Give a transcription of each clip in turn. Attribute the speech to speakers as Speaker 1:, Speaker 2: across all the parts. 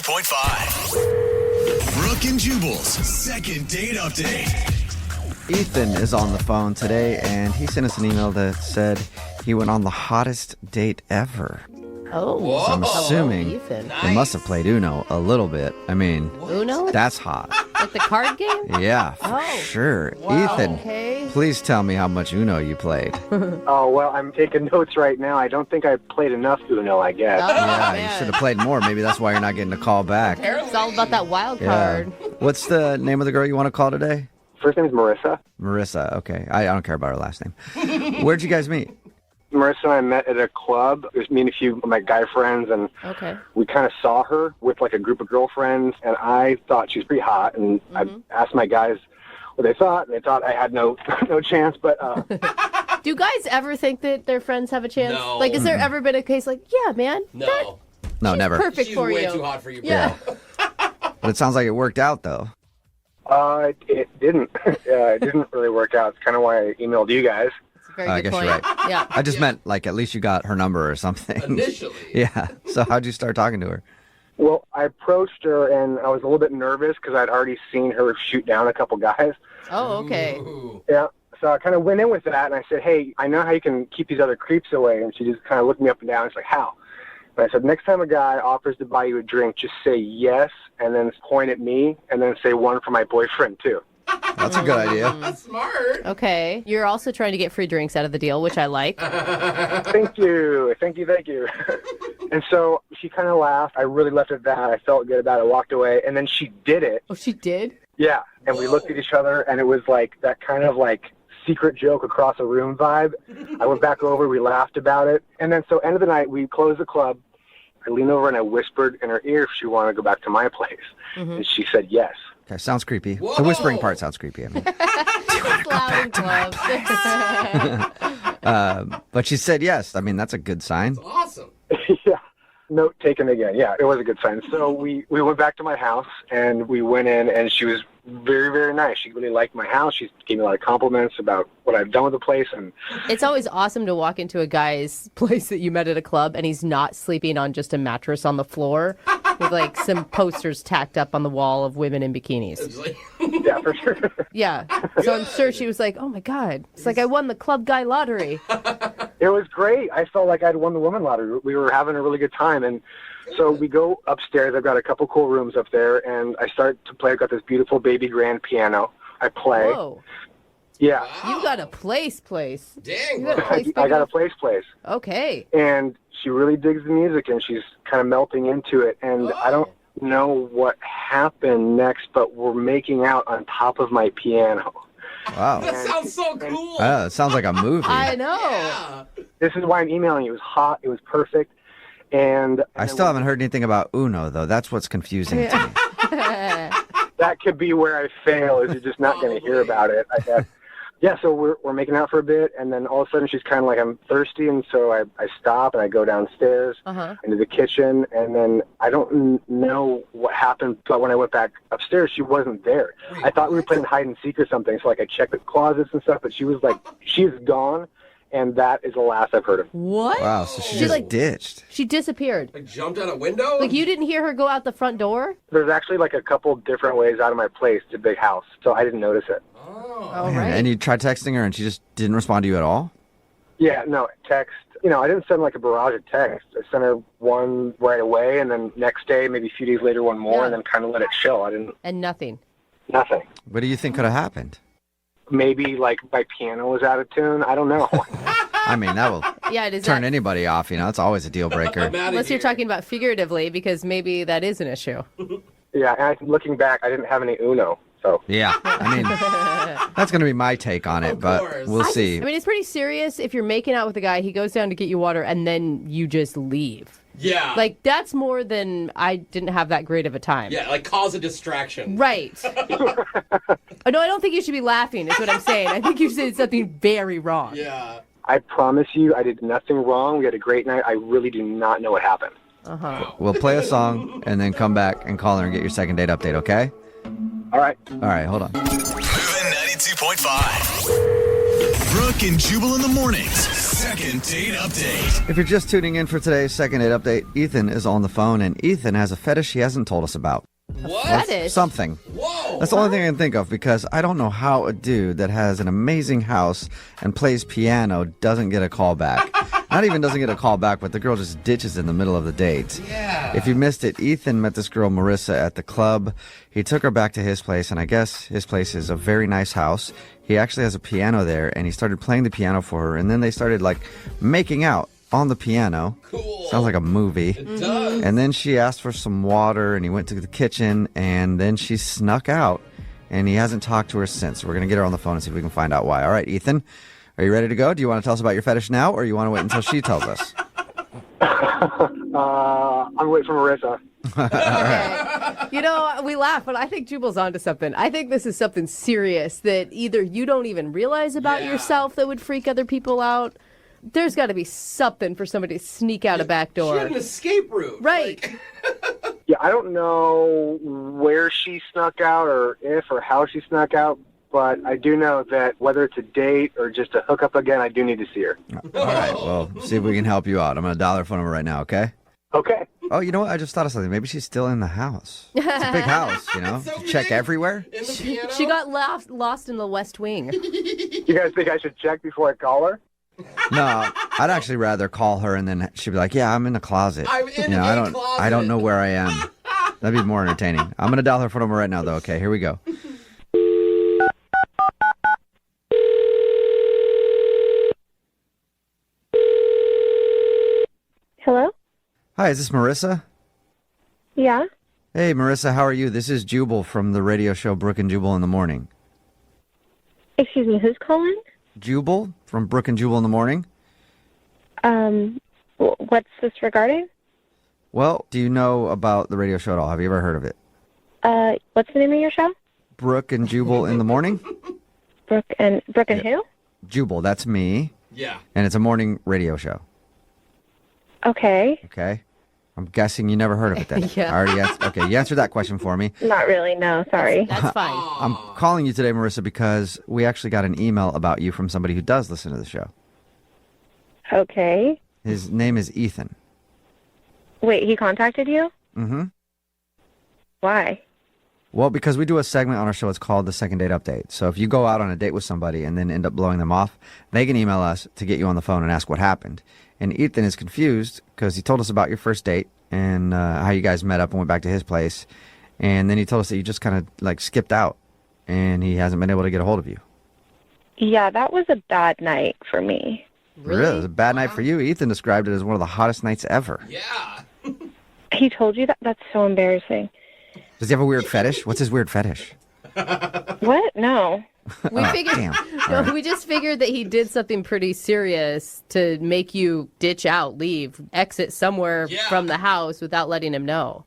Speaker 1: 192.5. Brooke and Jubal's second date update.
Speaker 2: Ethan is on the phone today, and he sent us an email that said he went on the hottest date ever.
Speaker 3: Oh,
Speaker 2: So I'm assuming
Speaker 3: Ethan.
Speaker 2: they must have played Uno a little bit. I mean,
Speaker 3: Uno?
Speaker 2: that's hot.
Speaker 3: Like the card game?
Speaker 2: Yeah, for
Speaker 3: Oh.
Speaker 2: sure.
Speaker 3: Wow.
Speaker 2: Ethan,
Speaker 3: Okay.
Speaker 2: please tell me how much Uno you played.
Speaker 4: Oh, well, I'm taking notes right now. I don't think I played enough Uno, I guess.
Speaker 3: Oh,
Speaker 2: Yeah, you
Speaker 3: man.
Speaker 2: should have played more. Maybe that's why you're not getting a call back.
Speaker 3: It's all about that wild
Speaker 2: Yeah.
Speaker 3: card.
Speaker 2: What's the name of the girl you want to call today?
Speaker 4: First name is Marissa.
Speaker 2: Marissa. Okay. I don't care about her last name. Where'd you guys meet?
Speaker 4: Marissa and I met at a club. It was me and a few of my guy friends, and
Speaker 3: Okay.
Speaker 4: we kind of saw her with like a group of girlfriends, and I thought she was pretty hot, and I asked my guys what they thought, and they thought I had no chance, but
Speaker 3: Do guys ever think that their friends have a chance?
Speaker 5: No.
Speaker 3: Like, has there ever been a case like, yeah, man,
Speaker 5: No.
Speaker 2: No,
Speaker 3: she's
Speaker 2: never.
Speaker 3: perfect
Speaker 5: She's
Speaker 3: for
Speaker 5: way
Speaker 3: you.
Speaker 5: too hot for you, bro.
Speaker 3: Yeah.
Speaker 2: But it sounds like it worked out, though.
Speaker 4: it didn't. It didn't really work out. It's kind of why I emailed you guys.
Speaker 3: It's a very
Speaker 2: I
Speaker 3: good
Speaker 2: guess
Speaker 3: point.
Speaker 2: you're right.
Speaker 3: Yeah.
Speaker 2: I just meant, like, at least you got her number or something.
Speaker 5: Initially.
Speaker 2: Yeah. So how'd you start talking to her?
Speaker 4: Well, I approached her, and I was a little bit nervous because I'd already seen her shoot down a couple guys.
Speaker 3: Oh, okay.
Speaker 5: Ooh.
Speaker 4: Yeah. So I kind of went in with that, and I said, hey, I know how you can keep these other creeps away. And she just kind of looked me up and down. She's like, how? And I said, next time a guy offers to buy you a drink, just say yes, and then point at me, and then say one for my boyfriend, too.
Speaker 2: That's a good idea.
Speaker 5: That's smart.
Speaker 3: Okay. You're also trying to get free drinks out of the deal, which I like.
Speaker 4: Thank you. Thank you. And so she kind of laughed. I really left it at that. I felt good about it, walked away, and then she did it.
Speaker 3: Oh, she did?
Speaker 4: Yeah. And we looked at each other, and it was like that kind of like secret joke across a room vibe. I went back over, we laughed about it. And then so end of the night, we closed the club. I leaned over and I whispered in her ear if she wanted to go back to my place. And she said yes.
Speaker 2: Okay, sounds creepy.
Speaker 5: Whoa.
Speaker 2: The whispering part sounds creepy. I mean. But she said yes. I mean, that's a good sign.
Speaker 5: Awesome.
Speaker 4: Yeah. Note taken again. Yeah, it was a good sign. So we went back to my house, and we went in, and she was very, very nice. She really liked my house. She gave me a lot of compliments about what I've done with the place. And
Speaker 3: It's always awesome to walk into a guy's place that you met at a club and he's not sleeping on just a mattress on the floor with like some posters tacked up on the wall of women in bikinis.
Speaker 5: It's like,
Speaker 4: yeah, for sure.
Speaker 3: Yeah. So I'm sure she was like, oh my God. It's like I won the club guy lottery.
Speaker 4: It was great. I felt like I'd won the woman lottery. We were having a really good time. And so we go upstairs. I've got a couple cool rooms up there, and I start to play. I've got this beautiful baby grand piano. I play.
Speaker 3: Whoa.
Speaker 4: Yeah.
Speaker 3: You got a place.
Speaker 5: dang,
Speaker 3: You got a
Speaker 5: bro.
Speaker 3: place. big
Speaker 4: I got a
Speaker 3: enough-
Speaker 4: place.
Speaker 3: Okay.
Speaker 4: And she really digs the music, and she's kind of melting into it. And I don't know what happened next, but we're making out on top of my piano.
Speaker 2: Wow.
Speaker 5: That sounds so cool.
Speaker 2: It sounds like a movie.
Speaker 3: I know.
Speaker 5: Yeah.
Speaker 4: This is why I'm emailing you. It was hot. It was perfect. And
Speaker 2: I still haven't heard anything about Uno, though. That's what's confusing to me.
Speaker 4: that could be where I fail, is you're just not going to hear about it, I guess. Yeah, so we're making out for a bit, and then all of a sudden she's kind of like, I'm thirsty, and so I stop, and I go downstairs into the kitchen, and then I don't know what happened, but when I went back upstairs, she wasn't there. I thought we were playing hide and seek or something, so like I checked the closets and stuff, but she was like, she's gone, and that is the last I've heard of.
Speaker 3: What?
Speaker 2: Wow, so she
Speaker 3: She,
Speaker 2: just
Speaker 3: like-
Speaker 2: ditched.
Speaker 3: She disappeared.
Speaker 5: Like jumped out a window?
Speaker 3: Like you didn't hear her go out the front door?
Speaker 4: There's actually like a couple different ways out of my place. It's a big house, so I didn't notice it.
Speaker 5: Oh.
Speaker 3: Oh,
Speaker 2: Man,
Speaker 3: right.
Speaker 2: and you tried texting her, and she just didn't respond to you at all?
Speaker 4: Yeah, no, text. You know, I didn't send like a barrage of texts. I sent her one right away, and then next day, maybe a few days later, one more,
Speaker 3: Yeah.
Speaker 4: and then kind of let it chill. I didn't,
Speaker 3: And nothing.
Speaker 4: nothing.
Speaker 2: What do you think could have happened?
Speaker 4: Maybe like my piano was out of tune. I don't know.
Speaker 2: I mean, that will
Speaker 3: Yeah, it is.
Speaker 2: turn anybody off, you know? It's always a deal breaker.
Speaker 5: I'm outta
Speaker 3: Unless you're
Speaker 5: here.
Speaker 3: talking about figuratively, because maybe that is an issue.
Speaker 4: Yeah, and looking back, I didn't have any Uno, so.
Speaker 2: Yeah, I mean, that's going to be my take on it,
Speaker 5: Of
Speaker 2: but
Speaker 5: course.
Speaker 2: we'll see.
Speaker 3: I mean, it's pretty serious if you're making out with a guy, he goes down to get you water, and then you just leave.
Speaker 5: Yeah.
Speaker 3: Like, that's more than I didn't have that great of a time.
Speaker 5: Yeah, like cause a distraction.
Speaker 3: Right. No, I don't think you should be laughing, is what I'm saying. I think you said something very wrong.
Speaker 5: Yeah.
Speaker 4: I promise you, I did nothing wrong. We had a great night. I really do not know what happened.
Speaker 2: We'll play a song and then come back and call her and get your second date update, okay?
Speaker 4: All right.
Speaker 2: All right, hold on.
Speaker 1: Moving 92.5. Brooke and Jubal in the mornings. Second date update.
Speaker 2: If you're just tuning in for today's second date update, Ethan is on the phone, and Ethan has a fetish he hasn't told us about.
Speaker 5: What?
Speaker 3: Fetish?
Speaker 2: Something.
Speaker 5: Whoa.
Speaker 2: That's the only thing I can think of, because I don't know how a dude that has an amazing house and plays piano doesn't get a call back. Not even doesn't get a call back, but the girl just ditches in the middle of the date.
Speaker 5: Yeah.
Speaker 2: If you missed it, Ethan met this girl, Marissa, at the club. He took her back to his place, and I guess his place is a very nice house. He actually has a piano there, and he started playing the piano for her, and then they started, making out on the piano.
Speaker 5: Cool.
Speaker 2: Sounds like a movie.
Speaker 5: It does.
Speaker 2: And then she asked for some water, and he went to the kitchen, and then she snuck out, and he hasn't talked to her since. We're going to get her on the phone and see if we can find out why. All right, Ethan, are you ready to go? Do you want to tell us about your fetish now, or you want to wait until she tells us?
Speaker 4: I'm waiting for Marissa.
Speaker 3: You know, we laugh, but I think Jubal's onto something. I think this is something serious that either you don't even realize about yourself that would freak other people out. There's got to be something for somebody to sneak out a back door.
Speaker 5: She had an escape route.
Speaker 3: Right.
Speaker 4: Yeah, I don't know where she snuck out or if or how she snuck out, but I do know that whether it's a date or just a hookup again, I do need to see her.
Speaker 2: All right, well, see if we can help you out. I'm going to dial her phone number right now, okay?
Speaker 4: Okay.
Speaker 2: Oh, you know what? I just thought of something. Maybe she's still in the house. It's a big house, you know?
Speaker 5: So
Speaker 2: You check
Speaker 5: big.
Speaker 2: everywhere.
Speaker 5: In the piano?
Speaker 3: She got lost in the West Wing.
Speaker 4: You guys think I should check before I call her?
Speaker 2: No, I'd actually rather call her and then she'd be like, "Yeah, I'm in the closet.
Speaker 5: I'm in
Speaker 2: I
Speaker 5: a
Speaker 2: don't
Speaker 5: closet."
Speaker 2: I don't know where I am." That'd be more entertaining. I'm gonna dial her phone number right now, though. Okay, here we go.
Speaker 6: Hello?
Speaker 2: Hi, is this Marissa?
Speaker 6: Yeah?
Speaker 2: Hey, Marissa, how are you? This is Jubal from the radio show Brooke and Jubal in the Morning.
Speaker 6: Excuse me, who's calling?
Speaker 2: Jubal from Brooke and Jubal in the Morning.
Speaker 6: What's this regarding?
Speaker 2: Well, do you know about the radio show at all? Have you ever heard of it?
Speaker 6: What's the name of your show?
Speaker 2: Brooke and Jubal in the Morning?
Speaker 6: Brooke and who?
Speaker 2: Jubal, that's me,
Speaker 5: Yeah.
Speaker 2: and it's a morning radio show.
Speaker 6: Okay.
Speaker 2: Okay? I'm guessing you never heard of it then.
Speaker 3: Yeah.
Speaker 2: I already answered. Okay, you answered that question for me.
Speaker 6: Not really, no, sorry.
Speaker 3: That's fine.
Speaker 2: I'm calling you today, Marissa, because we actually got an email about you from somebody who does listen to the show.
Speaker 6: Okay.
Speaker 2: His name is Ethan.
Speaker 6: Wait, he contacted you?
Speaker 2: Mm-hmm.
Speaker 6: Why?
Speaker 2: Well, because we do a segment on our show. It's called the Second Date Update. So if you go out on a date with somebody and then end up blowing them off, they can email us to get you on the phone and ask what happened. And Ethan is confused because he told us about your first date and how you guys met up and went back to his place. And then he told us that you just kind of skipped out and he hasn't been able to get a hold of you.
Speaker 6: Yeah, that was a bad night for me.
Speaker 2: Really? It was a bad night for you. Ethan described it as one of the hottest nights ever.
Speaker 5: Yeah.
Speaker 6: He told you that? That's so embarrassing.
Speaker 2: Does he have a weird fetish? What's his weird fetish?
Speaker 6: What? No.
Speaker 3: We figured.
Speaker 2: Damn.
Speaker 3: No,
Speaker 2: All right.
Speaker 3: we just figured that he did something pretty serious to make you ditch out, leave, exit somewhere
Speaker 5: Yeah.
Speaker 3: from the house without letting him know.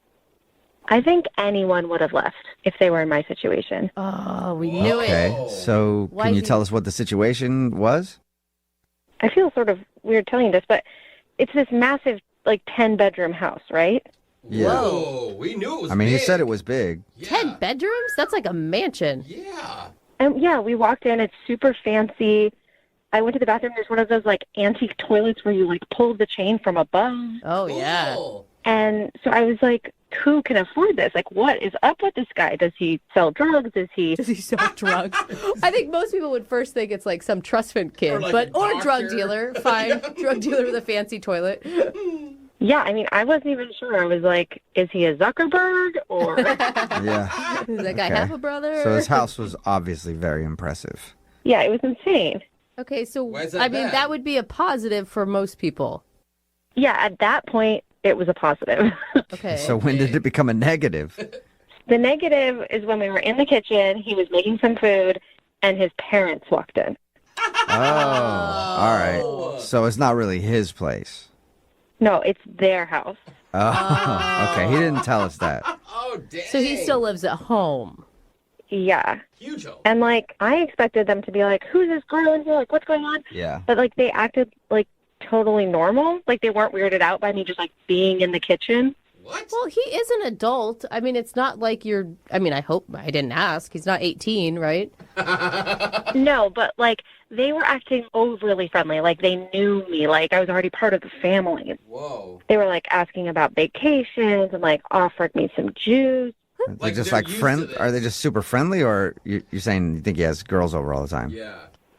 Speaker 6: I think anyone would have left if they were in my situation.
Speaker 3: Oh, we knew
Speaker 2: Okay,
Speaker 3: it.
Speaker 2: so
Speaker 3: Why
Speaker 2: can you
Speaker 3: is he-
Speaker 2: tell us what the situation was?
Speaker 6: I feel sort of weird telling you this, but it's this massive, 10-bedroom house, right?
Speaker 2: Yeah.
Speaker 5: Whoa. We knew it was
Speaker 2: I mean, he
Speaker 5: big.
Speaker 2: said it was big.
Speaker 5: Yeah.
Speaker 3: 10 bedrooms? That's like a mansion.
Speaker 5: Yeah.
Speaker 6: And yeah, we walked in. It's super fancy. I went to the bathroom. There's one of those antique toilets where you pull the chain from above.
Speaker 3: Oh, yeah.
Speaker 5: Cool.
Speaker 6: And so I was like, who can afford this? What is up with this guy? Does he sell drugs? Is he?
Speaker 3: Does he sell drugs? I think most people would first think it's some trust fund kid,
Speaker 5: Or
Speaker 3: but
Speaker 5: a
Speaker 3: drug
Speaker 5: doctor.
Speaker 3: dealer. Fine. Drug dealer with a fancy toilet.
Speaker 6: Yeah, I mean, I wasn't even sure. I was like, is he a Zuckerberg or?
Speaker 2: Yeah.
Speaker 3: He's like, I
Speaker 2: Okay.
Speaker 3: have a brother.
Speaker 2: So his house was obviously very impressive.
Speaker 6: Yeah, it was insane.
Speaker 3: Okay, so
Speaker 5: Why is that
Speaker 3: I mean,
Speaker 5: bad?
Speaker 3: that would be a positive for most people.
Speaker 6: Yeah, at that point, it was a positive.
Speaker 3: Okay.
Speaker 2: So when did it become a negative?
Speaker 6: The negative is when we were in the kitchen, he was making some food, and his parents walked in.
Speaker 2: Oh, all right. So it's not really his place.
Speaker 6: No, it's their house.
Speaker 2: Oh, okay. He didn't tell us that.
Speaker 5: Oh, dang.
Speaker 3: So he still lives at home.
Speaker 6: Yeah.
Speaker 5: Huge home.
Speaker 6: And I expected them to be like, who's this girl in here? What's going on?
Speaker 2: Yeah.
Speaker 6: But they acted totally normal. They weren't weirded out by me just being in the kitchen.
Speaker 5: What?
Speaker 3: Well, he is an adult. I mean, it's not like I hope I didn't ask. He's not 18, right?
Speaker 6: No, but, like, they were acting overly friendly. Like, they knew me. Like, I was already part of the family.
Speaker 5: Whoa.
Speaker 6: They were, like, asking about vacations and, like, offered me some juice.
Speaker 2: They're just
Speaker 5: they're
Speaker 2: like
Speaker 5: used
Speaker 2: friend.
Speaker 5: to this.
Speaker 2: Are they just super friendly, or you're saying you think he has girls over all the time?
Speaker 5: Yeah.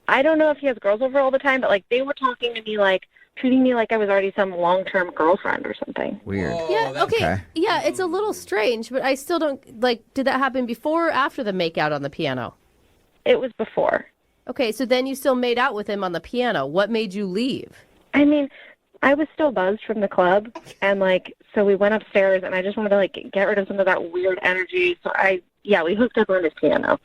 Speaker 6: I don't know if he has girls over all the time, but, like, they were talking to me, like, treating me like I was already some long-term girlfriend or something.
Speaker 2: Weird.
Speaker 5: Whoa,
Speaker 3: Yeah,
Speaker 5: that's-
Speaker 3: okay. Yeah, it's a little strange, but I still don't, like, did that happen before or after the makeout on the piano?
Speaker 6: It was before.
Speaker 3: Okay, so then you still made out with him on the piano. What made you leave?
Speaker 6: I mean, I was still buzzed from the club, and, like, so we went upstairs, and I just wanted to, like, get rid of some of that weird energy, so we hooked up on his piano.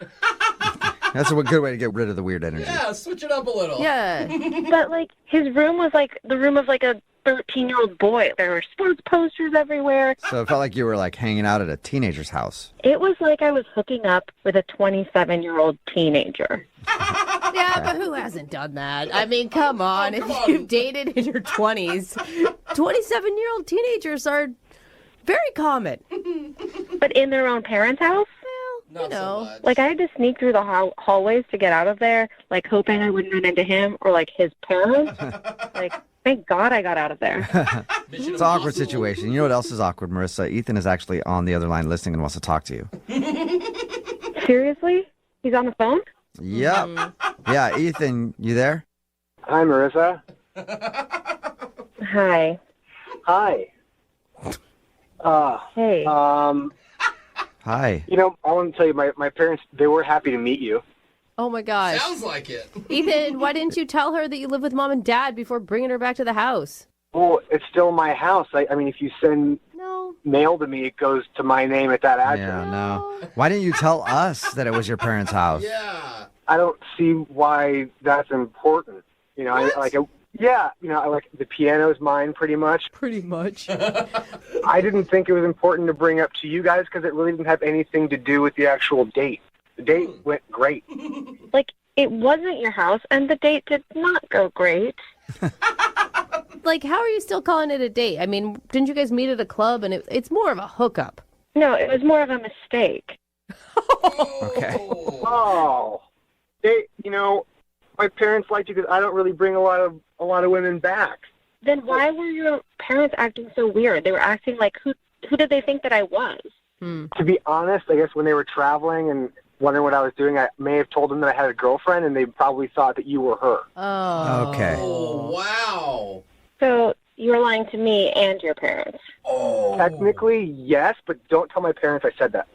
Speaker 2: That's a good way to get rid of the weird energy.
Speaker 5: Yeah, switch it up a little.
Speaker 3: Yeah.
Speaker 6: But, like, his room was, like, the room of, like, a 13-year-old boy. There were sports posters everywhere.
Speaker 2: So it felt like you were like hanging out at a teenager's house.
Speaker 6: It was like I was hooking up with a 27-year-old teenager.
Speaker 3: Yeah, but who hasn't done that? I mean, come on.
Speaker 5: come
Speaker 3: If
Speaker 5: on.
Speaker 3: you've dated in your 20s, 27-year-old teenagers are very common.
Speaker 6: But in their own parents' house?
Speaker 5: Not
Speaker 3: You know,
Speaker 5: so much.
Speaker 6: Like, I had to sneak through the hallways to get out of there, like, hoping I wouldn't run into him or, like, his parents. Like, thank God I got out of there.
Speaker 5: Mission
Speaker 2: It's an awkward
Speaker 5: Impossible.
Speaker 2: situation. You know what else is awkward, Marissa? Ethan is actually on the other line listening and wants to talk to you.
Speaker 6: Seriously? He's on the phone?
Speaker 2: Yep. Yeah, Ethan, you there?
Speaker 4: Hi, Marissa.
Speaker 6: Hi.
Speaker 4: Hi.
Speaker 6: Hey.
Speaker 2: Hi.
Speaker 4: You know, I want to tell you, my parents, they were happy to meet you.
Speaker 3: Oh my gosh.
Speaker 5: Sounds like it.
Speaker 3: Ethan, why didn't you tell her that you live with mom and dad before bringing her back to the house?
Speaker 4: Well, it's still my house. I mean, if you send
Speaker 3: No.
Speaker 4: mail to me, it goes to my name at that address.
Speaker 2: Yeah, no. Why didn't you tell us that it was your parents' house?
Speaker 5: Yeah.
Speaker 4: I don't see why that's important. You know, I like the piano's mine pretty much.
Speaker 3: Pretty much.
Speaker 4: I didn't think it was important to bring up to you guys because it really didn't have anything to do with the actual date. The date went great.
Speaker 6: Like, it wasn't your house, and the date did not go great.
Speaker 3: Like, how are you still calling it a date? I mean, didn't you guys meet at a club and it's more of a hookup?
Speaker 6: No, it was more of a mistake.
Speaker 2: Okay.
Speaker 4: Oh, my parents liked you because I don't really bring a lot of women back.
Speaker 6: Then why were your parents acting so weird? They were acting like, who did they think that I was?
Speaker 4: To be honest, I guess when they were traveling and wondering what I was doing, I may have told them that I had a girlfriend, and they probably thought that you were her.
Speaker 3: Oh.
Speaker 2: Okay.
Speaker 5: Oh, wow.
Speaker 6: So you're lying to me and your parents.
Speaker 5: Oh.
Speaker 4: Technically, yes, but don't tell my parents I said that.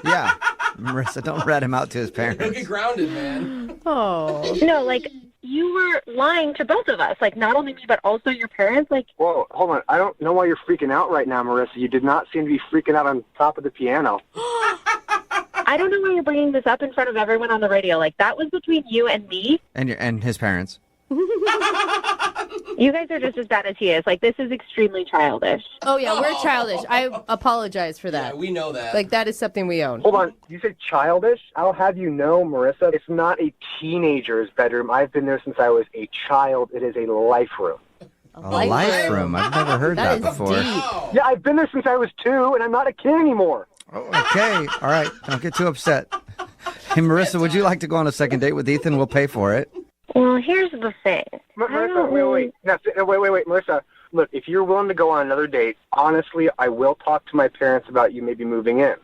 Speaker 2: Yeah. Marissa, don't rat him out to his
Speaker 5: He'll get
Speaker 2: parents.
Speaker 5: grounded, man.
Speaker 3: Oh.
Speaker 6: No, like, you were lying to both of us. Like, not only me, but also your parents. Like,
Speaker 4: Whoa, hold on. I don't know why you're freaking out right now, Marissa. You did not seem to be freaking out on top of the piano.
Speaker 6: I don't know why you're bringing this up in front of everyone on the radio. Like, that was between you and me.
Speaker 2: And his parents.
Speaker 6: You guys are just as bad as he is. Like, this is extremely childish.
Speaker 3: Oh, yeah, we're childish. I apologize for
Speaker 5: Yeah,
Speaker 3: that.
Speaker 5: we know that.
Speaker 3: Like, that is something we own.
Speaker 4: Hold on. You said childish? I'll have you know, Marissa, it's not a teenager's bedroom. I've been there since I was a child. It is a life room.
Speaker 2: A life room. I've never heard that,
Speaker 3: is
Speaker 2: before.
Speaker 3: deep.
Speaker 5: Wow.
Speaker 4: Yeah, I've been there since I was 2, and I'm not a kid anymore.
Speaker 2: Oh, okay. All right. Don't get too upset. Hey, Marissa, would you like to go on a second date with Ethan? We'll pay for it.
Speaker 6: Well, here's the thing.
Speaker 4: Marissa, wait. No, wait, Marissa. Look, if you're willing to go on another date, honestly, I will talk to my parents about you maybe moving in.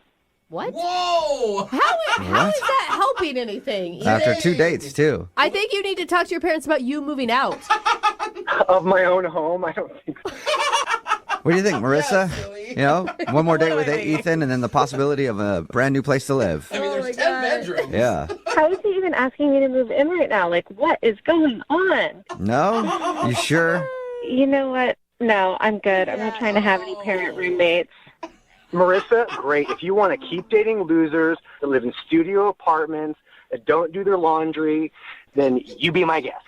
Speaker 3: What?
Speaker 5: Whoa.
Speaker 3: How is that helping anything?
Speaker 2: After 2 dates, too.
Speaker 3: I think you need to talk to your parents about you moving out.
Speaker 4: Of my own home, I don't think so.
Speaker 2: What do you think, Marissa?
Speaker 5: silly.
Speaker 2: You know, one more date with
Speaker 3: do I think?
Speaker 2: Ethan and then the possibility of a brand new place to live.
Speaker 5: I mean,
Speaker 3: Oh
Speaker 5: there's
Speaker 3: my
Speaker 5: 10
Speaker 3: God.
Speaker 5: bedrooms.
Speaker 2: Yeah.
Speaker 6: How is he even asking me to move in right now? Like, what is going on?
Speaker 2: No? You sure?
Speaker 6: You know what? No, I'm good. I'm not trying to have any parent roommates.
Speaker 4: Marissa, great. If you want to keep dating losers that live in studio apartments, that don't do their laundry, then you be my guest.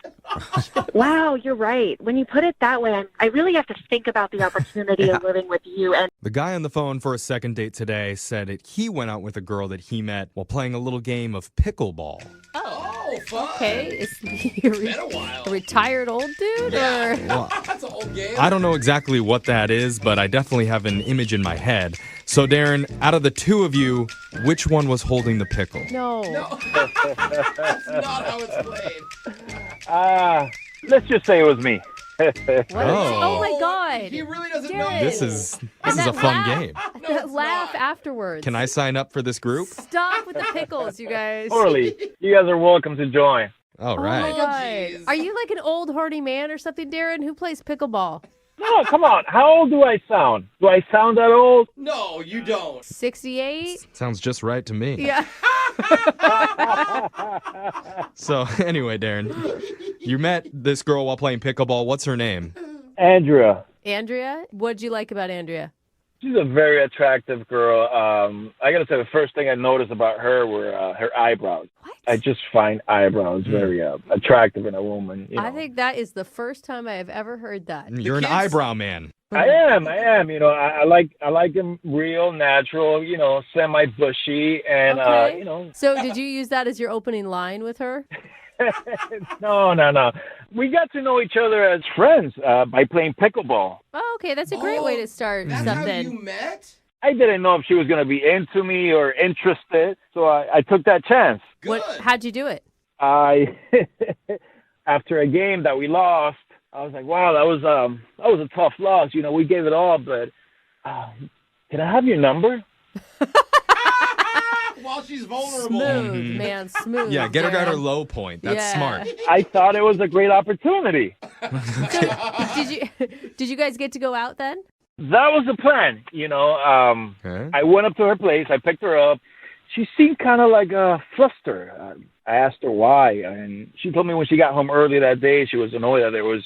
Speaker 6: Wow, you're right. When you put it that way, I really have to think about the opportunity of living with you. And
Speaker 7: The guy on the phone for a second date today said that he went out with a girl that he met while playing a little game of pickleball.
Speaker 5: Oh, fun.
Speaker 3: Okay, is he
Speaker 5: Been a while.
Speaker 3: a retired old dude?
Speaker 5: Yeah.
Speaker 3: Or?
Speaker 7: Well,
Speaker 5: That's an old game.
Speaker 7: I don't know exactly what that is, but I definitely have an image in my head. So, Darren, out of the two of you, which one was holding the pickle?
Speaker 3: No.
Speaker 5: That's not how it's played.
Speaker 8: Let's just say it was me.
Speaker 3: What?
Speaker 7: Oh.
Speaker 3: Oh my God.
Speaker 5: He really doesn't know.
Speaker 3: Darren.
Speaker 7: This is
Speaker 3: And
Speaker 7: a
Speaker 3: that
Speaker 7: fun
Speaker 3: laugh.
Speaker 7: game.
Speaker 3: That laugh afterwards.
Speaker 7: Can I sign up for this group?
Speaker 3: Stop with the pickles, you guys.
Speaker 8: Totally. You guys are welcome to join.
Speaker 7: All
Speaker 3: Oh
Speaker 7: right.
Speaker 3: my God.
Speaker 5: jeez.
Speaker 3: Are you like an old horny man or something, Darren? Who plays pickleball?
Speaker 8: No, come on. How old do I sound? Do I sound that old?
Speaker 5: No, you don't.
Speaker 3: 68?
Speaker 7: Sounds just right to me.
Speaker 3: Yeah.
Speaker 7: So, anyway, Darren, you met this girl while playing pickleball. What's her name?
Speaker 8: Andrea.
Speaker 3: Andrea? What'd you like about Andrea?
Speaker 8: She's a very attractive girl. I got to say, the first thing I noticed about her were her eyebrows.
Speaker 3: What?
Speaker 8: I just find eyebrows very attractive in a woman. You know.
Speaker 3: I think that is the first time I have ever heard that.
Speaker 7: You're an
Speaker 5: kids-
Speaker 7: eyebrow man.
Speaker 8: I am. You know, I like them real, natural. You know, semi-bushy, and
Speaker 3: Okay.
Speaker 8: you know,
Speaker 3: So did you use that as your opening line with her?
Speaker 8: no. We got to know each other as friends by playing pickleball.
Speaker 3: Oh, okay. That's a great way to start
Speaker 5: That's how
Speaker 3: something.
Speaker 5: you met?
Speaker 8: I didn't know if she was going to be into me or interested, so I took that chance.
Speaker 5: Good.
Speaker 3: How'd you do it?
Speaker 8: I, after a game that we lost, I was like, wow, that was a tough loss. You know, we gave it all, but can I have your number?
Speaker 5: While she's vulnerable.
Speaker 3: Smooth, man. Smooth.
Speaker 7: Yeah, get her at her
Speaker 3: Darren.
Speaker 7: low point. That's
Speaker 3: Yeah.
Speaker 7: smart.
Speaker 8: I thought it was a great opportunity.
Speaker 3: Did you guys get to go out then?
Speaker 8: That was the plan. You know,
Speaker 7: Okay.
Speaker 8: I went up to her place. I picked her up. She seemed kind of like flustered. I asked her why, and she told me when she got home early that day, she was annoyed that there was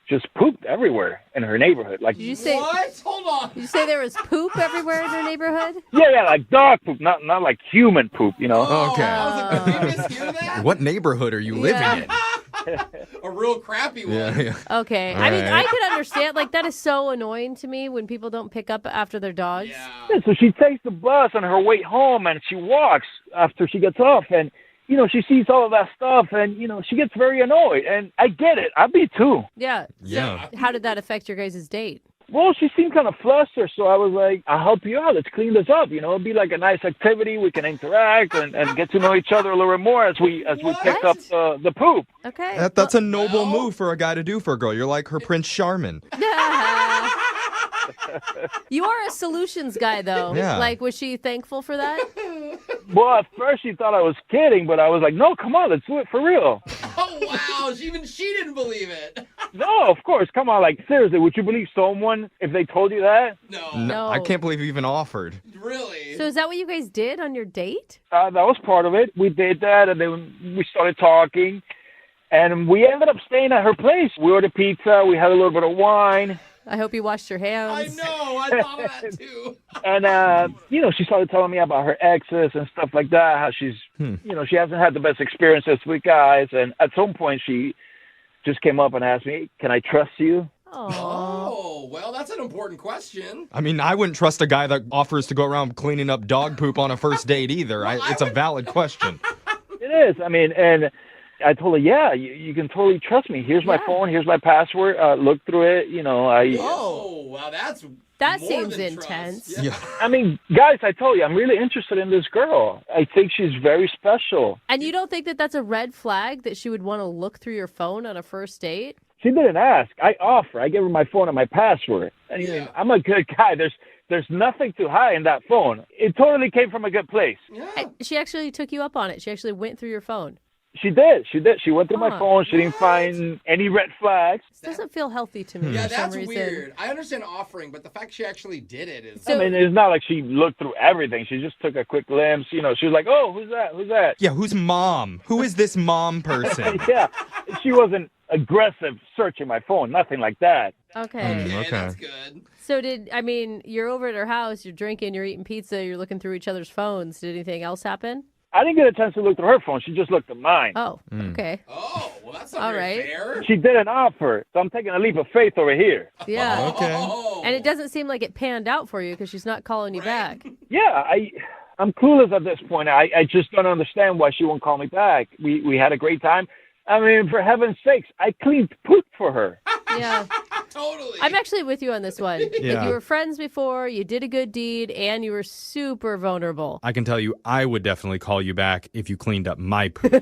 Speaker 8: just poop everywhere in her neighborhood. Like,
Speaker 3: Did you say?
Speaker 5: What? Hold on.
Speaker 3: Did you say there was poop everywhere in your neighborhood?
Speaker 8: yeah, like dog poop, not like human poop. You know.
Speaker 7: Okay.
Speaker 5: I was like, did we mishear that?
Speaker 7: What neighborhood are you living
Speaker 3: Yeah.
Speaker 7: in?
Speaker 5: A real crappy one.
Speaker 7: Yeah.
Speaker 3: Okay. I mean,
Speaker 7: Right.
Speaker 3: I could understand. Like, that is so annoying to me when people don't pick up after their dogs.
Speaker 5: Yeah.
Speaker 8: Yeah, so she takes the bus on her way home, and she walks after she gets off, and you know she sees all of that stuff, and you know she gets very annoyed, and I get it. I'd be too.
Speaker 3: Yeah.
Speaker 7: Yeah.
Speaker 3: How did that affect your guys' date?
Speaker 8: Well, she seemed kind of flustered, so I was like, I'll help you out. Let's clean this up. You know, it'd be like a nice activity. We can interact and get to know each other a little bit more as we pick up the poop.
Speaker 3: Okay.
Speaker 7: That's a noble move for a guy to do for a girl. You're like her Prince Charmin.
Speaker 3: You are a solutions guy, though.
Speaker 7: Yeah.
Speaker 3: Like, was she thankful for that?
Speaker 8: Well, at first she thought I was kidding, but I was like, no, come on, let's do it for real.
Speaker 5: Oh, wow. Even she didn't believe it.
Speaker 8: No, of course, come on. Like, seriously, would you believe someone if they told you that?
Speaker 5: No.
Speaker 3: No.
Speaker 7: I can't believe you even offered.
Speaker 5: Really?
Speaker 3: So is that what you guys did on your date?
Speaker 8: That was part of it. We did that, and then we started talking, and we ended up staying at her place. We ordered pizza. We had a little bit of wine.
Speaker 3: I hope you washed your
Speaker 5: I
Speaker 3: hands.
Speaker 5: know. I thought of that, too.
Speaker 8: And, you know, she started telling me about her exes and stuff like that, how she's, you know, she hasn't had the best experiences with guys. And at some point, she just came up and asked me, can I trust you?
Speaker 3: Aw.
Speaker 5: Oh, well, that's an important question.
Speaker 7: I mean, I wouldn't trust a guy that offers to go around cleaning up dog poop on a first date either. It's a valid question.
Speaker 8: It is. I mean, and I told her, yeah, you can totally trust me. Here's my
Speaker 3: Yeah.
Speaker 8: phone. Here's my password. Look through it. You know,
Speaker 5: Oh, wow, that's
Speaker 3: That
Speaker 5: more
Speaker 3: seems
Speaker 5: than
Speaker 3: intense.
Speaker 5: trust.
Speaker 7: Yeah.
Speaker 8: I mean, guys, I told you, I'm really interested in this girl. I think she's very special.
Speaker 3: And you don't think that that's a red flag that she would want to look through your phone on a first date?
Speaker 8: She didn't ask. I offer. I gave her my phone and my password. I mean,
Speaker 5: Yeah.
Speaker 8: I'm a good guy. There's nothing to hide in that phone. It totally came from a good place.
Speaker 5: Yeah.
Speaker 3: She actually took you up on it. She actually went through your phone.
Speaker 8: She did. She went through
Speaker 3: Huh.
Speaker 8: my phone. She didn't find any red flags.
Speaker 3: This doesn't feel healthy to me
Speaker 5: Yeah,
Speaker 3: for some
Speaker 5: that's
Speaker 3: reason.
Speaker 5: weird. I understand offering, but the fact she actually did it is.
Speaker 3: So-
Speaker 8: I mean, it's not like she looked through everything. She just took a quick glimpse. You know, she was like, "Oh, who's that? Who's that?"
Speaker 7: Yeah, who's mom? Who is this mom person?
Speaker 8: Yeah, she wasn't aggressive searching my phone. Nothing like that.
Speaker 3: Okay.
Speaker 5: Okay,
Speaker 7: Okay.
Speaker 5: that's good.
Speaker 3: So you're over at her house, you're drinking, you're eating pizza, you're looking through each other's phones. Did anything else happen?
Speaker 8: I didn't get a chance to look through her phone. She just looked at mine.
Speaker 3: Oh, okay.
Speaker 5: Oh, well, that's not
Speaker 3: All
Speaker 5: very
Speaker 3: right.
Speaker 5: fair.
Speaker 8: She didn't offer, so I'm taking a leap of faith over here.
Speaker 3: Yeah.
Speaker 7: Okay.
Speaker 5: Oh.
Speaker 3: And it doesn't seem like it panned out for you because she's not calling you back.
Speaker 8: Yeah, I'm clueless at this point. I just don't understand why she won't call me back. We had a great time. I mean, for heaven's sakes, I cleaned poop for her.
Speaker 3: Yeah.
Speaker 5: Totally.
Speaker 3: I'm actually with you on this one.
Speaker 7: Yeah.
Speaker 3: Like, you were friends before, you did a good deed, and you were super vulnerable.
Speaker 7: I can tell you, I would definitely call you back if you cleaned up my poop. We're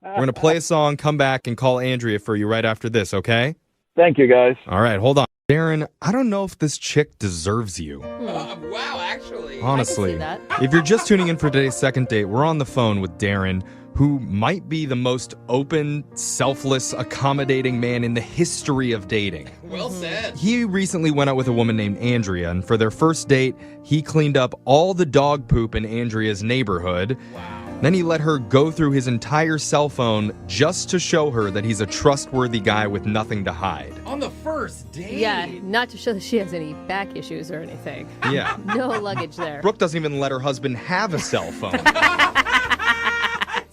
Speaker 7: going to play a song, come back, and call Andrea for you right after this, okay?
Speaker 8: Thank you, guys.
Speaker 7: All right, hold on. Darren, I don't know if this chick deserves you.
Speaker 5: Wow, actually.
Speaker 7: Honestly,
Speaker 3: see that.
Speaker 7: if you're just tuning in for today's second date, we're on the phone with Darren, who might be the most open, selfless, accommodating man in the history of dating.
Speaker 5: Well said.
Speaker 7: He recently went out with a woman named Andrea, and for their first date, he cleaned up all the dog poop in Andrea's neighborhood.
Speaker 5: Wow.
Speaker 7: Then he let her go through his entire cell phone just to show her that he's a trustworthy guy with nothing to hide.
Speaker 5: On the first date.
Speaker 3: Yeah, not to show that she has any back issues or anything.
Speaker 7: Yeah.
Speaker 3: No luggage there.
Speaker 7: Brooke doesn't even let her husband have a cell phone.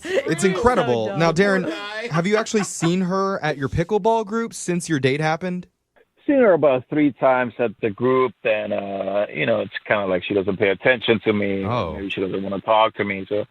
Speaker 7: It's incredible.
Speaker 3: dumb.
Speaker 7: Now, Darren,
Speaker 5: Poor guy.
Speaker 7: have you actually seen her at your pickleball group since your date happened?
Speaker 8: Seen her about 3 times at the group, and it's kind of like she doesn't pay attention to me.
Speaker 7: Oh.
Speaker 8: Maybe she doesn't want to talk to me. So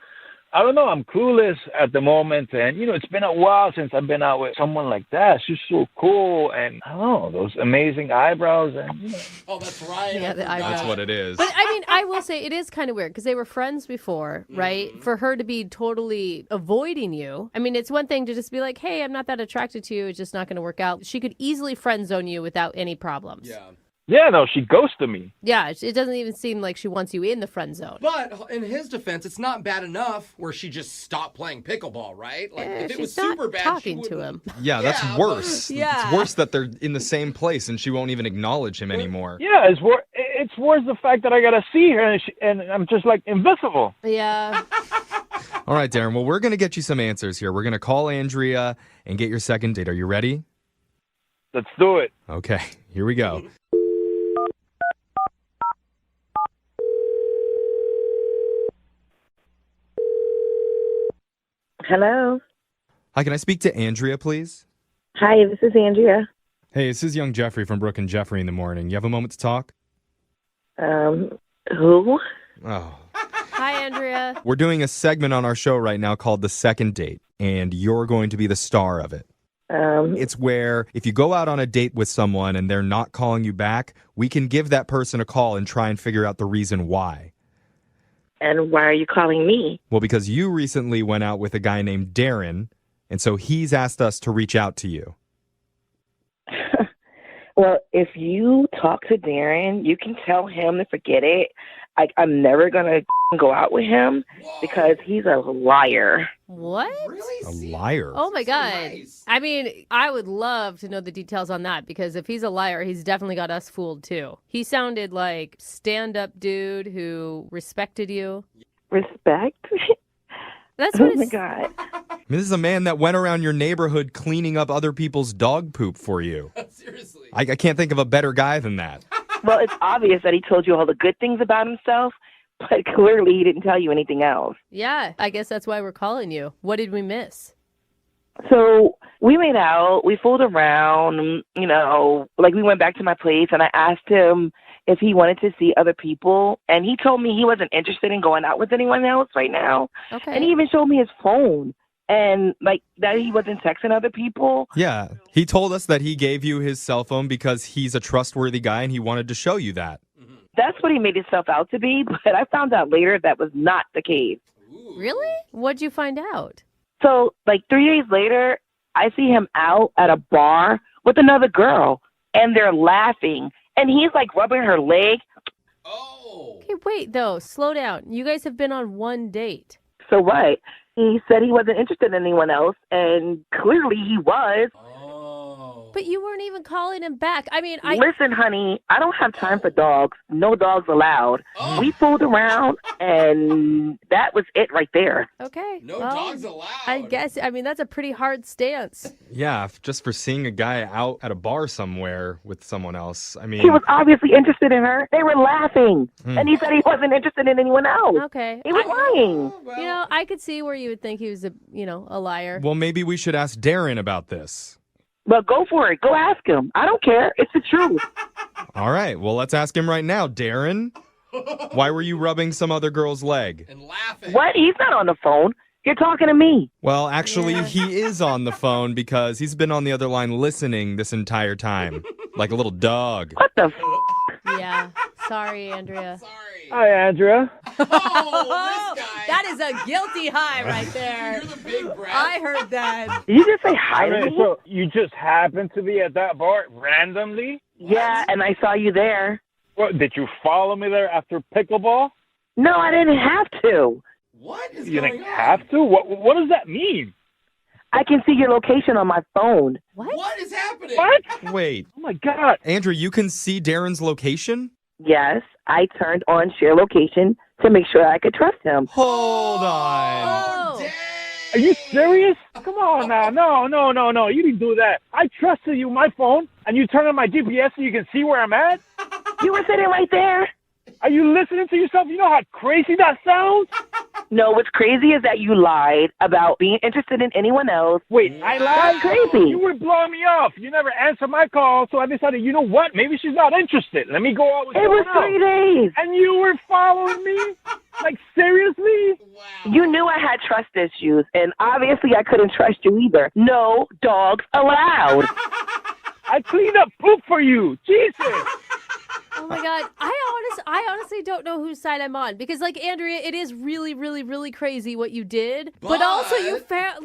Speaker 8: I don't know. I'm clueless at the moment, and it's been a while since I've been out with someone like that. She's so cool, and I don't know, those amazing eyebrows, and
Speaker 5: Oh, that's right.
Speaker 3: Yeah,
Speaker 5: I
Speaker 3: the
Speaker 5: forgot.
Speaker 3: eyebrows.
Speaker 7: That's what it is.
Speaker 3: But I mean, I will say it is kind of weird because they were friends before, right? For her to be totally avoiding you. I mean, it's one thing to just be like, hey, I'm not that attracted to you. It's just not going to work out. She could easily friend zone you without any problems.
Speaker 5: Yeah.
Speaker 8: yeah, no, she ghosted me.
Speaker 3: Yeah, it doesn't even seem like she wants you in the friend zone.
Speaker 5: But in his defense, it's not bad enough where she just stopped playing pickleball, right? Like, if it was
Speaker 3: she's not
Speaker 5: super bad,
Speaker 3: talking
Speaker 5: she
Speaker 3: to
Speaker 5: wouldn't-
Speaker 3: him.
Speaker 7: Yeah, that's
Speaker 5: Yeah,
Speaker 7: worse.
Speaker 3: Yeah.
Speaker 7: It's worse that they're in the same place and she won't even acknowledge him anymore.
Speaker 8: Yeah, it's worse the fact that I gotta see her, and I'm just like invisible.
Speaker 3: Yeah.
Speaker 7: All right, Darren. Well, we're going to get you some answers here. We're going to call Andrea and get your second date. Are you ready?
Speaker 8: Let's do it.
Speaker 7: Okay, here we go.
Speaker 6: Hello.
Speaker 7: Hi, can I speak to Andrea, please?
Speaker 6: Hi, this is Andrea.
Speaker 7: Hey, this is young Jeffrey from Brooke and Jeffrey in the morning. You have a moment to talk?
Speaker 6: Who?
Speaker 7: Oh.
Speaker 3: Hi, Andrea.
Speaker 7: We're doing a segment on our show right now called The Second Date, and you're going to be the star of it. It's where if you go out on a date with someone and they're not calling you back, we can give that person a call and try and figure out the reason why.
Speaker 6: And why are you calling me?
Speaker 7: Well, because you recently went out with a guy named Darren, and so he's asked us to reach out to you.
Speaker 6: Well, if you talk to Darren, you can tell him to forget it. I'm never going to go out with him because he's a liar.
Speaker 3: What?
Speaker 5: Really?
Speaker 7: A
Speaker 5: See?
Speaker 7: liar.
Speaker 3: Oh my
Speaker 5: So
Speaker 3: God.
Speaker 5: nice.
Speaker 3: I mean, I would love to know the details on that because if he's a liar, he's definitely got us fooled too. He sounded like stand-up dude who respected you.
Speaker 6: Respect?
Speaker 3: That's
Speaker 6: Oh
Speaker 3: what
Speaker 6: my
Speaker 3: it's
Speaker 6: God.
Speaker 7: I mean, this is a man that went around your neighborhood cleaning up other people's dog poop for you.
Speaker 5: Seriously.
Speaker 7: I can't think of a better guy than that.
Speaker 6: Well, it's obvious that he told you all the good things about himself, but clearly he didn't tell you anything else.
Speaker 3: Yeah, I guess that's why we're calling you. What did we miss?
Speaker 6: So we made out, we fooled around, like we went back to my place and I asked him if he wanted to see other people. And he told me he wasn't interested in going out with anyone else right now.
Speaker 3: Okay.
Speaker 6: And he even showed me his phone and like that he wasn't texting other people.
Speaker 7: Yeah, he told us that he gave you his cell phone because he's a trustworthy guy and he wanted to show you that.
Speaker 6: That's what he made himself out to be. But I found out later that was not the case.
Speaker 3: Really? What'd you find out?
Speaker 6: So like 3 days later, I see him out at a bar with another girl and they're laughing and he's like rubbing her leg.
Speaker 5: Oh.
Speaker 3: Okay, wait, though. Slow down. You guys have been on one date.
Speaker 6: So what? He said he wasn't interested in anyone else and clearly he was.
Speaker 5: Oh.
Speaker 3: But you weren't even calling him back. I mean,
Speaker 6: Listen, honey, I don't have time for dogs. No dogs allowed. We fooled around, and that was it right there.
Speaker 3: Okay.
Speaker 5: No dogs allowed.
Speaker 3: I guess. I mean, that's a pretty hard stance.
Speaker 7: Yeah, just for seeing a guy out at a bar somewhere with someone else. I mean,
Speaker 6: He was obviously interested in her. They were laughing, and he said he wasn't interested in anyone else.
Speaker 3: Okay.
Speaker 6: He was lying.
Speaker 3: You know, I could see where you would think he was a liar.
Speaker 7: well, maybe we should ask Darren about this.
Speaker 6: But go for it. Go ask him. I don't care. It's the truth.
Speaker 7: All right, well, let's ask him right now. Darren, why were you rubbing some other girl's leg?
Speaker 5: And laughing.
Speaker 6: What? He's not on the phone. You're talking to me.
Speaker 7: Well, actually, he is on the phone because he's been on the other line listening this entire time, like a little dog.
Speaker 6: What the f***?
Speaker 3: Yeah. Sorry, Andrea.
Speaker 5: Sorry.
Speaker 8: Hi, Andrea.
Speaker 5: Oh, this guy.
Speaker 3: That is a guilty high right there.
Speaker 5: You're the big brat.
Speaker 3: I heard that.
Speaker 6: Did you just say hi to me?
Speaker 8: So you just happened to be at that bar randomly?
Speaker 6: Yeah, and I saw you there.
Speaker 8: What, did you follow me there after pickleball?
Speaker 6: No, I didn't have to.
Speaker 5: What is
Speaker 8: You
Speaker 5: going
Speaker 8: didn't
Speaker 5: on?
Speaker 8: have to? What does that mean?
Speaker 6: I can see your location on my phone.
Speaker 5: What is happening?
Speaker 8: What?
Speaker 7: Wait,
Speaker 8: Oh, my God.
Speaker 7: Andrew, you can see Darren's location?
Speaker 6: Yes, I turned on share location to make sure I could trust him.
Speaker 7: Hold on.
Speaker 3: Oh.
Speaker 5: Dang.
Speaker 8: Are you serious? Come on now. No. You didn't do that. I trusted you with my phone, and you turn on my GPS so you can see where I'm at?
Speaker 6: You were sitting right there.
Speaker 8: Are you listening to yourself? You know how crazy that sounds?
Speaker 6: No, what's crazy is that you lied about being interested in anyone else.
Speaker 8: Wait, I lied?
Speaker 6: That's crazy.
Speaker 8: You were blowing me off. You never answered my call, so I decided, you know what? Maybe she's not interested. Let me go out with
Speaker 6: It
Speaker 8: someone
Speaker 6: was
Speaker 8: else.
Speaker 6: 3 days.
Speaker 8: And you were following me? Like, seriously?
Speaker 5: Wow.
Speaker 6: You knew I had trust issues, and obviously I couldn't trust you either. No dogs allowed.
Speaker 8: I cleaned up poop for you. Jesus.
Speaker 3: Oh my God. I honestly don't know whose side I'm on because, like, Andrea, it is really, really, really crazy what you did. But also you found,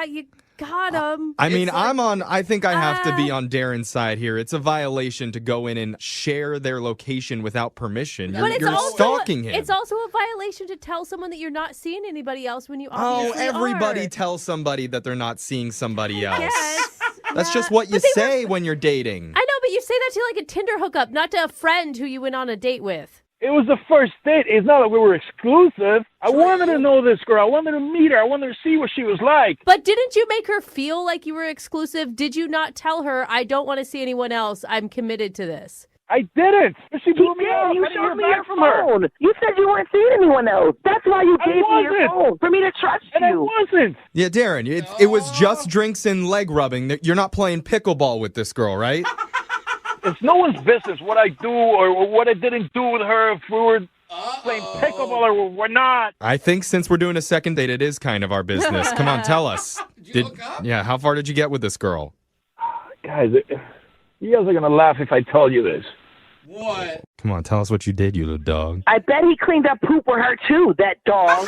Speaker 3: you got him.
Speaker 7: I mean,
Speaker 5: like-
Speaker 7: I think I have to be on Darren's side here. It's a violation to go in and share their location without permission.
Speaker 3: But it's
Speaker 7: You're
Speaker 3: also
Speaker 7: stalking him.
Speaker 3: It's also a violation to tell someone that you're not seeing anybody else when you
Speaker 7: Oh,
Speaker 3: obviously
Speaker 7: everybody
Speaker 3: are.
Speaker 7: tells somebody that they're not seeing somebody else.
Speaker 3: Yes.
Speaker 7: That's
Speaker 3: Yeah.
Speaker 7: just what you
Speaker 3: But they
Speaker 7: say when you're dating.
Speaker 3: I know, but you say that to like a Tinder hookup, not to a friend who you went on a date with.
Speaker 8: It was the first date. It's not like we were exclusive. I wanted to know this girl. I wanted to meet her. I wanted to see what she was like.
Speaker 3: But didn't you make her feel like you were exclusive? Did you not tell her, I don't want to see anyone else. I'm committed to this?
Speaker 8: I didn't. But she blew me
Speaker 6: You
Speaker 8: off.
Speaker 6: did. You
Speaker 8: I didn't
Speaker 6: showed
Speaker 8: hear
Speaker 6: me
Speaker 8: back
Speaker 6: your
Speaker 8: from her.
Speaker 6: phone. You said you weren't seeing anyone else. That's why you
Speaker 8: I
Speaker 6: gave me your
Speaker 8: wasn't.
Speaker 6: phone, for me to trust
Speaker 8: And I
Speaker 6: you.
Speaker 8: wasn't.
Speaker 7: Yeah, Darren, it was just drinks and leg rubbing. You're not playing pickleball with this girl, right?
Speaker 8: It's no one's business what I do or what I didn't do with her if we were playing pickleball or we're not.
Speaker 7: I think since we're doing a second date, it is kind of our business. Come on, tell us.
Speaker 5: Did you hook up?
Speaker 7: Yeah, how far did you get with this girl?
Speaker 8: Guys, you guys are going to laugh if I tell you this.
Speaker 5: What?
Speaker 7: Come on, tell us what you did, you little dog.
Speaker 6: I bet he cleaned up poop with her too, that dog.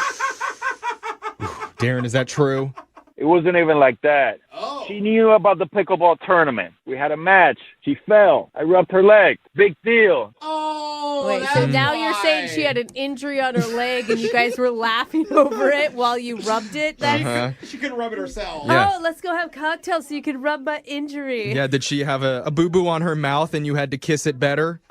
Speaker 7: Darren, is that true?
Speaker 8: It wasn't even like that.
Speaker 5: Oh.
Speaker 8: She knew about the pickleball tournament. We had a match. She fell. I rubbed her leg. Big deal.
Speaker 5: Oh,
Speaker 3: Wait,
Speaker 5: that's
Speaker 3: so now you're
Speaker 5: why.
Speaker 3: saying she had an injury on her leg and you guys were laughing over it while you rubbed it? That's,
Speaker 5: She couldn't rub it herself.
Speaker 7: Yeah.
Speaker 3: Oh, let's go have cocktails so you can rub my injury.
Speaker 7: Yeah, did she have a boo-boo on her mouth and you had to kiss it better?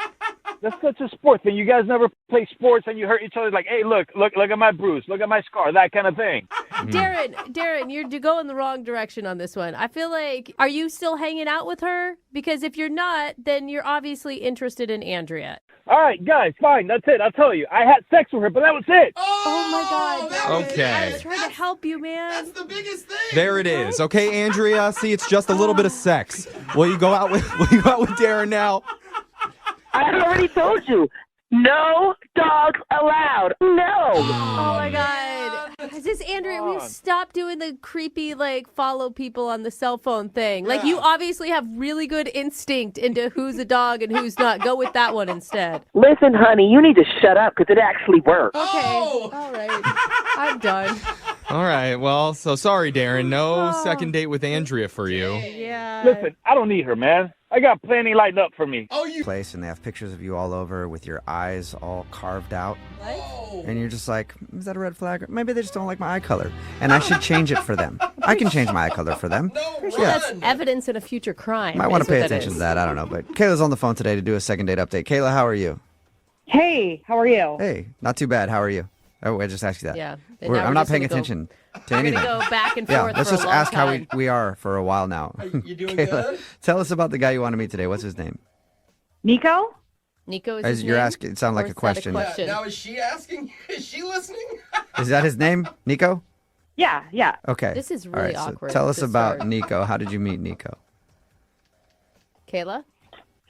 Speaker 8: That's such a sport thing. You guys never play sports and you hurt each other like, hey, look at my bruise. Look at my scar. That kind of thing.
Speaker 3: Darren, you're going the wrong direction on this one. I feel like, are you still hanging out with her? Because if you're not, then you're obviously interested in Andrea.
Speaker 8: All right, guys, fine. That's it. I'll tell you. I had sex with her, but that was it.
Speaker 3: Oh my God.
Speaker 5: that was
Speaker 7: Okay.
Speaker 3: I
Speaker 5: it.
Speaker 3: was trying to help you, man.
Speaker 5: That's the biggest thing.
Speaker 7: There it is. Okay, Andrea, see, it's just a little bit of sex. Will you go out with Darren now?
Speaker 6: I already told you. No dogs allowed. No.
Speaker 3: Oh my God. Is this Andrea? Will you stop doing the creepy, follow people on the cell phone thing? Like, you obviously have really good instinct into who's a dog and who's not. Go with that one instead.
Speaker 6: Listen, honey, you need to shut up because it actually works.
Speaker 3: Okay.
Speaker 5: Oh.
Speaker 3: All right. I'm done.
Speaker 7: All right. Well, so sorry, Darren. No second date with Andrea for you.
Speaker 3: Yeah.
Speaker 8: Listen, I don't need her, man. I got plenty lined up for me.
Speaker 5: Oh, you.
Speaker 2: Place and they have pictures of you all over with your eyes all carved out.
Speaker 5: Oh.
Speaker 2: And you're just like, is that a red flag? Maybe they just don't like my eye color. And I should change it for them. I can change my eye color for them.
Speaker 5: No,
Speaker 3: Pretty sure that's evidence in a future crime.
Speaker 2: Might want
Speaker 3: is
Speaker 2: to pay
Speaker 3: what that
Speaker 2: attention
Speaker 3: is.
Speaker 2: to that. I don't know. But Kayla's on the phone today to do a second date update. Kayla, how are you?
Speaker 9: Hey, how are you?
Speaker 2: Hey, not too bad. How are you? Oh, I just asked you that.
Speaker 3: Yeah.
Speaker 2: I'm not paying attention to
Speaker 3: We're
Speaker 2: anything.
Speaker 3: going to go back and
Speaker 2: Yeah,
Speaker 3: forth
Speaker 2: let's
Speaker 3: for
Speaker 2: just
Speaker 3: a long
Speaker 2: ask
Speaker 3: time.
Speaker 2: how we are for a while now.
Speaker 5: You doing
Speaker 2: Kayla,
Speaker 5: good?
Speaker 2: tell us about the guy you want to meet today. What's his name?
Speaker 9: Nico?
Speaker 3: Nico is
Speaker 2: As
Speaker 3: his
Speaker 2: you're
Speaker 3: name?
Speaker 2: asking, it sounded like
Speaker 3: Or
Speaker 2: a
Speaker 3: is that
Speaker 2: question.
Speaker 3: question?
Speaker 5: Now, is she asking? Is she listening?
Speaker 2: Is that his name, Nico?
Speaker 9: Yeah.
Speaker 2: Okay.
Speaker 3: This is
Speaker 2: All
Speaker 3: really
Speaker 2: right, so
Speaker 3: awkward
Speaker 2: tell us
Speaker 3: to
Speaker 2: about
Speaker 3: start.
Speaker 2: Nico. How did you meet Nico?
Speaker 3: Kayla?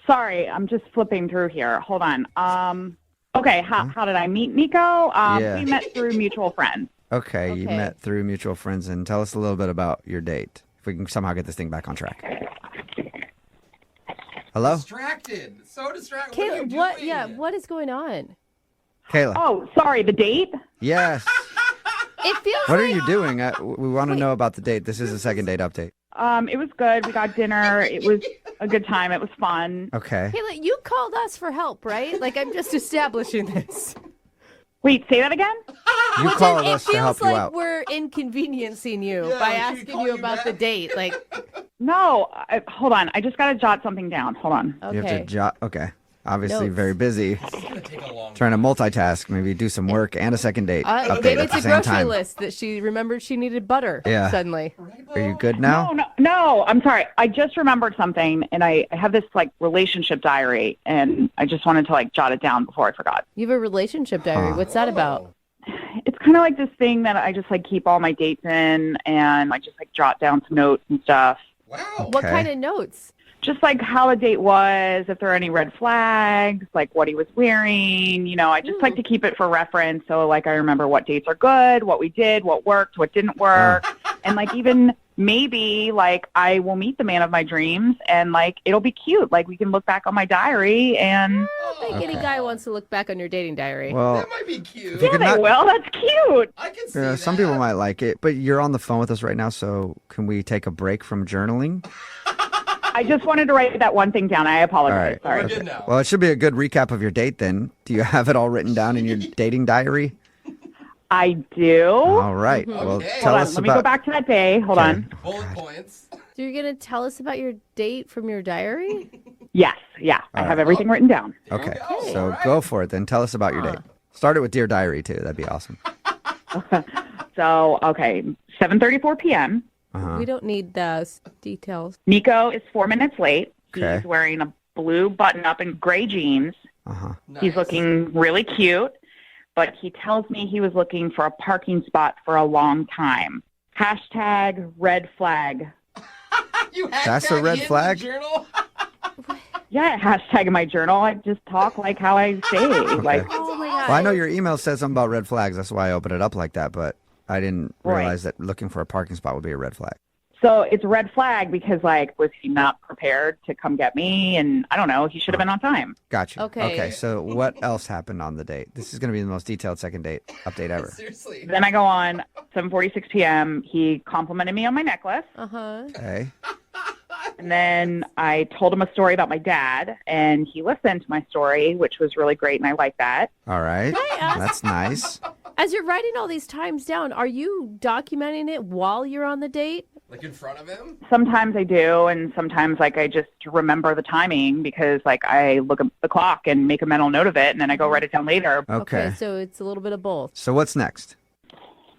Speaker 9: Sorry, I'm just flipping through here. Hold on. Okay, how did I meet Nico?
Speaker 2: Yeah.
Speaker 9: We met through mutual friends.
Speaker 2: Okay, you
Speaker 3: Okay.
Speaker 2: met through mutual friends, and tell us a little bit about your date. If we can somehow get this thing back on track. Hello,
Speaker 5: Distracted. So distracted.
Speaker 3: Kayla,
Speaker 5: What are you doing?
Speaker 3: what is going on?
Speaker 2: Kayla.
Speaker 9: Oh, sorry, the date?
Speaker 2: Yes.
Speaker 3: It feels
Speaker 2: What are
Speaker 3: like
Speaker 2: you doing? We want to know about the date. This is a second date update.
Speaker 9: It was good. We got dinner. It was a good time. It was fun.
Speaker 2: Okay.
Speaker 3: Kayla, you called us for help, right? Like, I'm just establishing this.
Speaker 9: Wait, say that again?
Speaker 2: You
Speaker 3: Well,
Speaker 2: called
Speaker 3: then
Speaker 2: us
Speaker 3: it
Speaker 2: to help
Speaker 3: feels
Speaker 2: you
Speaker 3: like
Speaker 2: out.
Speaker 3: we're inconveniencing you
Speaker 5: Yeah,
Speaker 3: by
Speaker 5: should we
Speaker 3: asking
Speaker 5: call
Speaker 3: you
Speaker 5: you
Speaker 3: about
Speaker 5: back?
Speaker 3: the date. Like,
Speaker 9: No, hold on. I just got to jot something down. Hold on.
Speaker 3: okay.
Speaker 2: You have to jot. Okay. Obviously,
Speaker 3: Notes.
Speaker 2: very busy.
Speaker 5: It's gonna take a long
Speaker 2: Trying to multitask. Maybe do some work and a second date update
Speaker 3: maybe
Speaker 2: at
Speaker 3: it's
Speaker 2: the
Speaker 3: a
Speaker 2: same
Speaker 3: grocery
Speaker 2: time.
Speaker 3: list that she remembered she needed butter suddenly.
Speaker 2: Are you good now?
Speaker 9: No, I'm sorry. I just remembered something, and I have this, relationship diary, and I just wanted to, jot it down before I forgot.
Speaker 3: You have a relationship diary.
Speaker 2: Huh.
Speaker 3: What's that about?
Speaker 9: It's kind of like this thing that I just, keep all my dates in, and I just, jot down some notes and stuff.
Speaker 5: Wow.
Speaker 3: What
Speaker 2: Okay.
Speaker 3: kind of notes?
Speaker 9: Just, how a date was, if there are any red flags, what he was wearing. I just like to keep it for reference, so, I remember what dates are good, what we did, what worked, what didn't work. And, even maybe, I will meet the man of my dreams, and, it'll be cute. We can look back on my diary, and...
Speaker 3: I don't think any guy wants to look back on your dating diary.
Speaker 2: Well,
Speaker 5: That might be cute.
Speaker 2: you
Speaker 9: Yeah,
Speaker 2: could
Speaker 9: they
Speaker 2: not-
Speaker 9: will. That's cute.
Speaker 5: I can see
Speaker 2: yeah,
Speaker 5: that.
Speaker 2: some people might like it, but you're on the phone with us right now, so can we take a break from journaling?
Speaker 9: I just wanted to write that one thing down. I apologize.
Speaker 2: All right.
Speaker 9: Sorry.
Speaker 5: We're good now.
Speaker 2: Well, it should be a good recap of your date then. Do you have it all written down in your dating diary?
Speaker 9: I do.
Speaker 2: All right.
Speaker 3: Mm-hmm.
Speaker 2: Well,
Speaker 5: Okay.
Speaker 2: tell
Speaker 9: Hold on.
Speaker 2: us
Speaker 9: Let
Speaker 2: about.
Speaker 9: me go back to that day. Hold
Speaker 2: Okay.
Speaker 9: on.
Speaker 5: Bullet points.
Speaker 3: So you're going to tell us about your date from your diary?
Speaker 9: Yes. Yeah. I
Speaker 2: All
Speaker 9: have
Speaker 2: right.
Speaker 9: everything written down.
Speaker 2: Okay.
Speaker 5: go.
Speaker 2: So
Speaker 5: All right.
Speaker 2: go for it then. Tell us about your date. Start it with Dear Diary too. That'd be awesome.
Speaker 9: So, okay. 7:34 p.m.
Speaker 3: We don't need those details.
Speaker 9: Nico is 4 minutes late.
Speaker 2: Okay.
Speaker 9: He's wearing a blue button-up and gray jeans.
Speaker 2: Uh-huh.
Speaker 9: He's
Speaker 5: Nice.
Speaker 9: looking really cute, but he tells me he was looking for a parking spot for a long time. Hashtag red flag.
Speaker 5: You
Speaker 2: That's a
Speaker 5: hashtag
Speaker 2: red
Speaker 5: in the
Speaker 2: flag?
Speaker 5: Journal?
Speaker 9: Yeah, hashtag in my journal. I just talk like how I say. Like,
Speaker 3: Oh, my God.
Speaker 2: Well, I know your email says something about red flags. That's why I opened it up like that, but I didn't
Speaker 9: Right.
Speaker 2: realize that looking for a parking spot would be a red flag.
Speaker 9: so it's a red flag because, was he not prepared to come get me? And I don't know. He should have been on time.
Speaker 2: Gotcha.
Speaker 3: Okay.
Speaker 2: Okay, so what else happened on the date? This is going to be the most detailed second date update ever.
Speaker 5: Seriously.
Speaker 9: Then I go on, 7:46 p.m. He complimented me on my necklace.
Speaker 3: Uh-huh.
Speaker 2: Okay.
Speaker 9: And then I told him a story about my dad, and he listened to my story, which was really great, and I like that.
Speaker 2: All right.
Speaker 3: I ask-
Speaker 2: That's nice.
Speaker 3: As you're writing all these times down, are you documenting it while you're on the date?
Speaker 5: Like in front of him?
Speaker 9: Sometimes I do, and sometimes, I just remember the timing because, I look at the clock and make a mental note of it, and then I go write it down later.
Speaker 2: Okay.
Speaker 3: So it's a little bit of both.
Speaker 2: So what's next?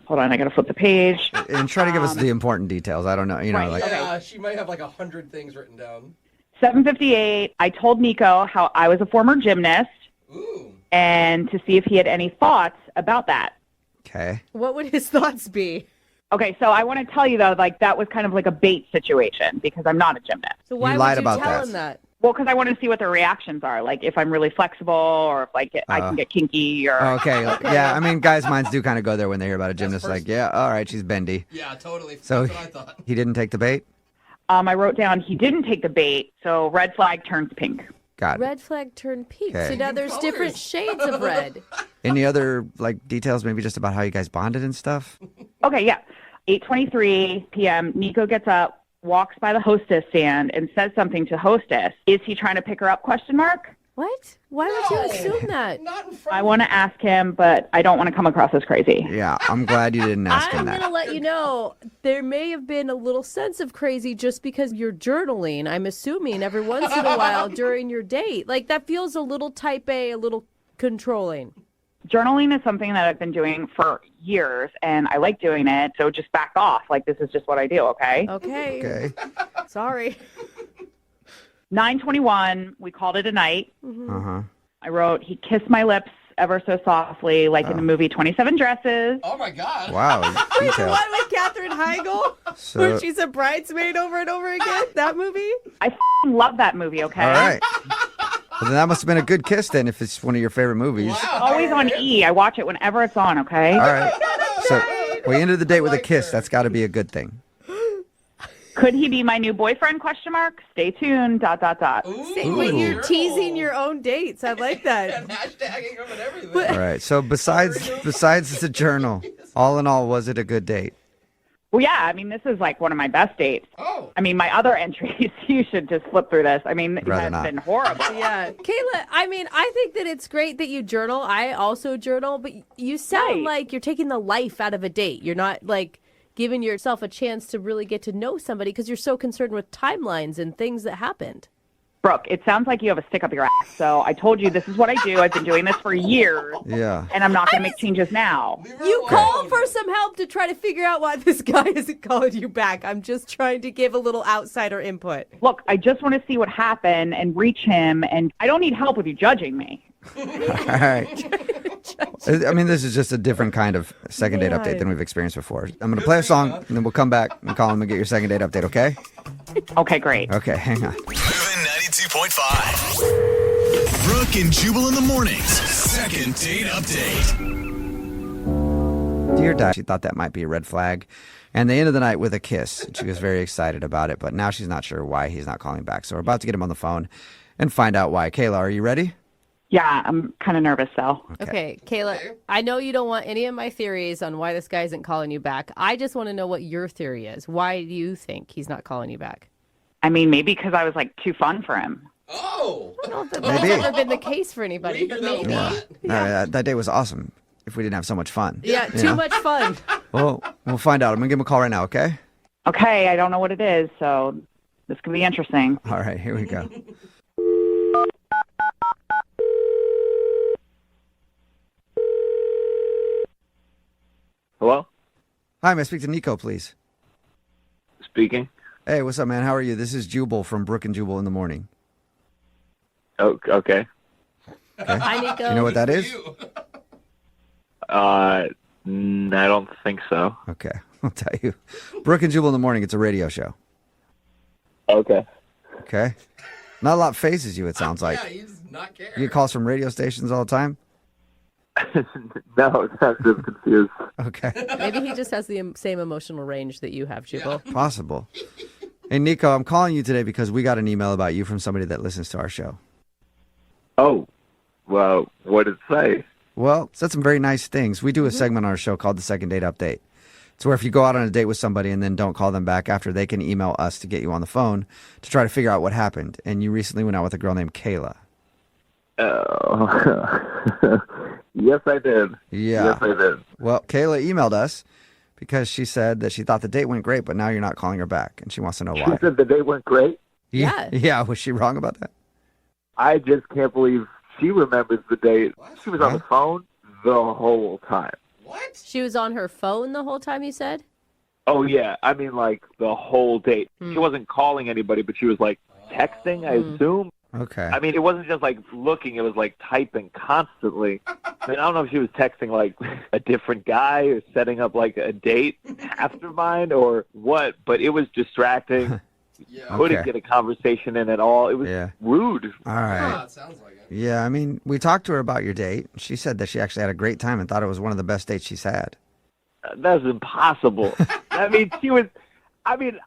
Speaker 9: Hold on, I got to flip the page.
Speaker 2: And try to give us the important details. I don't know. You know,
Speaker 9: Right.
Speaker 2: like
Speaker 5: Yeah, she might have like 100 things written down.
Speaker 9: 7:58, I told Nico how I was a former gymnast
Speaker 5: Ooh.
Speaker 9: and to see if he had any thoughts about that.
Speaker 2: okay.
Speaker 3: What would his thoughts be?
Speaker 9: Okay, so I want to tell you, though, that was kind of like a bait situation because I'm not a gymnast.
Speaker 3: So why
Speaker 2: lied
Speaker 3: would you
Speaker 2: about
Speaker 3: tell
Speaker 2: that.
Speaker 3: him that?
Speaker 9: Well, because I want to see what their reactions are, if I'm really flexible or if I can get kinky or...
Speaker 2: Okay. Yeah, I mean, guys' minds do kind of go there when they hear about a gymnast. Like, yeah, all right, she's bendy.
Speaker 5: Yeah, totally.
Speaker 2: So
Speaker 5: That's what I thought.
Speaker 2: he didn't take the bait?
Speaker 9: I wrote down he didn't take the bait, so red flag turns pink.
Speaker 2: Got it.
Speaker 3: Red flag turned pink.
Speaker 2: Okay.
Speaker 3: So now there's different
Speaker 5: Colors.
Speaker 3: shades of red.
Speaker 2: Any other, details maybe just about how you guys bonded and stuff?
Speaker 9: Okay, yeah. 8:23 p.m., Nico gets up, walks by the hostess stand, and says something to hostess. Is he trying to pick her up, question mark?
Speaker 3: What? Why would you assume that?
Speaker 5: Not in front
Speaker 9: I want to ask him, but I don't want to come across as crazy.
Speaker 2: Yeah, I'm glad you didn't ask him
Speaker 3: I'm
Speaker 2: that.
Speaker 3: going to let you know, there may have been a little sense of crazy just because you're journaling, I'm assuming, every once in a while during your date. Like, that feels a little type A, a little controlling.
Speaker 9: Journaling is something that I've been doing for years, and I like doing it, so just back off. Like, this is just what I do, okay?
Speaker 3: Okay. Sorry.
Speaker 9: 9:21, we called it a night.
Speaker 2: Uh-huh.
Speaker 9: I wrote, he kissed my lips ever so softly, like in the movie 27 Dresses.
Speaker 5: Oh, my God.
Speaker 2: Wow.
Speaker 3: The
Speaker 2: Detailed.
Speaker 3: one with Katherine Heigl, where she's a bridesmaid over and over again? That movie?
Speaker 9: I f***ing love that movie, okay?
Speaker 2: All right. Well, then that must have been a good kiss then if it's one of your favorite movies.
Speaker 5: Wow.
Speaker 9: Always on E. I watch it whenever it's on, okay?
Speaker 2: All right. So we ended the date with a kiss. That's got to be a good thing.
Speaker 9: Could he be my new boyfriend, question mark? Stay tuned, ...
Speaker 3: See, wait, you're teasing your own dates. I like that.
Speaker 5: And hashtagging them and everything.
Speaker 2: All right. So besides the journal, all in all, was it a good date?
Speaker 9: Well, yeah, I mean, this is like one of my best dates.
Speaker 5: Oh.
Speaker 9: I mean, my other entries, you should just flip through this. I mean, it
Speaker 2: Rather
Speaker 9: has
Speaker 2: not.
Speaker 9: been horrible.
Speaker 3: Yeah. Kayla, I mean, I think that it's great that you journal. I also journal, but you sound
Speaker 9: Right.
Speaker 3: like you're taking the life out of a date. You're not, like, giving yourself a chance to really get to know somebody because you're so concerned with timelines and things that happened.
Speaker 9: Brooke, it sounds like you have a stick up your ass. So I told you this is what I do. I've been doing this for years,
Speaker 2: Yeah.
Speaker 9: and I'm not going to make changes now.
Speaker 3: You called for some help to try to figure out why this guy isn't calling you back. I'm just trying to give a little outsider input.
Speaker 9: Look, I just want to see what happened and reach him, and I don't need help with you judging me.
Speaker 2: All right. I mean, this is just a different kind of second date update than we've experienced before. I'm going to play a song, and then we'll come back and call him and get your second date update, okay?
Speaker 9: Okay, great.
Speaker 2: Okay, hang on.
Speaker 1: Moving 92.5. Brooke and Jubal in the mornings. Second date update.
Speaker 2: Dear Di, she thought that might be a red flag. And they ended the night with a kiss. She was very excited about it, but now she's not sure why he's not calling back. So we're about to get him on the phone and find out why. Kayla, are you ready?
Speaker 9: Yeah, I'm kind of nervous, though.
Speaker 3: Okay, Kayla, I know you don't want any of my theories on why this guy isn't calling you back. I just want to know what your theory is. Why do you think he's not calling you back?
Speaker 9: I mean, maybe because I was, like, too fun for him.
Speaker 5: Oh.
Speaker 3: I don't think that's
Speaker 2: Maybe.
Speaker 3: ever been the case for anybody, but maybe.
Speaker 2: No, that day was awesome if we didn't have so much fun.
Speaker 3: Yeah,
Speaker 2: You
Speaker 3: too
Speaker 2: know?
Speaker 3: much fun.
Speaker 2: Well, we'll find out. I'm going to give him a call right now, okay?
Speaker 9: Okay, I don't know what it is, so this could be interesting.
Speaker 2: All right, here we go.
Speaker 8: Hello?
Speaker 2: Hi, may I speak to Nico, please?
Speaker 8: Speaking.
Speaker 2: Hey, what's up, man? How are you? This is Jubal from Brooke and Jubal in the morning.
Speaker 8: Oh, okay.
Speaker 3: Hi, Nico.
Speaker 2: You know what that is?
Speaker 8: I don't think so.
Speaker 2: Okay, I'll tell you. Brooke and Jubal in the morning, it's a radio show.
Speaker 8: Okay.
Speaker 2: Okay? Not a lot phases you, it sounds like.
Speaker 5: Yeah, he's not caring.
Speaker 2: You get calls from radio stations all the time?
Speaker 8: No, I'm just confused.
Speaker 2: Okay.
Speaker 3: Maybe he just has the same emotional range that you have, Jubal.
Speaker 2: Possible. Hey, Nico, I'm calling you today because we got an email about you from somebody that listens to our show.
Speaker 8: Oh, well, what did it say?
Speaker 2: Well, it said some very nice things. We do a segment on our show called the Second Date Update. It's where if you go out on a date with somebody and then don't call them back after, they can email us to get you on the phone to try to figure out what happened. And you recently went out with a girl named Kayla.
Speaker 8: Oh, yes, I did.
Speaker 2: Yeah.
Speaker 8: Yes, I did.
Speaker 2: Well, Kayla emailed us because she said that she thought the date went great, but now you're not calling her back, and she wants to know
Speaker 8: She
Speaker 2: why.
Speaker 8: said the date went great.
Speaker 3: Yeah.
Speaker 2: Yeah, was she wrong about that?
Speaker 8: I just can't believe she remembers the date. She was on the phone the whole time.
Speaker 5: What?
Speaker 3: She was on her phone the whole time, you said?
Speaker 8: Oh, yeah. I mean, like, the whole date. She wasn't calling anybody, but she was, like, texting, I assume.
Speaker 2: Okay.
Speaker 8: I mean, it wasn't just, like, looking. It was, like, typing constantly. I mean, I don't know if she was texting, like, a different guy or setting up, like, a date after mine or what, but it was distracting.
Speaker 5: Yeah.
Speaker 8: Couldn't get a conversation in at all. It was rude.
Speaker 2: All right.
Speaker 5: Ah, it sounds like it.
Speaker 2: Yeah, I mean, we talked to her about your date. She said that she actually had a great time and thought it was one of the best dates she's had.
Speaker 8: That's impossible. I mean, she was. I mean,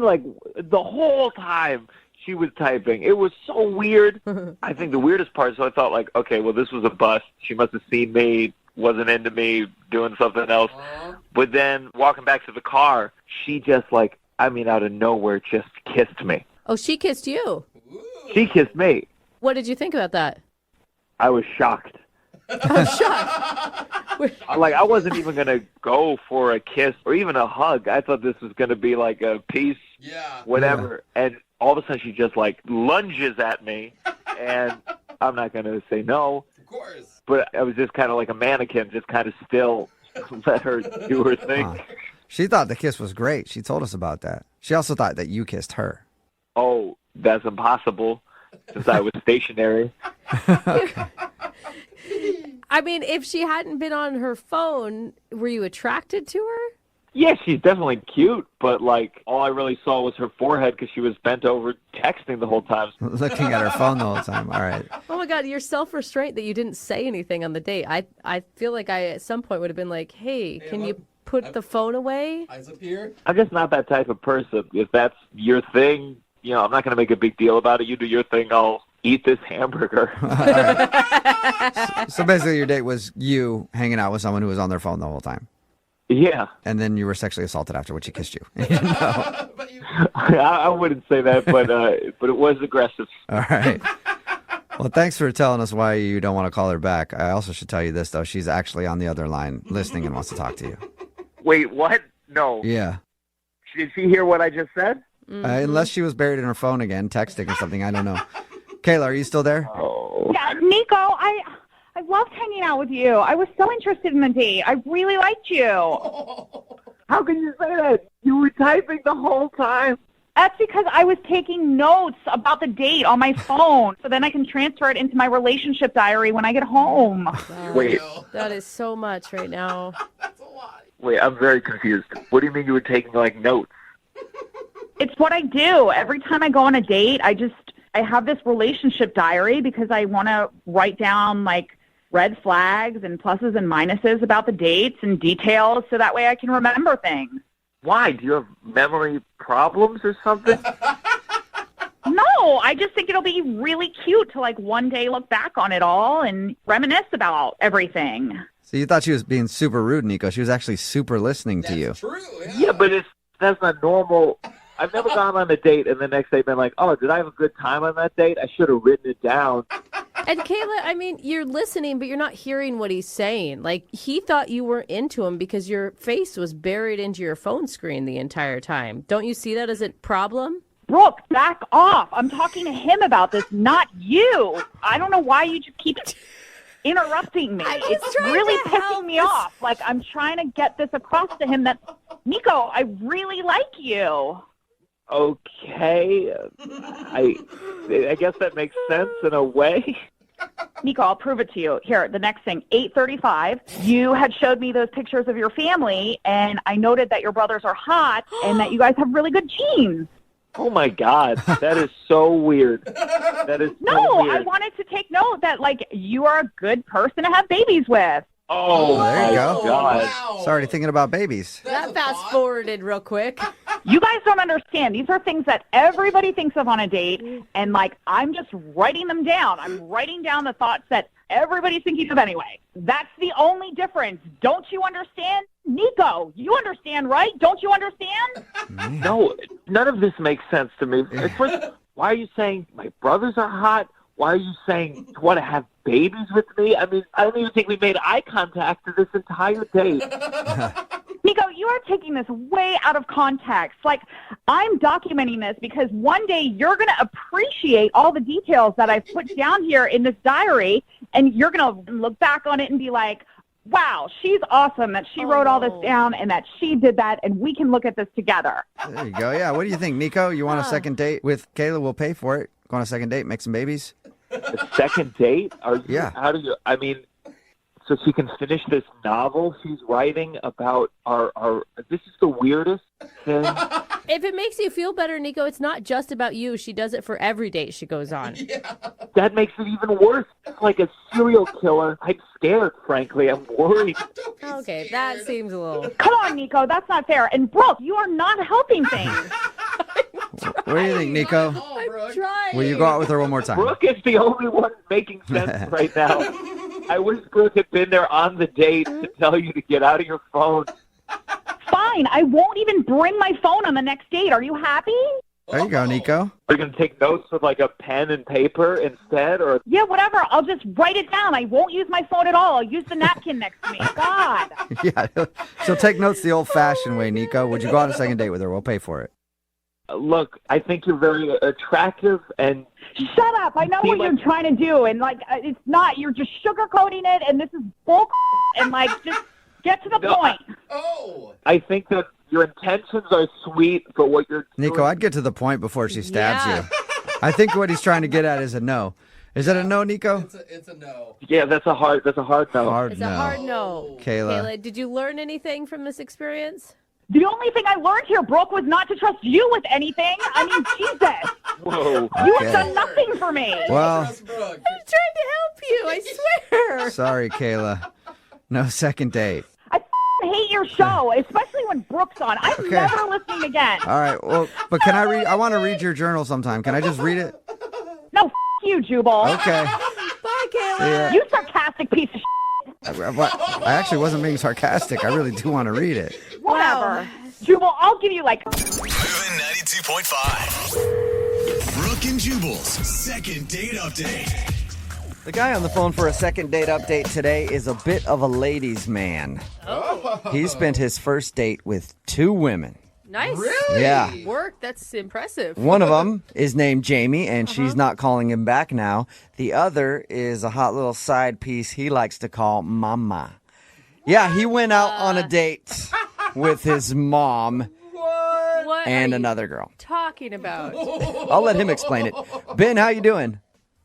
Speaker 8: like the whole time she was typing. It was so weird. I think the weirdest part. So I thought, like, okay, well, this was a bust. She must have seen me
Speaker 10: wasn't into me, doing something else. But then walking back to the car, she just like, I mean, out of nowhere, just kissed me.
Speaker 3: Oh, she kissed you.
Speaker 10: She kissed me.
Speaker 3: What did you think about that?
Speaker 10: I was shocked.
Speaker 3: I'm shocked.
Speaker 10: Like, I wasn't even going to go for a kiss or even a hug. I thought this was going to be like a peace, whatever. Yeah. And all of a sudden she just like lunges at me, and I'm not going to say no.
Speaker 5: Of course.
Speaker 10: But I was just kind of like a mannequin, just kind of still let her do her thing.
Speaker 2: She thought the kiss was great. She told us about that. She also thought that you kissed her.
Speaker 10: Oh, that's impossible since I was stationary.
Speaker 2: Okay.
Speaker 3: I mean, if she hadn't been on her phone, were you attracted to her?
Speaker 10: Yeah, she's definitely cute, but like all I really saw was her forehead because she was bent over texting the whole time.
Speaker 2: Looking at her phone the whole time. All right.
Speaker 3: Oh my God, your self-restraint that you didn't say anything on the date. I feel like I at some point would have been like, hey, can you put the phone away?
Speaker 5: Eyes up here.
Speaker 10: I'm just not that type of person. If that's your thing, you know, I'm not going to make a big deal about it. You do your thing, I'll eat this hamburger.
Speaker 2: So basically your date was you hanging out with someone who was on their phone the whole time.
Speaker 10: Yeah.
Speaker 2: And then you were sexually assaulted after which she kissed you. You didn't know.
Speaker 10: I wouldn't say that, but it was aggressive.
Speaker 2: All right. Well, thanks for telling us why you don't want to call her back. I also should tell you this, though. She's actually on the other line listening and wants to talk to you.
Speaker 10: Wait, what? No.
Speaker 2: Yeah.
Speaker 10: Did she hear what I just said?
Speaker 2: Unless she was buried in her phone again, texting or something. I don't know. Kayla, are you still there?
Speaker 10: Oh.
Speaker 9: Yeah, Nico, I loved hanging out with you. I was so interested in the date. I really liked you.
Speaker 10: How can you say that? You were typing the whole time.
Speaker 9: That's because I was taking notes about the date on my phone, so then I can transfer it into my relationship diary when I get home.
Speaker 10: Wait.
Speaker 3: That is so much right now.
Speaker 5: That's a lot.
Speaker 10: Wait, I'm very confused. What do you mean you were taking, like, notes?
Speaker 9: It's what I do. Every time I go on a date, I have this relationship diary because I want to write down, like, red flags and pluses and minuses about the dates and details so that way I can remember things.
Speaker 10: Why? Do you have memory problems or something?
Speaker 9: No, I just think it'll be really cute to, like, one day look back on it all and reminisce about everything.
Speaker 2: So you thought she was being super rude, Nico. She was actually super listening to you.
Speaker 5: That's true,
Speaker 10: Yeah, but that's not normal. I've never gone on a date and the next day been like, oh, did I have a good time on that date? I should have written it down.
Speaker 3: And Kayla, I mean, you're listening, but you're not hearing what he's saying. Like, he thought you weren't into him because your face was buried into your phone screen the entire time. Don't you see that as a problem?
Speaker 9: Brooke, back off. I'm talking to him about this, not you. I don't know why you just keep interrupting me. It's really pissing me off. Like, I'm trying to get this across to him that, Nico, I really like you.
Speaker 10: Okay. I guess that makes sense in a way.
Speaker 9: Nico, I'll prove it to you. Here, the next thing, 8:35. You had showed me those pictures of your family, and I noted that your brothers are hot and that you guys have really good genes.
Speaker 10: Oh, my God. That is so weird. That is so weird.
Speaker 9: I wanted to take note that, like, you are a good person to have babies with.
Speaker 10: Oh,
Speaker 2: there you go.
Speaker 10: God.
Speaker 2: Wow. Sorry, thinking about babies.
Speaker 3: That fast forwarded real quick.
Speaker 9: You guys don't understand. These are things that everybody thinks of on a date, and, like, I'm just writing them down. I'm writing down the thoughts that everybody's thinking of anyway. That's the only difference. Don't you understand? Nico, you understand, right? Don't you understand?
Speaker 10: No, none of this makes sense to me. First, why are you saying my brothers are hot? Why are you saying you want to have babies with me? I mean, I don't even think we made eye contact this entire date.
Speaker 9: Nico, you are taking this way out of context. Like, I'm documenting this because one day you're going to appreciate all the details that I've put down here in this diary, and you're going to look back on it and be like, wow, she's awesome that she wrote all this down and that she did that, and we can look at this together.
Speaker 2: There you go. Yeah, what do you think, Nico? You want a second date with Kayla? We'll pay for it. Go on a second date, make some babies.
Speaker 10: A second date?
Speaker 2: Yeah.
Speaker 10: How do you, I mean, so she can finish this novel she's writing about our this is the weirdest thing.
Speaker 3: If it makes you feel better, Nico, it's not just about you. She does it for every date she goes on.
Speaker 5: Yeah.
Speaker 10: That makes it even worse. It's like a serial killer. I'm scared, frankly. I'm worried.
Speaker 3: Okay, that seems a little...
Speaker 9: Come on, Nico, that's not fair. And Brooke, you are not helping things.
Speaker 2: What do you think, Nico?
Speaker 3: I'm trying.
Speaker 2: Will you go out with her one more time?
Speaker 10: Brooke is the only one making sense right now. I wish Brooke had been there on the date to tell you to get out of your phone.
Speaker 9: Fine, I won't even bring my phone on the next date. Are you happy?
Speaker 2: There you go, Nico.
Speaker 10: Are you going to take notes with like a pen and paper instead? Or
Speaker 9: Yeah, whatever. I'll just write it down. I won't use my phone at all. I'll use the napkin next to me. God.
Speaker 2: Yeah, so take notes the old-fashioned way, Nico. Would you go on a second date with her? We'll pay for it.
Speaker 10: Look, I think you're very attractive and...
Speaker 9: Shut up. I know what you're trying to do. And, like, it's not. You're just sugarcoating it, and this is bull. And, like, just get to the point.
Speaker 10: I think that your intentions are sweet, but what you're doing...
Speaker 2: Nico, I'd get to the point before she stabs you. I think what he's trying to get at is a no. Is that a no, Nico?
Speaker 5: It's a no.
Speaker 10: Yeah, that's a hard no.
Speaker 3: It's a hard no.
Speaker 2: Kayla,
Speaker 3: did you learn anything from this experience?
Speaker 9: The only thing I learned here, Brooke, was not to trust you with anything. I mean, Jesus.
Speaker 10: Whoa.
Speaker 9: You have done nothing for me.
Speaker 2: well,
Speaker 3: I'm trying to help you, I swear.
Speaker 2: sorry, Kayla. No second date.
Speaker 9: I hate your show, especially when Brooke's on. I'm never listening again.
Speaker 2: All right, well, but can I read? I want to read your journal sometime. Can I just read it?
Speaker 9: No, you, Jubal.
Speaker 2: Okay.
Speaker 3: Bye, Kayla.
Speaker 2: Yeah.
Speaker 9: You sarcastic piece of shit.
Speaker 2: I actually wasn't being sarcastic. I really do want to read it.
Speaker 9: Whatever. Jubal, I'll give you like...
Speaker 1: Moving 92.5. Brooke and Jubal's second date update.
Speaker 2: The guy on the phone for a second date update today is a bit of a ladies' man.
Speaker 3: Oh.
Speaker 2: He spent his first date with 2 women.
Speaker 3: Nice.
Speaker 5: Really?
Speaker 2: Yeah.
Speaker 3: Work. That's impressive.
Speaker 2: One of them is named Jamie, and she's not calling him back now. The other is a hot little side piece he likes to call Mama. Yeah, he went out on a date with his mom
Speaker 3: What
Speaker 2: and
Speaker 3: are you
Speaker 2: another girl.
Speaker 3: talking about?
Speaker 2: I'll let him explain it. Ben, how you doing?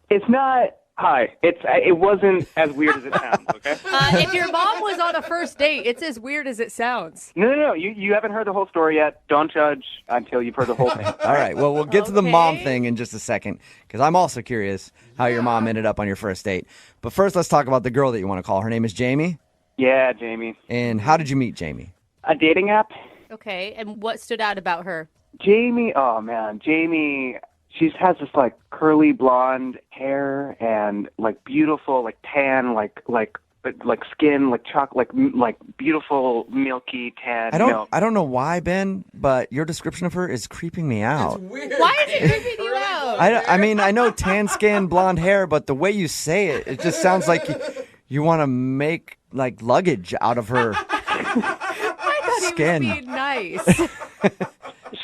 Speaker 11: It's not. Hi. It wasn't as weird as it sounds. Okay.
Speaker 3: If your mom was on a first date, it's as weird as it sounds.
Speaker 11: No. You haven't heard the whole story yet. Don't judge until you've heard the whole thing.
Speaker 2: All right, well, we'll get to the mom thing in just a second, because I'm also curious how your mom ended up on your first date. But first, let's talk about the girl that you want to call. Her name is Jamie?
Speaker 11: Yeah, Jamie.
Speaker 2: And how did you meet Jamie?
Speaker 11: A dating app.
Speaker 3: Okay, and what stood out about her?
Speaker 11: Jamie. Oh man, Jamie. She has this like curly blonde hair and like beautiful like tan like skin like chocolate like beautiful milky tan.
Speaker 2: I don't know why, Ben, but your description of her is creeping me out.
Speaker 5: It's weird.
Speaker 3: Why is it creeping you out?
Speaker 2: I mean, I know tan skin, blonde hair, but the way you say it, it just sounds like you want to make like luggage out of her
Speaker 3: I thought
Speaker 2: skin.
Speaker 3: he was being nice.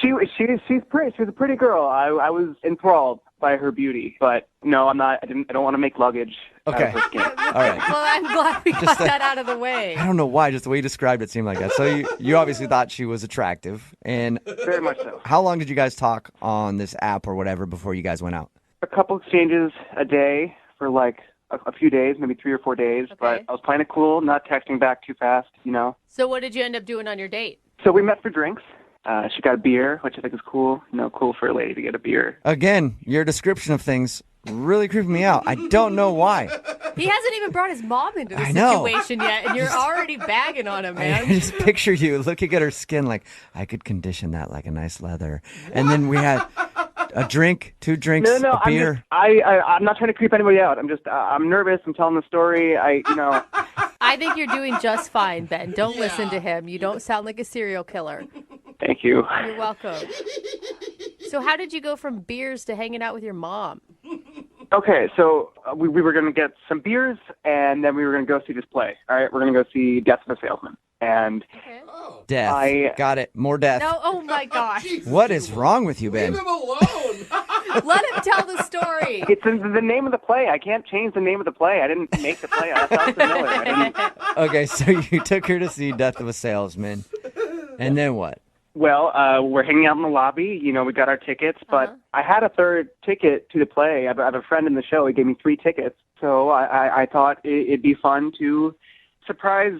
Speaker 11: She's pretty. She's a pretty girl. I was enthralled by her beauty, but no, I'm not. I don't want to make luggage out of her skin.
Speaker 2: All right.
Speaker 3: Well, I'm glad we got that out of the way.
Speaker 2: I don't know why, just the way you described it seemed like that. So you obviously thought she was attractive. And
Speaker 11: Very much so.
Speaker 2: how long did you guys talk on this app or whatever before you guys went out?
Speaker 11: A couple exchanges a day for like a few days, maybe 3 or 4 days.
Speaker 3: Okay.
Speaker 11: But I was playing it cool, not texting back too fast, you know.
Speaker 3: So what did you end up doing on your date?
Speaker 11: So we met for drinks. She got a beer, which I think is cool. You know, cool for a lady to get a beer.
Speaker 2: Again, your description of things really creeping me out. I don't know why.
Speaker 3: He hasn't even brought his mom into the
Speaker 2: I know.
Speaker 3: situation yet, and you're already bagging on him,
Speaker 2: I
Speaker 3: man.
Speaker 2: just picture you looking at her skin like, I could condition that like a nice leather. And then we had a drink, 2 drinks,
Speaker 11: No,
Speaker 2: a beer.
Speaker 11: I'm not trying to creep anybody out. I'm just, I'm nervous. I'm telling the story.
Speaker 3: I think you're doing just fine, Ben. Don't listen to him. You don't sound like a serial killer.
Speaker 11: Thank you.
Speaker 3: You're welcome. So how did you go from beers to hanging out with your mom?
Speaker 11: Okay, so we were going to get some beers, and then we were going to go see this play. All right, we're going to go see Death of a Salesman. And
Speaker 2: Death. Got it. More death.
Speaker 3: No, oh my gosh.
Speaker 2: What is wrong with you, Ben?
Speaker 5: Leave him alone.
Speaker 3: Let him tell the story.
Speaker 11: It's the name of the play. I can't change the name of the play. I didn't make the play. I sound familiar. I didn't...
Speaker 2: Okay, so you took her to see Death of a Salesman. And then what?
Speaker 11: Well, we're hanging out in the lobby. You know, we got our tickets, but I had a third ticket to the play. I have a friend in the show. He gave me 3 tickets. So I thought it'd be fun to surprise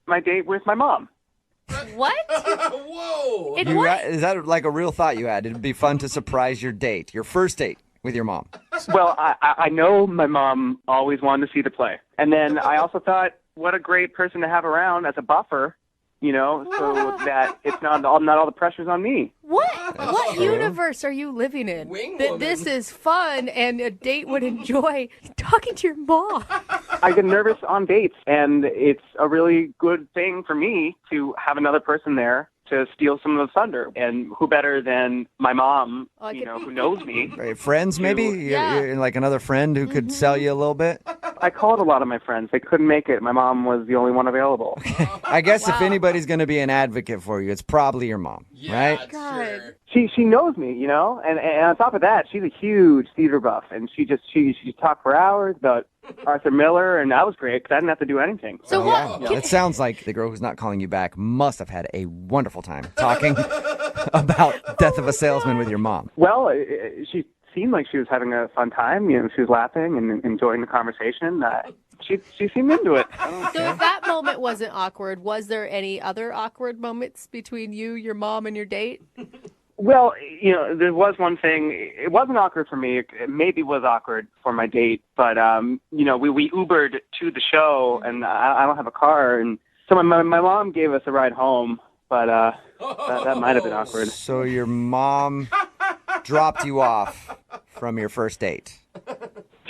Speaker 11: my date with my mom.
Speaker 3: What?
Speaker 5: Whoa.
Speaker 2: Is that like a real thought you had? It'd be fun to surprise your date, your first date with your mom.
Speaker 11: Well, I know my mom always wanted to see the play. And then I also thought, what a great person to have around as a buffer. so that it's not all the pressure's on me.
Speaker 3: What universe are you living in? That this is fun and a date would enjoy talking to your mom.
Speaker 11: I get nervous on dates, and it's a really good thing for me to have another person there to steal some of the thunder. And who better than my mom, who knows me.
Speaker 2: Right, friends, maybe? You're like another friend who could sell you a little bit?
Speaker 11: I called a lot of my friends. They couldn't make it. My mom was the only one available.
Speaker 2: I guess if anybody's going to be an advocate for you, it's probably your mom, right?
Speaker 3: God.
Speaker 11: She knows me, and on top of that, she's a huge theater buff, and she talked for hours about Arthur Miller, and that was great because I didn't have to do anything.
Speaker 3: So what?
Speaker 2: Yeah. It sounds like the girl who's not calling you back must have had a wonderful time talking about Death of a Salesman with your mom.
Speaker 11: Well, she seemed like she was having a fun time. She was laughing and enjoying the conversation. She seemed into it.
Speaker 3: So if that moment wasn't awkward, was there any other awkward moments between you, your mom, and your date?
Speaker 11: Well, there was one thing. It wasn't awkward for me. It maybe was awkward for my date. But, we Ubered to the show, and I don't have a car. And so my mom gave us a ride home, but that might have been awkward.
Speaker 2: So your mom dropped you off from your first date?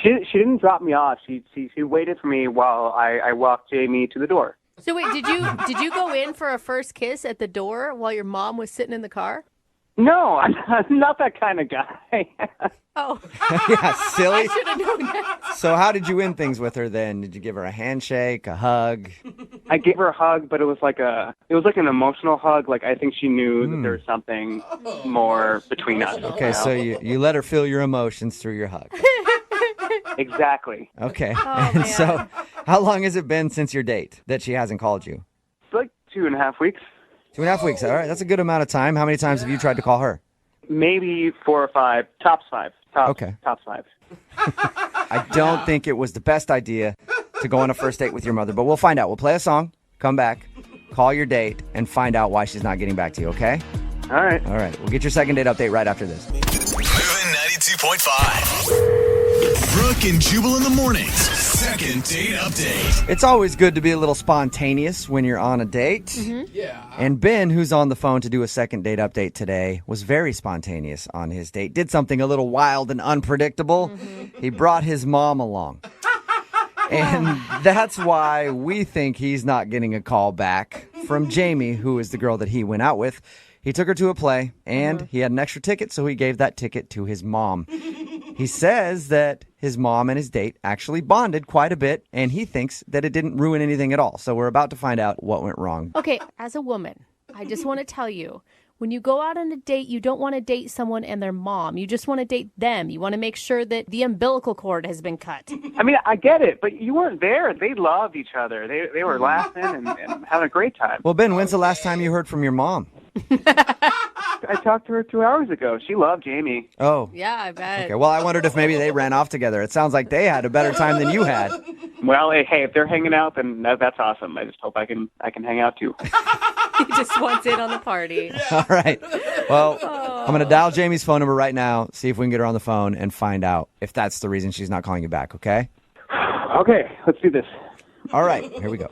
Speaker 11: She didn't drop me off. She waited for me while I walked Jamie to the door.
Speaker 3: So wait, did you go in for a first kiss at the door while your mom was sitting in the car?
Speaker 11: No, I'm not that kind of guy.
Speaker 3: Oh.
Speaker 2: Yeah, silly.
Speaker 3: I should have known that.
Speaker 2: So how did you end things with her then? Did you give her a handshake, a hug?
Speaker 11: I gave her a hug, but it was like an emotional hug. Like I think she knew that there was something more between us.
Speaker 2: Okay, so you let her feel your emotions through your hug.
Speaker 11: Exactly.
Speaker 2: Okay.
Speaker 3: Oh,
Speaker 2: And
Speaker 3: man.
Speaker 2: so how long has it been since your date that she hasn't called you?
Speaker 11: It's like 2.5 weeks.
Speaker 2: 2.5 weeks. All right. That's a good amount of time. How many times have you tried to call her?
Speaker 11: Maybe 4 or 5. Tops 5. Tops 5.
Speaker 2: I don't think it was the best idea to go on a first date with your mother, but we'll find out. We'll play a song, come back, call your date, and find out why she's not getting back to you, okay?
Speaker 11: All right.
Speaker 2: All right. We'll get your second date update right after this.
Speaker 1: Moving 92.5. Brooke and Jubal in the mornings. Second date update.
Speaker 2: It's always good to be a little spontaneous when you're on a date.
Speaker 5: Yeah.
Speaker 2: And Ben, who's on the phone to do a second date update today, was very spontaneous on his date. Did something a little wild and unpredictable. He brought his mom along. And that's why we think he's not getting a call back from Jamie, who is the girl that he went out with. He took her to a play, and he had an extra ticket, so he gave that ticket to his mom. He says that his mom and his date actually bonded quite a bit, and he thinks that it didn't ruin anything at all. So we're about to find out what went wrong.
Speaker 3: Okay, as a woman, I just want to tell you, when you go out on a date, you don't want to date someone and their mom. You just want to date them. You want to make sure that the umbilical cord has been cut.
Speaker 11: I mean, I get it, but you weren't there. They loved each other. They were laughing and having a great time.
Speaker 2: Well, Ben, when's the last time you heard from your mom?
Speaker 11: I talked to her 2 hours ago. She loved Jamie.
Speaker 2: Oh.
Speaker 3: Yeah, I bet.
Speaker 2: Okay, well, I wondered if maybe they ran off together. It sounds like they had a better time than you had.
Speaker 11: Well, hey, if they're hanging out, then that's awesome. I just hope I can hang out too.
Speaker 3: He just wants in on the party.
Speaker 2: All right. Well, I'm going to dial Jamie's phone number right now, see if we can get her on the phone and find out if that's the reason she's not calling you back, okay?
Speaker 11: Okay, let's do this.
Speaker 2: All right, here we go.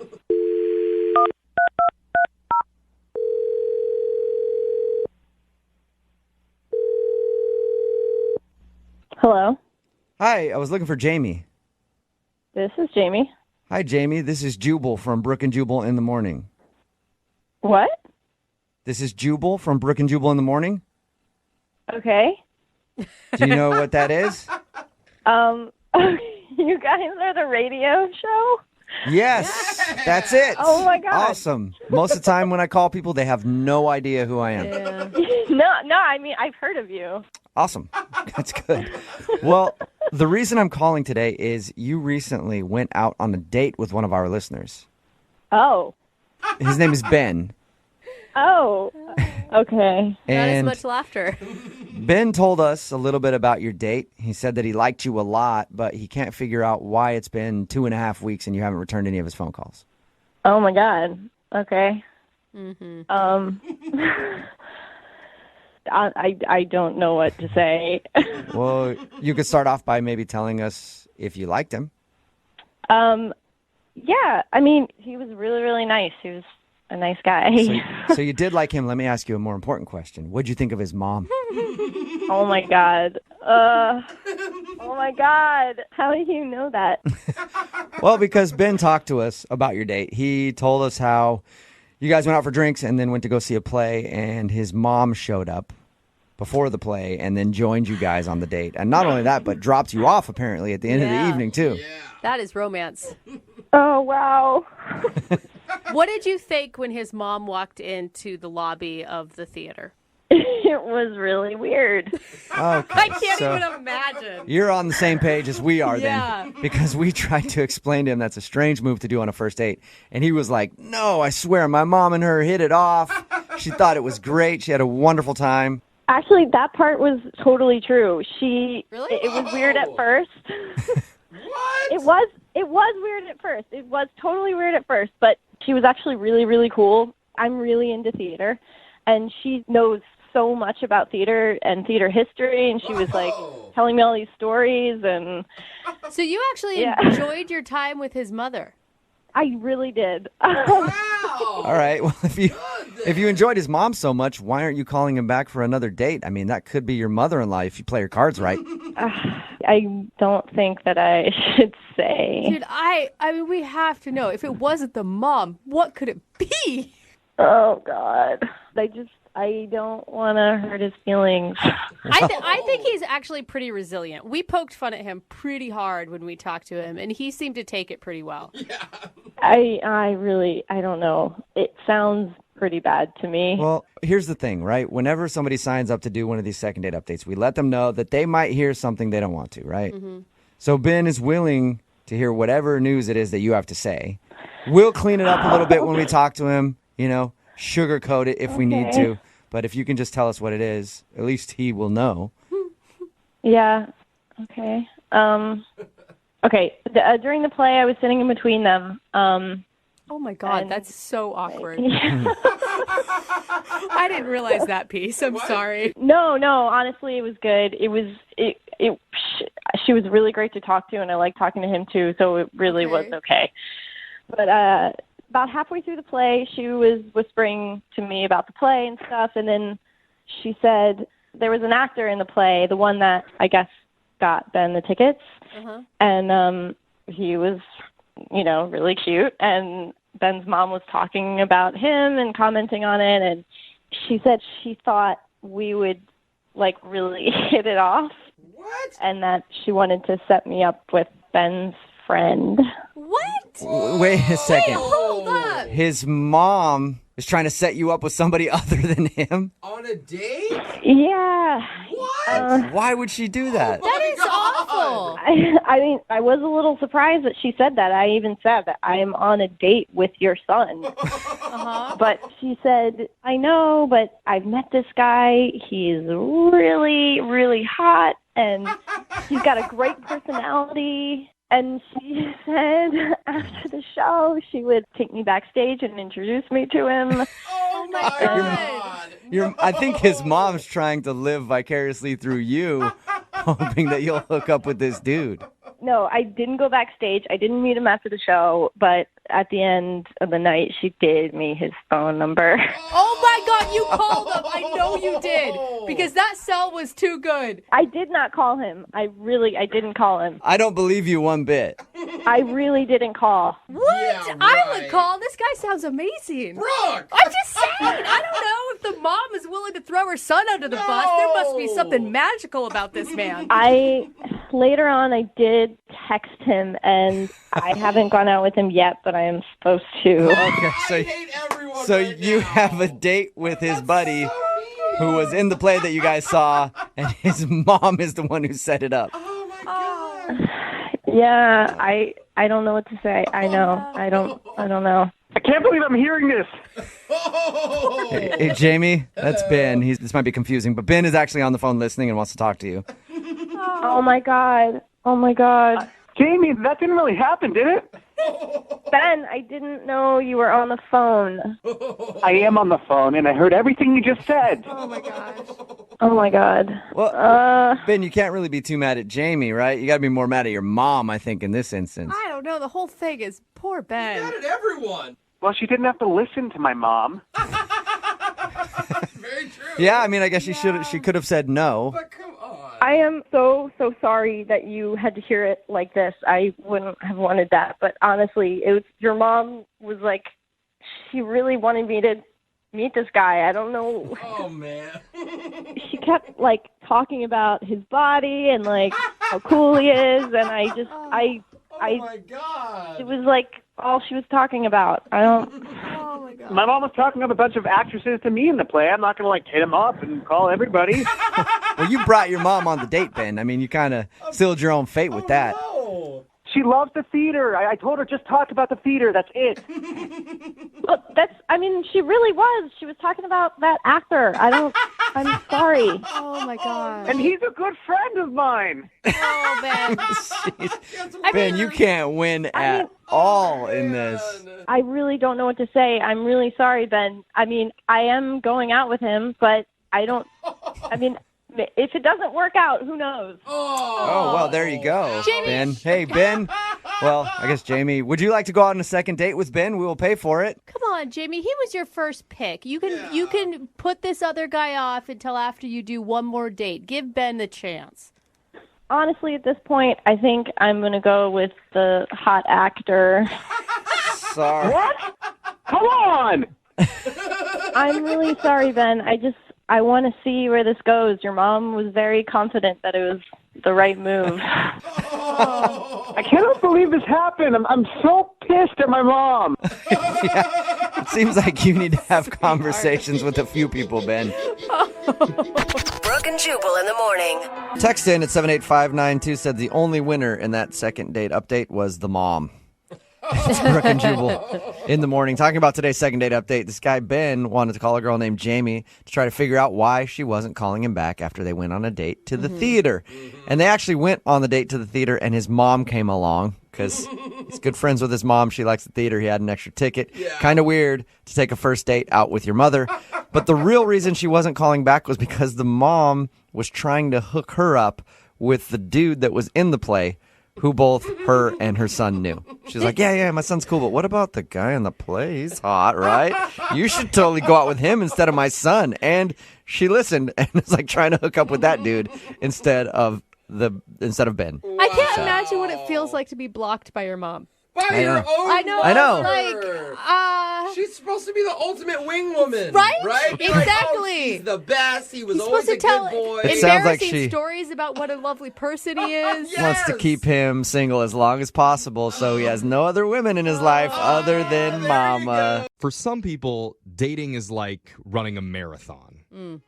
Speaker 12: Hello.
Speaker 2: Hi, I was looking for Jamie.
Speaker 12: This is Jamie.
Speaker 2: Hi, Jamie. This is Jubal from Brooke and Jubal in the Morning.
Speaker 12: What?
Speaker 2: This is Jubal from Brooke and Jubal in the Morning.
Speaker 12: Okay.
Speaker 2: Do you know what that is?
Speaker 12: You guys are the radio show?
Speaker 2: Yes, that's it.
Speaker 12: Oh, my God.
Speaker 2: Awesome. Most of the time when I call people, they have no idea who I am.
Speaker 12: No, I mean, I've heard of you.
Speaker 2: Awesome. That's good. Well, the reason I'm calling today is you recently went out on a date with one of our listeners.
Speaker 12: Oh.
Speaker 2: His name is Ben.
Speaker 12: Oh. Okay.
Speaker 3: Not as
Speaker 2: And
Speaker 3: much laughter.
Speaker 2: Ben told us a little bit about your date. He said that he liked you a lot, but he can't figure out why it's been 2.5 weeks and you haven't returned any of his phone calls.
Speaker 12: Oh, my God. Okay. I don't know what to say.
Speaker 2: Well, you could start off by maybe telling us if you liked him.
Speaker 12: Yeah, I mean, he was really, really nice. He was a nice guy.
Speaker 2: So you did like him. Let me ask you a more important question. What'd you think of his mom?
Speaker 12: Oh my God. Oh my God. How do you know that?
Speaker 2: Well, because Ben talked to us about your date. He told us how you guys went out for drinks and then went to go see a play, and his mom showed up before the play and then joined you guys on the date. And not only that, but dropped you off apparently at the end of the evening too.
Speaker 3: That is romance.
Speaker 12: Oh, wow.
Speaker 3: What did you think when his mom walked into the lobby of the theater?
Speaker 12: It was really weird.
Speaker 2: Okay,
Speaker 3: I can't
Speaker 2: so
Speaker 3: even imagine.
Speaker 2: you're on the same page as we are
Speaker 3: Yeah.
Speaker 2: then. Because we tried to explain to him that's a strange move to do on a first date. And he was like, no, I swear, my mom and her hit it off. She thought it was great. She had a wonderful time.
Speaker 12: Actually, that part was totally true.
Speaker 3: Really?
Speaker 12: It was weird at first.
Speaker 5: What?
Speaker 12: It was weird at first. It was totally weird at first, but she was actually really, really cool. I'm really into theater, and she knows so much about theater and theater history, and she was like telling me all these stories. And
Speaker 3: So you actually enjoyed your time with his mother.
Speaker 12: I really did.
Speaker 2: All right. Well, if you enjoyed his mom so much, why aren't you calling him back for another date? I mean, that could be your mother-in-law if you play your cards right.
Speaker 12: I don't think that I should say.
Speaker 3: Dude, I mean, we have to know. If it wasn't the mom, what could it be?
Speaker 12: Oh God. I don't want to hurt his feelings.
Speaker 3: I think he's actually pretty resilient. We poked fun at him pretty hard when we talked to him, and he seemed to take it pretty well.
Speaker 5: Yeah.
Speaker 12: I don't know. It sounds pretty bad to me.
Speaker 2: Well, here's the thing, right? Whenever somebody signs up to do one of these second date updates, we let them know that they might hear something they don't want to, right? Mm-hmm. So Ben is willing to hear whatever news it is that you have to say. We'll clean it up a little bit when we talk to him, sugarcoat it if we need to. But if you can just tell us what it is, at least he will know.
Speaker 12: Yeah. Okay. Okay. During the play, I was sitting in between them.
Speaker 3: Oh my God, that's so awkward. I didn't realize that piece. I'm sorry.
Speaker 12: No. Honestly, it was good. She was really great to talk to, and I liked talking to him too. So it really was okay. But about halfway through the play, she was whispering to me about the play and stuff, and then she said there was an actor in the play, the one that I guess got Ben the tickets, and he was, really cute, and Ben's mom was talking about him and commenting on it, and she said she thought we would, really hit it off.
Speaker 5: What?
Speaker 12: And that she wanted to set me up with Ben's friend.
Speaker 3: What?
Speaker 2: Wait a second.
Speaker 3: Hold up.
Speaker 2: His mom is trying to set you up with somebody other than him?
Speaker 5: On a date?
Speaker 12: Yeah.
Speaker 5: What?
Speaker 2: Why would she do that?
Speaker 3: That is awful.
Speaker 12: I mean, I was a little surprised that she said that. I even said that I am on a date with your son. But she said, I know, but I've met this guy. He's really, really hot, and he's got a great personality. And she said after the show, she would take me backstage and introduce me to him.
Speaker 3: Oh my God.
Speaker 2: I think his mom's trying to live vicariously through you, hoping that you'll hook up with this dude.
Speaker 12: No, I didn't go backstage. I didn't meet him after the show, but at the end of the night, she gave me his phone number.
Speaker 3: Oh my God, you called him. I know you did, because that cell was too good.
Speaker 12: I did not call him. I didn't call him.
Speaker 2: I don't believe you one bit.
Speaker 12: I really didn't call.
Speaker 3: What?
Speaker 5: Yeah,
Speaker 3: I would
Speaker 5: right.
Speaker 3: call. This guy sounds amazing.
Speaker 5: Brooke!
Speaker 3: I'm just saying. I don't know if the mom is willing to throw her son under the bus. There must be something magical about this man.
Speaker 12: Later on, I did text him, and I haven't gone out with him yet, but I am supposed to.
Speaker 2: Okay, so you have a date with his buddy who was in the play that you guys saw, and his mom is the one who set it up.
Speaker 5: Oh my God.
Speaker 12: Yeah, I don't know what to say. I know. I don't know.
Speaker 11: I can't believe I'm hearing this.
Speaker 2: Hey, Jamie, that's Ben. This might be confusing, but Ben is actually on the phone listening and wants to talk to you.
Speaker 12: Oh my God.
Speaker 11: Jamie, that didn't really happen, did it?
Speaker 12: Ben, I didn't know you were on the phone.
Speaker 11: I am on the phone, and I heard everything you just said.
Speaker 3: Oh my gosh.
Speaker 12: Oh my God.
Speaker 2: Well, Ben, you can't really be too mad at Jamie, right? You got to be more mad at your mom, I think, in this instance.
Speaker 3: I don't know. The whole thing is poor Ben.
Speaker 5: Mad at everyone.
Speaker 11: Well, she didn't have to listen to my mom.
Speaker 5: Very true.
Speaker 2: Yeah, I mean, I guess she could have said no.
Speaker 5: But come on.
Speaker 12: I am so sorry that you had to hear it like this. I wouldn't have wanted that. But honestly, your mom was like, she really wanted me to meet this guy. I don't know.
Speaker 5: Oh, man.
Speaker 12: She kept, like, talking about his body and, like, how cool he is. And
Speaker 5: Oh, my God.
Speaker 12: It was, like, all she was talking about. I don't...
Speaker 3: Oh, my God.
Speaker 11: My mom was talking up a bunch of actresses to me in the play. I'm not going to, like, hit them up and call everybody.
Speaker 2: Well, you brought your mom on the date, Ben. I mean, you kind of sealed your own fate with that.
Speaker 5: No.
Speaker 11: She loves the theater. I told her just talk about the theater. That's it.
Speaker 12: Well, she really was. She was talking about that actor. I'm sorry.
Speaker 3: Oh, my God.
Speaker 11: And he's a good friend of mine.
Speaker 3: Oh, Ben.
Speaker 2: Jeez. Ben, you can't win at all in this.
Speaker 12: I really don't know what to say. I'm really sorry, Ben. I mean, I am going out with him, but if it doesn't work out, who knows?
Speaker 2: Oh, well, there you go,
Speaker 3: Jamie.
Speaker 2: Ben. Hey, Ben. Well, I guess, Jamie, would you like to go out on a second date with Ben? We will pay for it.
Speaker 3: Come on, Jamie. He was your first pick. You can put this other guy off until after you do one more date. Give Ben the chance.
Speaker 12: Honestly, at this point, I think I'm going to go with the hot actor.
Speaker 2: Sorry.
Speaker 11: What? Come on!
Speaker 12: I'm really sorry, Ben. I want to see where this goes. Your mom was very confident that it was the right move.
Speaker 11: I cannot believe this happened. I'm so pissed at my mom.
Speaker 2: Yeah. It seems like you need to have conversations with a few people, Ben.
Speaker 13: Brooke and Jubal in the morning.
Speaker 2: Text in at 78592 said the only winner in that second date update was the mom. It's Brooke and Jubal in the morning. Talking about today's second date update, this guy Ben wanted to call a girl named Jamie to try to figure out why she wasn't calling him back after they went on a date to the theater. And they actually went on the date to the theater, and his mom came along because he's good friends with his mom. She likes the theater. He had an extra ticket. Yeah. Kind of weird to take a first date out with your mother. But the real reason she wasn't calling back was because the mom was trying to hook her up with the dude that was in the play, who both her and her son knew. She's like, yeah, my son's cool, but what about the guy in the play? He's hot, right? You should totally go out with him instead of my son. And she listened and was like trying to hook up with that dude instead of Ben.
Speaker 3: I can't imagine what it feels like to be blocked by your mom.
Speaker 5: By your own
Speaker 2: I know.
Speaker 3: Like,
Speaker 5: she's supposed to be the ultimate wing woman.
Speaker 3: Right?
Speaker 5: Exactly.
Speaker 3: Like,
Speaker 5: he's the best. He was
Speaker 3: he's
Speaker 5: always
Speaker 3: supposed
Speaker 5: a
Speaker 3: to tell
Speaker 5: good boy.
Speaker 2: It sounds like
Speaker 3: embarrassing
Speaker 2: she
Speaker 3: stories about what a lovely person he is.
Speaker 2: wants to keep him single as long as possible so he has no other women in his life other than mama.
Speaker 7: For some people, dating is like running a marathon. You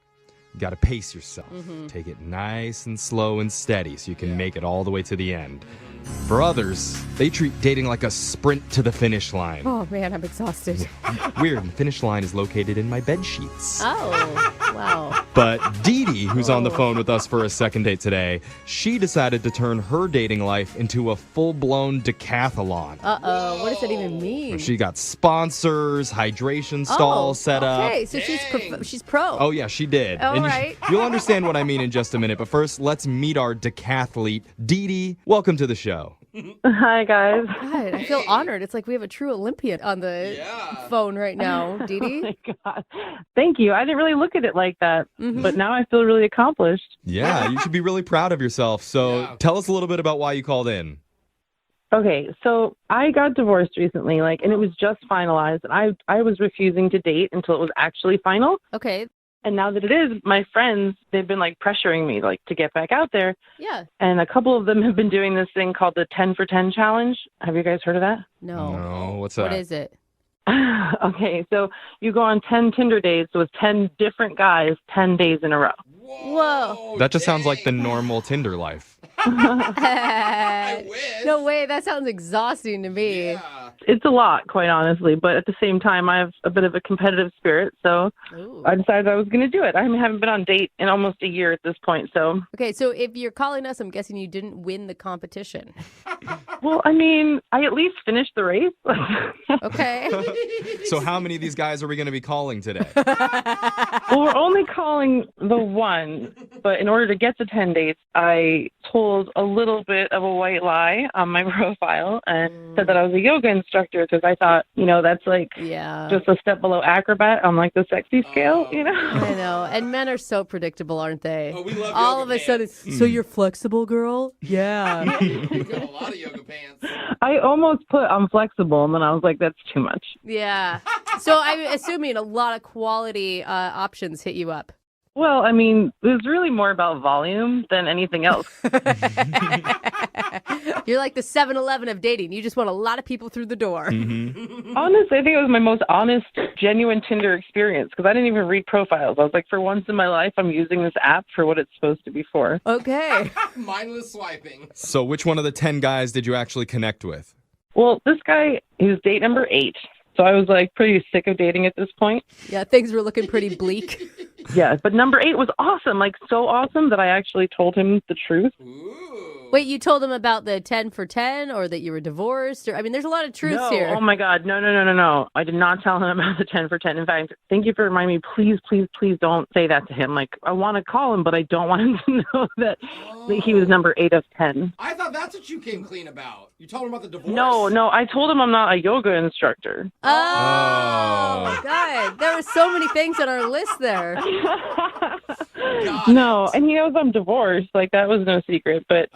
Speaker 7: got to pace yourself. Take it nice and slow and steady so you can make it all the way to the end. For others, they treat dating like a sprint to the finish line.
Speaker 3: Oh, man, I'm exhausted.
Speaker 7: Weird, the finish line is located in my bed sheets.
Speaker 3: Oh, wow.
Speaker 7: But Dee Dee, who's on the phone with us for a second date today, she decided to turn her dating life into a full-blown decathlon.
Speaker 3: Uh-oh, what does that even mean?
Speaker 7: She got sponsors, hydration stalls set up.
Speaker 3: Okay, so she's pro.
Speaker 7: Oh, yeah, she did.
Speaker 3: All
Speaker 7: and
Speaker 3: right.
Speaker 7: You'll understand what I mean in just a minute. But first, let's meet our decathlete. Dee Dee, welcome to the show.
Speaker 14: Hi, guys.
Speaker 3: God, I feel honored. It's like we have a true Olympian on the phone right now, Dee Dee.
Speaker 14: Oh, my God. Thank you. I didn't really look at it like that, but now I feel really accomplished.
Speaker 7: Yeah, you should be really proud of yourself. So tell us a little bit about why you called in.
Speaker 14: Okay, so I got divorced recently, and it was just finalized, and I was refusing to date until it was actually final.
Speaker 3: Okay.
Speaker 14: And now that it is, my friends, they've been pressuring me to get back out there.
Speaker 3: Yeah.
Speaker 14: And a couple of them have been doing this thing called the 10 for 10 challenge. Have you guys heard of that?
Speaker 3: No.
Speaker 7: What's that?
Speaker 3: What is it?
Speaker 14: Okay, so you go on 10 Tinder dates with 10 different guys 10 days in a row.
Speaker 3: Whoa.
Speaker 7: That just sounds like the normal Tinder life.
Speaker 5: I wish.
Speaker 3: No way. That sounds exhausting to me.
Speaker 5: Yeah.
Speaker 14: It's a lot, quite honestly, but at the same time, I have a bit of a competitive spirit, so I decided I was going to do it. I haven't been on a date in almost a year at this point, so.
Speaker 3: Okay, so if you're calling us, I'm guessing you didn't win the competition.
Speaker 14: Well, I mean, I at least finished the race.
Speaker 3: Okay.
Speaker 7: So how many of these guys are we going to be calling today?
Speaker 14: Well, we're only calling the one, but in order to get to 10 dates, I told a little bit of a white lie on my profile and said that I was a yoga instructor because I thought, that's like
Speaker 3: Yeah.
Speaker 14: just a step below acrobat on like the sexy scale,
Speaker 3: I know. And men are so predictable, aren't they?
Speaker 5: Oh, we love
Speaker 3: All
Speaker 5: yoga
Speaker 3: of a sudden, so you're flexible, girl? Yeah.
Speaker 5: We've got a lot of yoga pants.
Speaker 14: I almost put I'm flexible, and then I was like, that's too much.
Speaker 3: Yeah. So I'm assuming a lot of quality options hit you up.
Speaker 14: Well, I mean, it was really more about volume than anything else.
Speaker 3: You're like the 7-Eleven of dating. You just want a lot of people through the door.
Speaker 14: Honestly, I think it was my most honest, genuine Tinder experience because I didn't even read profiles. I was like, for once in my life, I'm using this app for what it's supposed to be for.
Speaker 3: Okay.
Speaker 5: Mindless swiping.
Speaker 7: So which one of the 10 guys did you actually connect with?
Speaker 14: Well, this guy, he was date number 8. So I was like pretty sick of dating at this point.
Speaker 3: Yeah, things were looking pretty bleak.
Speaker 14: Yeah, but number 8 was awesome, like so awesome that I actually told him the truth.
Speaker 3: Wait, you told him about the 10 for 10 or that you were divorced? Or I mean, there's a lot of truths here.
Speaker 14: Oh my God, no. I did not tell him about the 10 for 10. In fact, thank you for reminding me. Please don't say that to him. Like, I want to call him, but I don't want him to know that he was number 8 of 10.
Speaker 5: I thought that's what you came clean about. You told him about the divorce?
Speaker 14: No, I told him I'm not a yoga instructor.
Speaker 3: Oh, God. There were so many things on our list there.
Speaker 14: No, and he knows I'm divorced. Like, that was no secret. But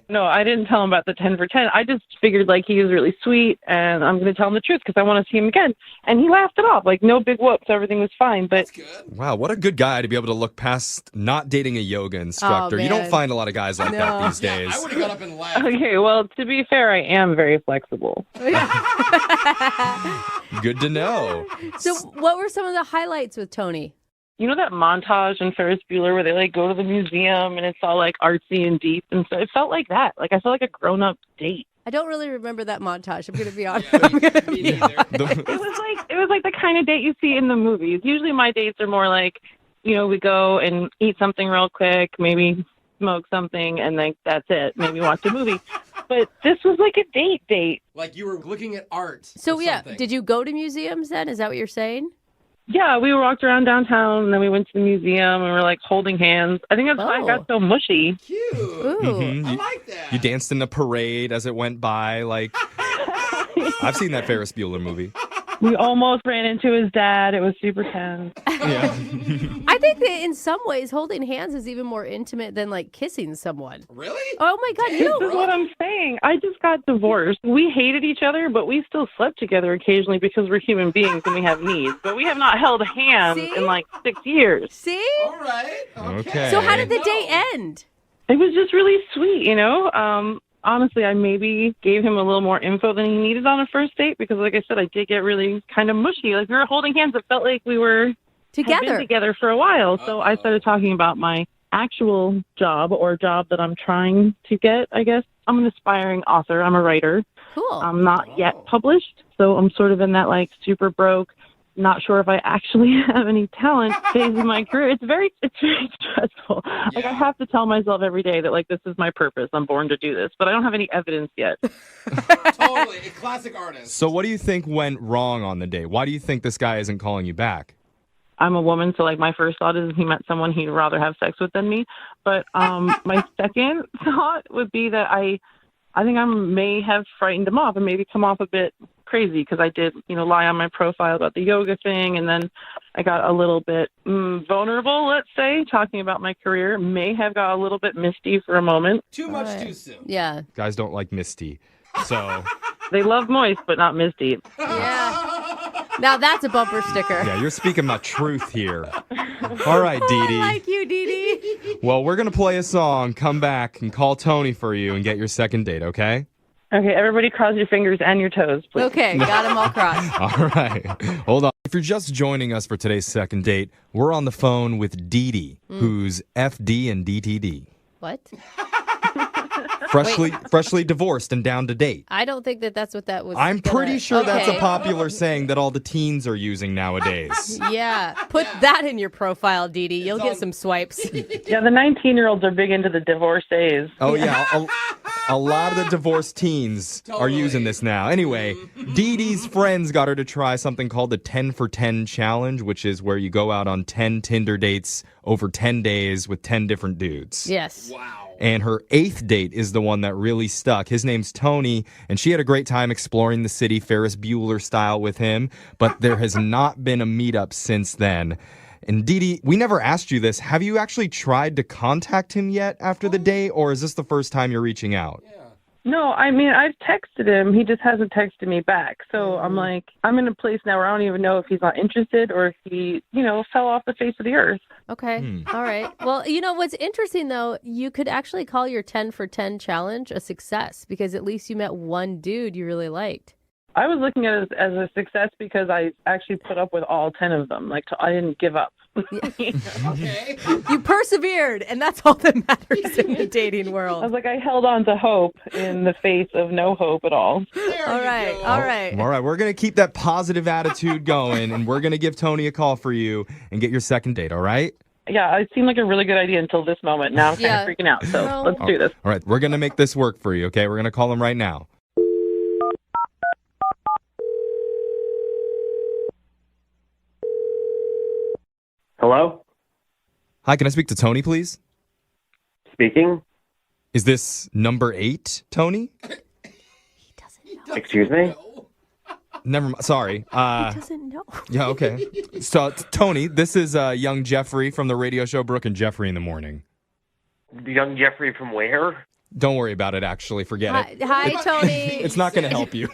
Speaker 14: no, I didn't tell him about the 10 for 10. I just figured, like, he was really sweet, and I'm going to tell him the truth because I want to see him again. And he laughed it off. Like, no big whoops. Everything was fine. But
Speaker 7: Wow, what a good guy to be able to look past not dating a yoga instructor. You don't find a lot of guys like that these days.
Speaker 5: I would have got up and left.
Speaker 14: Okay, well, to be fair, I am very flexible.
Speaker 7: Good to know.
Speaker 3: So what were some of the highlights with Tony?
Speaker 14: You know that montage in Ferris Bueller where they like go to the museum and it's all like artsy and deep and so it felt like that. Like I felt like a grown-up date.
Speaker 3: I don't really remember that montage. I'm going to be honest.
Speaker 14: It was like the kind of date you see in the movies. Usually my dates are more like, we go and eat something real quick, maybe smoke something, and then that's it. Maybe watch a movie. But this was like a date.
Speaker 5: Like you were looking at art.
Speaker 3: So did you go to museums then? Is that what you're saying?
Speaker 14: Yeah, we walked around downtown, and then we went to the museum, and we were, like, holding hands. I think that's why I got so mushy.
Speaker 5: Cute.
Speaker 3: Ooh.
Speaker 5: I like that.
Speaker 7: You danced in the parade as it went by. Like, I've seen that Ferris Bueller movie.
Speaker 14: We almost ran into his dad. It was super tense.
Speaker 7: Yeah.
Speaker 3: I think that in some ways, holding hands is even more intimate than, like, kissing someone.
Speaker 5: Really?
Speaker 3: Oh, my God.
Speaker 14: This is what I'm saying. I just got divorced. We hated each other, but we still slept together occasionally because we're human beings and we have needs. But we have not held hands in, like, 6 years.
Speaker 3: See?
Speaker 5: All right.
Speaker 7: Okay.
Speaker 3: So how did the date end?
Speaker 14: It was just really sweet, Honestly, I maybe gave him a little more info than he needed on a first date because, like I said, I did get really kind of mushy. Like, we were holding hands. It felt like we were had been together for a while. So I started talking about my actual job or job that I'm trying to get, I guess. I'm an aspiring author. I'm a writer.
Speaker 3: Cool.
Speaker 14: I'm not yet published, so I'm sort of in that, like, super broke, not sure if I actually have any talent phase of my career. It's very stressful. Yeah. Like, I have to tell myself every day that, like, this is my purpose. I'm born to do this, but I don't have any evidence yet.
Speaker 5: Totally. A classic artist.
Speaker 7: So what do you think went wrong on the date? Why do you think this guy isn't calling you back?
Speaker 14: I'm a woman, so, like, my first thought is he met someone he'd rather have sex with than me. But my second thought would be that I think I may have frightened him off and maybe come off a bit crazy because I did, lie on my profile about the yoga thing. And then I got a little bit vulnerable, let's say, talking about my career. May have got a little bit misty for a moment.
Speaker 5: Too much too soon.
Speaker 3: Yeah.
Speaker 7: Guys don't like misty. So
Speaker 14: they love moist, but not misty.
Speaker 3: Yeah. Now that's a bumper sticker.
Speaker 7: Yeah, you're speaking my truth here. All right, Dee Dee.
Speaker 3: I like you, Dee Dee.
Speaker 7: Well, we're going to play a song, come back, and call Tony for you and get your second date, okay?
Speaker 14: Okay, everybody cross your fingers and your toes, please.
Speaker 3: Okay, got them all crossed.
Speaker 7: All right. Hold on. If you're just joining us for today's second date, we're on the phone with Dee Dee, who's FD and DTD.
Speaker 3: What?
Speaker 7: Freshly divorced and down to date.
Speaker 3: I don't think that's what that was.
Speaker 7: I'm pretty sure that's a popular saying that all the teens are using nowadays.
Speaker 3: Yeah. Put that in your profile, Dee Dee. You'll get some swipes.
Speaker 14: Yeah, the 19-year-olds are big into the divorcees.
Speaker 7: Oh, yeah. A lot of the divorced teens are using this now. Anyway, Dee Dee's friends got her to try something called the 10 for 10 challenge, which is where you go out on 10 Tinder dates over 10 days with 10 different dudes.
Speaker 3: Yes.
Speaker 5: Wow.
Speaker 7: And her 8th date is the one that really stuck. His name's Tony, and she had a great time exploring the city Ferris Bueller style with him, but there has not been a meetup since then. And Dee, we never asked you this. Have you actually tried to contact him yet after the date, or is this the first time you're reaching out?
Speaker 14: No, I mean, I've texted him. He just hasn't texted me back. So I'm like, I'm in a place now where I don't even know if he's not interested or if he, fell off the face of the earth.
Speaker 3: Okay. All right. Well, what's interesting, though, you could actually call your 10 for 10 challenge a success because at least you met one dude you really liked.
Speaker 14: I was looking at it as a success because I actually put up with all 10 of them. Like, I didn't give up.
Speaker 5: Okay.
Speaker 3: You persevered, and that's all that matters in the dating world.
Speaker 14: I was like, I held on to hope in the face of no hope at all.
Speaker 3: All right. All right.
Speaker 7: We're going to keep that positive attitude going, and we're going to give Tony a call for you and get your second date, all right?
Speaker 14: Yeah, it seemed like a really good idea until this moment. Now I'm kind of freaking out, so let's do this.
Speaker 7: All right, we're going to make this work for you, okay? We're going to call him right now.
Speaker 15: Hello?
Speaker 7: Hi, can I speak to Tony, please?
Speaker 15: Speaking.
Speaker 7: Is this number 8, Tony?
Speaker 15: Excuse me?
Speaker 7: Sorry.
Speaker 3: He doesn't know.
Speaker 7: Yeah, okay. So, Tony, this is young Jeffrey from the radio show Brooke and Jeffrey in the Morning.
Speaker 15: Young Jeffrey from where?
Speaker 7: Don't worry about it, actually. Forget it.
Speaker 3: Hi, Tony.
Speaker 7: It's not going to help you.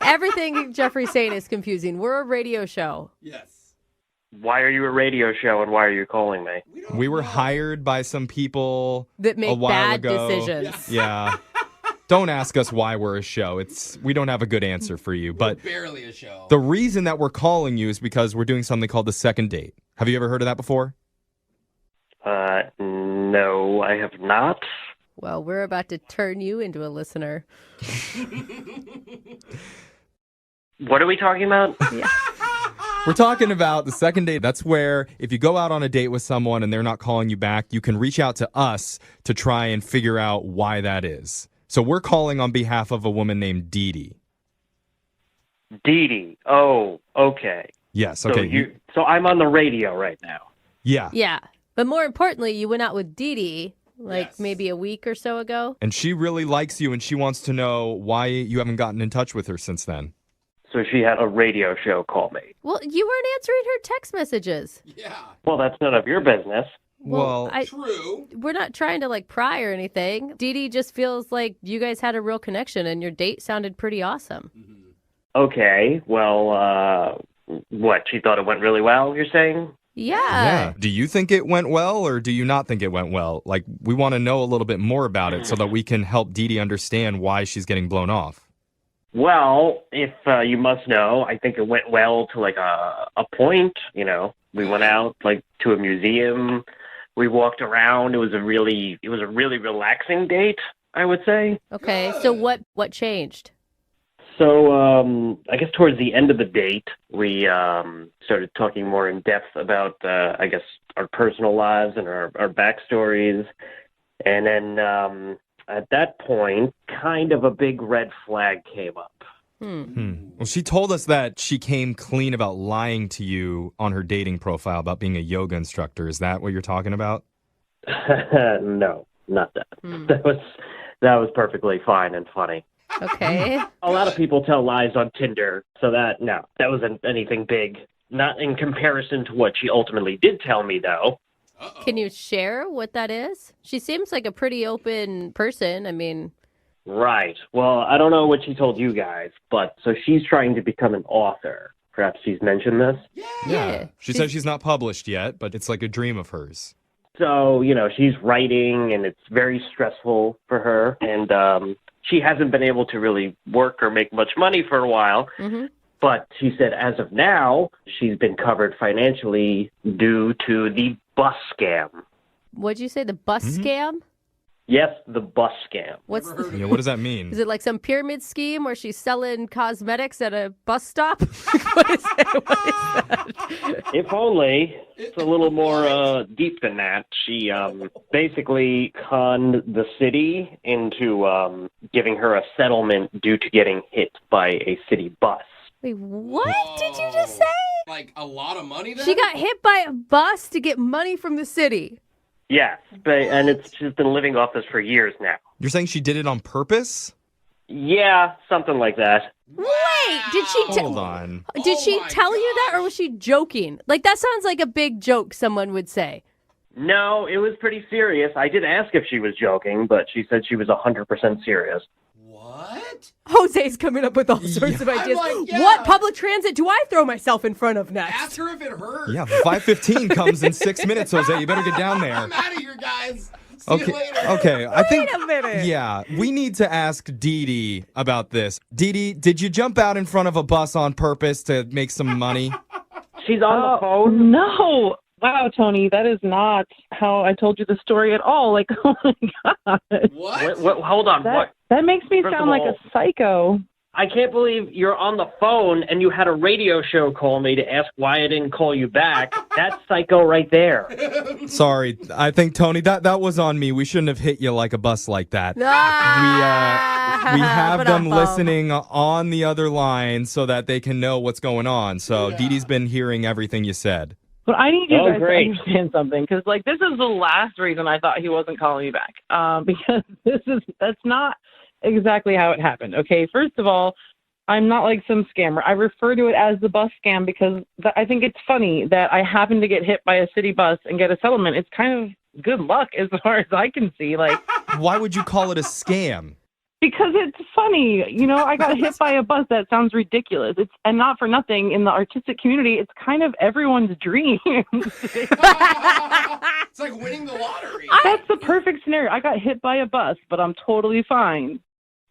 Speaker 3: Everything Jeffrey's saying is confusing. We're a radio show.
Speaker 5: Yes.
Speaker 15: Why are you a radio show and why are you calling me?
Speaker 7: We were hired by some people
Speaker 3: that make
Speaker 7: a while
Speaker 3: bad
Speaker 7: ago.
Speaker 3: decisions.
Speaker 7: Yeah. Don't ask us why we're a show. We don't have a good answer for you. But
Speaker 5: barely a show.
Speaker 7: The reason that we're calling you is because we're doing something called the second date. Have you ever heard of that before?
Speaker 15: No, I have not.
Speaker 3: Well, we're about to turn you into a listener.
Speaker 15: What are we talking about?
Speaker 3: Yeah.
Speaker 7: We're talking about the second date. That's where if you go out on a date with someone and they're not calling you back, you can reach out to us to try and figure out why that is. So we're calling on behalf of a woman named Dee Dee.
Speaker 15: Dee Dee. Oh, okay.
Speaker 7: Yes, okay.
Speaker 15: So I'm on the radio right now.
Speaker 7: Yeah.
Speaker 3: Yeah. But more importantly, you went out with Dee Dee maybe a week or so ago.
Speaker 7: And she really likes you and she wants to know why you haven't gotten in touch with her since then.
Speaker 15: So she had a radio show call me.
Speaker 3: Well, you weren't answering her text messages.
Speaker 5: Yeah.
Speaker 15: Well, that's none of your business.
Speaker 7: Well,
Speaker 5: true.
Speaker 3: We're not trying to pry or anything. Dee Dee just feels like you guys had a real connection and your date sounded pretty awesome.
Speaker 15: Okay. Well, what? She thought it went really well, you're saying?
Speaker 3: Yeah.
Speaker 7: Do you think it went well or do you not think it went well? We want to know a little bit more about it so that we can help Dee Dee understand why she's getting blown off.
Speaker 15: Well, if you must know, I think it went well to a point. We went out to a museum. We walked around. It was a really relaxing date, I would say.
Speaker 3: Okay, so what changed?
Speaker 15: So I guess towards the end of the date, we started talking more in depth about our personal lives and our backstories, and then. At that point, kind of a big red flag came up.
Speaker 7: Well, she told us that she came clean about lying to you on her dating profile about being a yoga instructor. Is that what you're talking about?
Speaker 15: No, not that. That was perfectly fine and funny.
Speaker 3: Okay.
Speaker 15: A lot of people tell lies on Tinder, so that wasn't anything big. Not in comparison to what she ultimately did tell me, though.
Speaker 3: Can you share what that is? She seems like a pretty open person. I mean...
Speaker 15: Right. Well, I don't know what she told you guys, but so she's trying to become an author. Perhaps she's mentioned this?
Speaker 7: Yeah. She says she's not published yet, but it's like a dream of hers.
Speaker 15: So, she's writing, and it's very stressful for her, and she hasn't been able to really work or make much money for a while.
Speaker 3: Mm-hmm.
Speaker 15: But she said as of now, she's been covered financially due to the bus scam.
Speaker 3: What'd you say, the bus scam?
Speaker 15: Yes, the bus scam.
Speaker 3: What
Speaker 7: does that mean?
Speaker 3: Is it like some pyramid scheme where she's selling cosmetics at a bus stop? What is that?
Speaker 15: If only. It's a little more deep than that. She basically conned the city into giving her a settlement due to getting hit by a city bus.
Speaker 3: Wait, what did you just say?
Speaker 5: A lot of money then?
Speaker 3: She got hit by a bus to get money from the city.
Speaker 15: Yes, and she's been living off this for years now.
Speaker 7: You're saying she did it on purpose?
Speaker 15: Yeah, something like that.
Speaker 3: Wait, did she
Speaker 7: Hold on.
Speaker 3: Did she tell you that, or was she joking? Like, that sounds like a big joke someone would say.
Speaker 15: No, it was pretty serious. I did ask if she was joking, but she said she was 100% serious.
Speaker 5: What?
Speaker 3: Jose's coming up with all sorts of ideas. What public transit do I throw myself in front of next?
Speaker 5: Ask her if it hurt.
Speaker 7: Yeah, 5:15 comes in 6 minutes, Jose. You better get down there.
Speaker 5: I'm out of here, guys. See
Speaker 7: Okay,
Speaker 5: you later.
Speaker 7: okay. I think.
Speaker 3: Wait a minute.
Speaker 7: Yeah, we need to ask Dee Dee about this. Dee Dee, did you jump out in front of a bus on purpose to make some money?
Speaker 15: She's on the phone?
Speaker 14: No. Wow, Tony, that is not how I told you the story at all. Like, oh my God.
Speaker 15: What? Hold on. What?
Speaker 14: That makes me
Speaker 15: First
Speaker 14: sound
Speaker 15: of
Speaker 14: like
Speaker 15: all,
Speaker 14: a psycho.
Speaker 15: I can't believe you're on the phone and you had a radio show call me to ask why I didn't call you back. That's psycho right there.
Speaker 7: Sorry, I think, Tony, that was on me. We shouldn't have hit you like a bus like that. We have them listening on the other line so that they can know what's going on. So Dee Dee's been hearing everything you said.
Speaker 14: But I need you guys to understand something, because like this is the last reason I thought he wasn't calling me back. Because that's not exactly how it happened. Okay, first of all, I'm not like some scammer. I refer to it as the bus scam because I think it's funny that I happened to get hit by a city bus and get a settlement. It's kind of good luck as far as I can see. Like,
Speaker 7: why would you call it a scam?
Speaker 14: Because it's funny. You know, I got hit by a bus. That sounds ridiculous. And not for nothing, in the artistic community, it's kind of everyone's dream.
Speaker 5: It's like winning the lottery.
Speaker 14: That's the perfect scenario. I got hit by a bus, but I'm totally fine.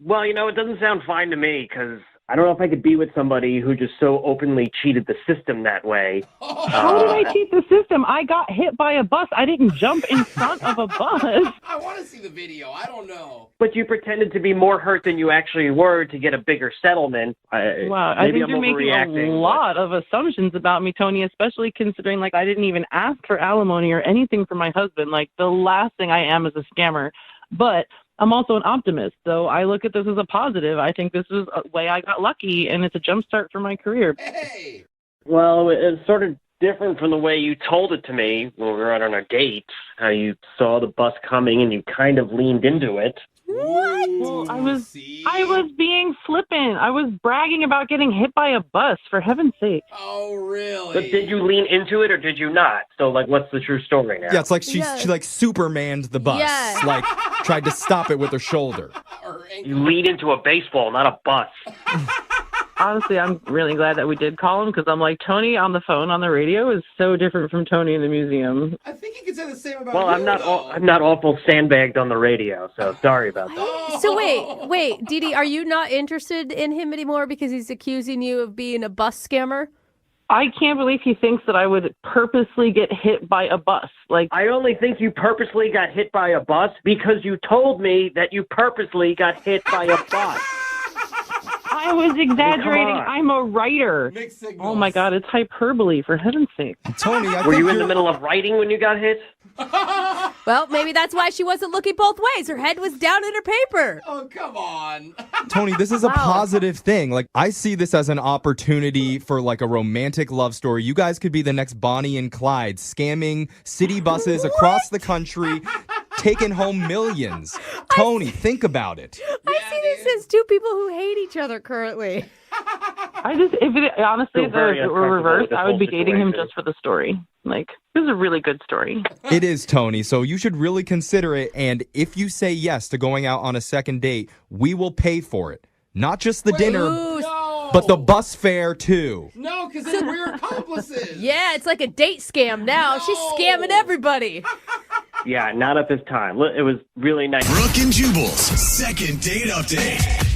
Speaker 15: Well, you know, it doesn't sound fine to me because I don't know if I could be with somebody who just so openly cheated the system that way.
Speaker 14: How did I cheat the system? I got hit by a bus. I didn't jump in front of a bus.
Speaker 5: I want to see the video. I don't know.
Speaker 15: But you pretended to be more hurt than you actually were to get a bigger settlement.
Speaker 14: Wow, I think you're making a lot of assumptions about me, Tony, especially considering, like, I didn't even ask for alimony or anything from my husband. Like, the last thing I am is a scammer. But I'm also an optimist, so I look at this as a positive. I think this is a way I got lucky, and it's a jump start for my career.
Speaker 5: Hey!
Speaker 15: Well, it's sort of different from the way you told it to me when we were out on a date, how you saw the bus coming and you kind of leaned into it.
Speaker 3: What?
Speaker 14: Well, I was being flippant. I was bragging about getting hit by a bus, for heaven's sake.
Speaker 5: Oh, really?
Speaker 15: But did you lean into it or did you not? So, like, what's the true story now?
Speaker 7: Yeah, it's like she like Supermaned the bus.
Speaker 3: Yeah.
Speaker 7: Like, tried to stop it with her shoulder.
Speaker 15: You lean into a baseball, not a bus.
Speaker 14: Honestly, I'm really glad that we did call him because I'm like, Tony on the phone on the radio is so different from Tony in the museum.
Speaker 5: I think you could say the same about
Speaker 15: Well,
Speaker 5: you,
Speaker 15: I'm not awful sandbagged on the radio, so sorry about that.
Speaker 3: So wait, Dee Dee, are you not interested in him anymore because he's accusing you of being a bus scammer?
Speaker 14: I can't believe he thinks that I would purposely get hit by a bus. Like,
Speaker 15: I only think you purposely got hit by a bus because you told me that you purposely got hit by a bus.
Speaker 14: I was exaggerating.
Speaker 15: Come on.
Speaker 14: I'm a writer. Oh my God, it's hyperbole, for heaven's sake.
Speaker 7: Tony,
Speaker 15: were you in the middle of writing when you got hit?
Speaker 3: Well, maybe that's why she wasn't looking both ways. Her head was down in her paper.
Speaker 5: Oh, come on.
Speaker 7: Tony, this is a positive thing. Like, I see this as an opportunity for like a romantic love story. You guys could be the next Bonnie and Clyde, scamming city buses across the country, taking home millions. Tony, think about it.
Speaker 3: I see this as two people who hate each other currently.
Speaker 14: Honestly, if it were reversed, I would be dating him just for the story. Like, this is a really good story.
Speaker 7: It is, Tony, so you should really consider it, and if you say yes to going out on a second date, we will pay for it. Not just the dinner, but the bus fare, too.
Speaker 5: No, because then we're accomplices.
Speaker 3: Yeah, it's like a date scam now. She's scamming everybody.
Speaker 15: Yeah, not at this time. It was really nice.
Speaker 1: Brooke and Jubal's second date update.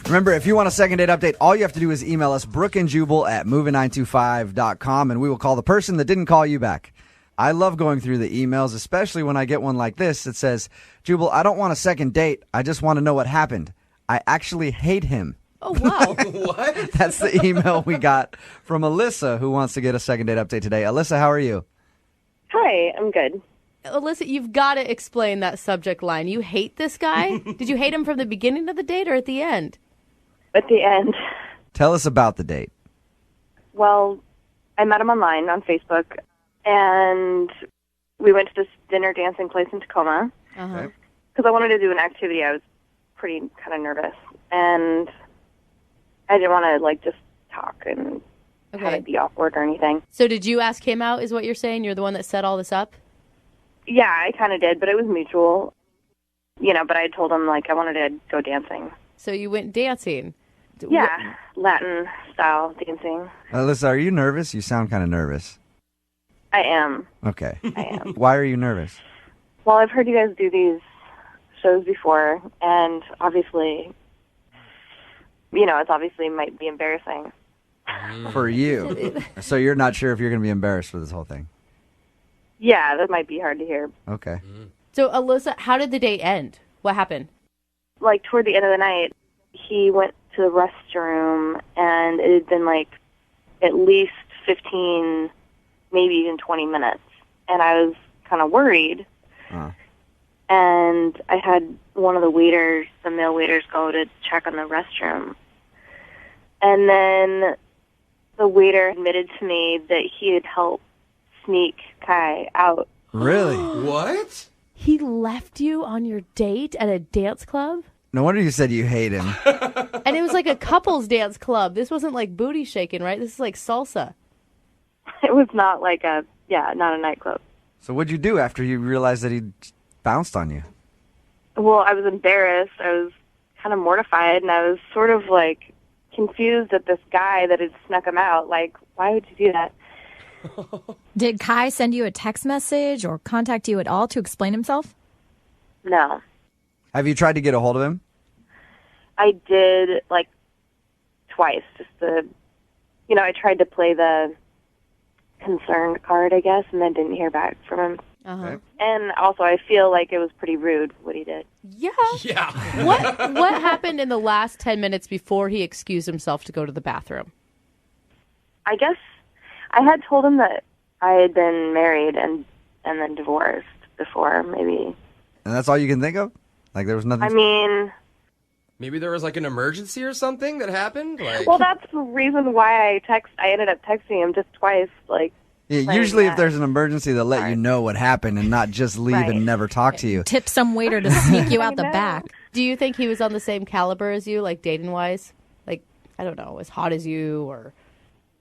Speaker 2: Remember, if you want a second date update, all you have to do is email us, brookandjubal@moving925.com, and we will call the person that didn't call you back. I love going through the emails, especially when I get one like this that says, Jubal, I don't want a second date. I just want to know what happened. I actually hate him.
Speaker 3: Oh, wow.
Speaker 5: What?
Speaker 2: That's the email we got from Alyssa, who wants to get a second date update today. Alyssa, how are you?
Speaker 16: Hi, I'm good.
Speaker 3: Alyssa, you've got to explain that subject line. You hate this guy? Did you hate him from the beginning of the date or at the end?
Speaker 16: At the end.
Speaker 2: Tell us about the date.
Speaker 16: Well, I met him online on Facebook, and we went to this dinner dancing place in Tacoma
Speaker 3: Uh-huh.
Speaker 16: because I wanted to do an activity. I was pretty kind of nervous, and I didn't want to like just talk and have it be awkward or anything.
Speaker 3: So did you ask him out, is what you're saying? You're the one that set all this up?
Speaker 16: Yeah, I kind of did, but it was mutual. You know, but I told him, like, I wanted to go dancing.
Speaker 3: So you went dancing?
Speaker 16: Yeah, Latin style dancing.
Speaker 2: Alyssa, are you nervous? You sound kind of nervous.
Speaker 16: I am.
Speaker 2: Okay.
Speaker 16: I am.
Speaker 2: Why are you nervous?
Speaker 16: Well, I've heard you guys do these shows before, and obviously, you know, it's obviously might be embarrassing.
Speaker 2: For you. So you're not sure if you're going to be embarrassed for this whole thing?
Speaker 16: Yeah, that might be hard to hear.
Speaker 2: Okay.
Speaker 3: So, Alyssa, how did the date end? What happened?
Speaker 16: Like, toward the end of the night, he went to the restroom, and it had been, like, at least 15, maybe even 20 minutes. And I was kind of worried. And I had one of the waiters, the male waiters, go to check on the restroom. And then the waiter admitted to me that he had helped sneak Kai out.
Speaker 2: Really?
Speaker 5: What?
Speaker 3: He left you on your date at a dance club?
Speaker 2: No wonder you said you hate him.
Speaker 3: And it was like a couples dance club. This wasn't like booty shaking, right? This is like salsa.
Speaker 16: It was not like not a nightclub.
Speaker 2: So what'd you do after you realized that he bounced on you?
Speaker 16: Well, I was embarrassed. I was kind of mortified, and I was sort of like confused at this guy that had snuck him out. Like, why would you do that?
Speaker 17: Did Kai send you a text message or contact you at all to explain himself?
Speaker 16: No.
Speaker 2: Have you tried to get a hold of him?
Speaker 16: I did, like, twice. I tried to play the concerned card, I guess, and then didn't hear back from him.
Speaker 3: Uh-huh.
Speaker 16: And also, I feel like it was pretty rude what he did.
Speaker 3: Yeah.
Speaker 5: Yeah.
Speaker 3: What happened in the last 10 minutes before he excused himself to go to the bathroom?
Speaker 16: I guess I had told him that I had been married and then divorced before, maybe.
Speaker 2: And that's all you can think of? Like there was nothing?
Speaker 16: I mean...
Speaker 5: Maybe there was like an emergency or something that happened? Like...
Speaker 16: Well, that's the reason why I ended up texting him just twice, like...
Speaker 2: Yeah, usually if there's an emergency, they'll let you know what happened and not just leave and never talk to you.
Speaker 17: Tip some waiter to sneak you out the back.
Speaker 3: Do you think he was on the same caliber as you, like dating-wise? Like, I don't know, as hot as you or...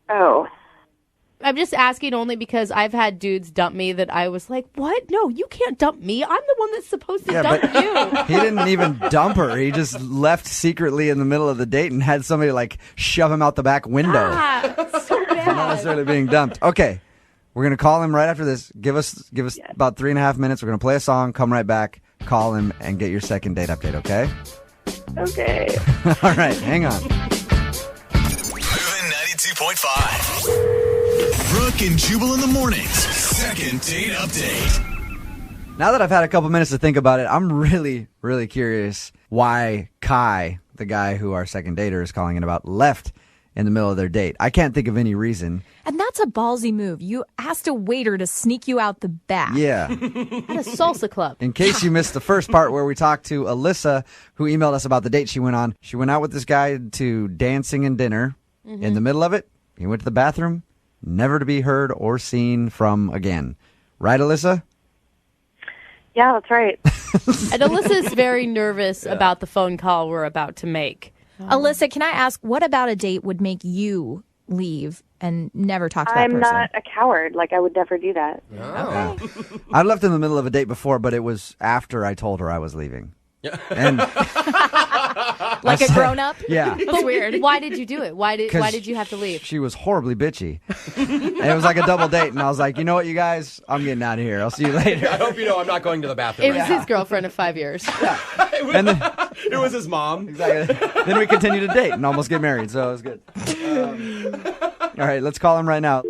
Speaker 16: Oh.
Speaker 3: I'm just asking only because I've had dudes dump me that I was like, what? No, you can't dump me. I'm the one that's supposed to dump you.
Speaker 2: He didn't even dump her. He just left secretly in the middle of the date and had somebody like shove him out the back window.
Speaker 3: So bad.
Speaker 2: Not necessarily being dumped. Okay. We're going to call him right after this. Give us about 3.5 minutes. We're going to play a song, come right back, call him, and get your second date update, okay?
Speaker 16: Okay.
Speaker 2: All right, hang on.
Speaker 1: Moving 92.5. Brooke and Jubal in the mornings. Second date update.
Speaker 2: Now that I've had a couple minutes to think about it, I'm really, really curious why Kai, the guy who our second dater is calling in about, left in the middle of their date. I can't think of any reason.
Speaker 17: And that's a ballsy move. You asked a waiter to sneak you out the back.
Speaker 2: Yeah.
Speaker 3: At a salsa club.
Speaker 2: In case you missed the first part where we talked to Alyssa, who emailed us about the date she went on. She went out with this guy to dancing and dinner.
Speaker 3: Mm-hmm.
Speaker 2: In the middle of it, he went to the bathroom, never to be heard or seen from again. Right, Alyssa?
Speaker 16: Yeah, that's right.
Speaker 3: And Alyssa's very nervous about the phone call we're about to make.
Speaker 17: Alyssa, can I ask, what about a date would make you leave and never talk to that
Speaker 16: I'm
Speaker 17: person?
Speaker 16: not a coward. Like, I would never do that.
Speaker 2: Yeah. I left in the middle of a date before, but it was after I told her I was leaving.
Speaker 5: Yeah.
Speaker 2: And
Speaker 17: like a grown-up?
Speaker 2: Yeah.
Speaker 3: That's weird. Why did you do it? Why did you have to leave?
Speaker 2: She was horribly bitchy. And it was like a double date, and I was like, you know what, you guys? I'm getting out of here. I'll see you later.
Speaker 5: I hope you know I'm not going to the bathroom.
Speaker 3: It was his girlfriend of 5 years.
Speaker 5: It was his mom.
Speaker 2: Exactly. Then we continued to date and almost get married, so it was good. All right, let's call him right now.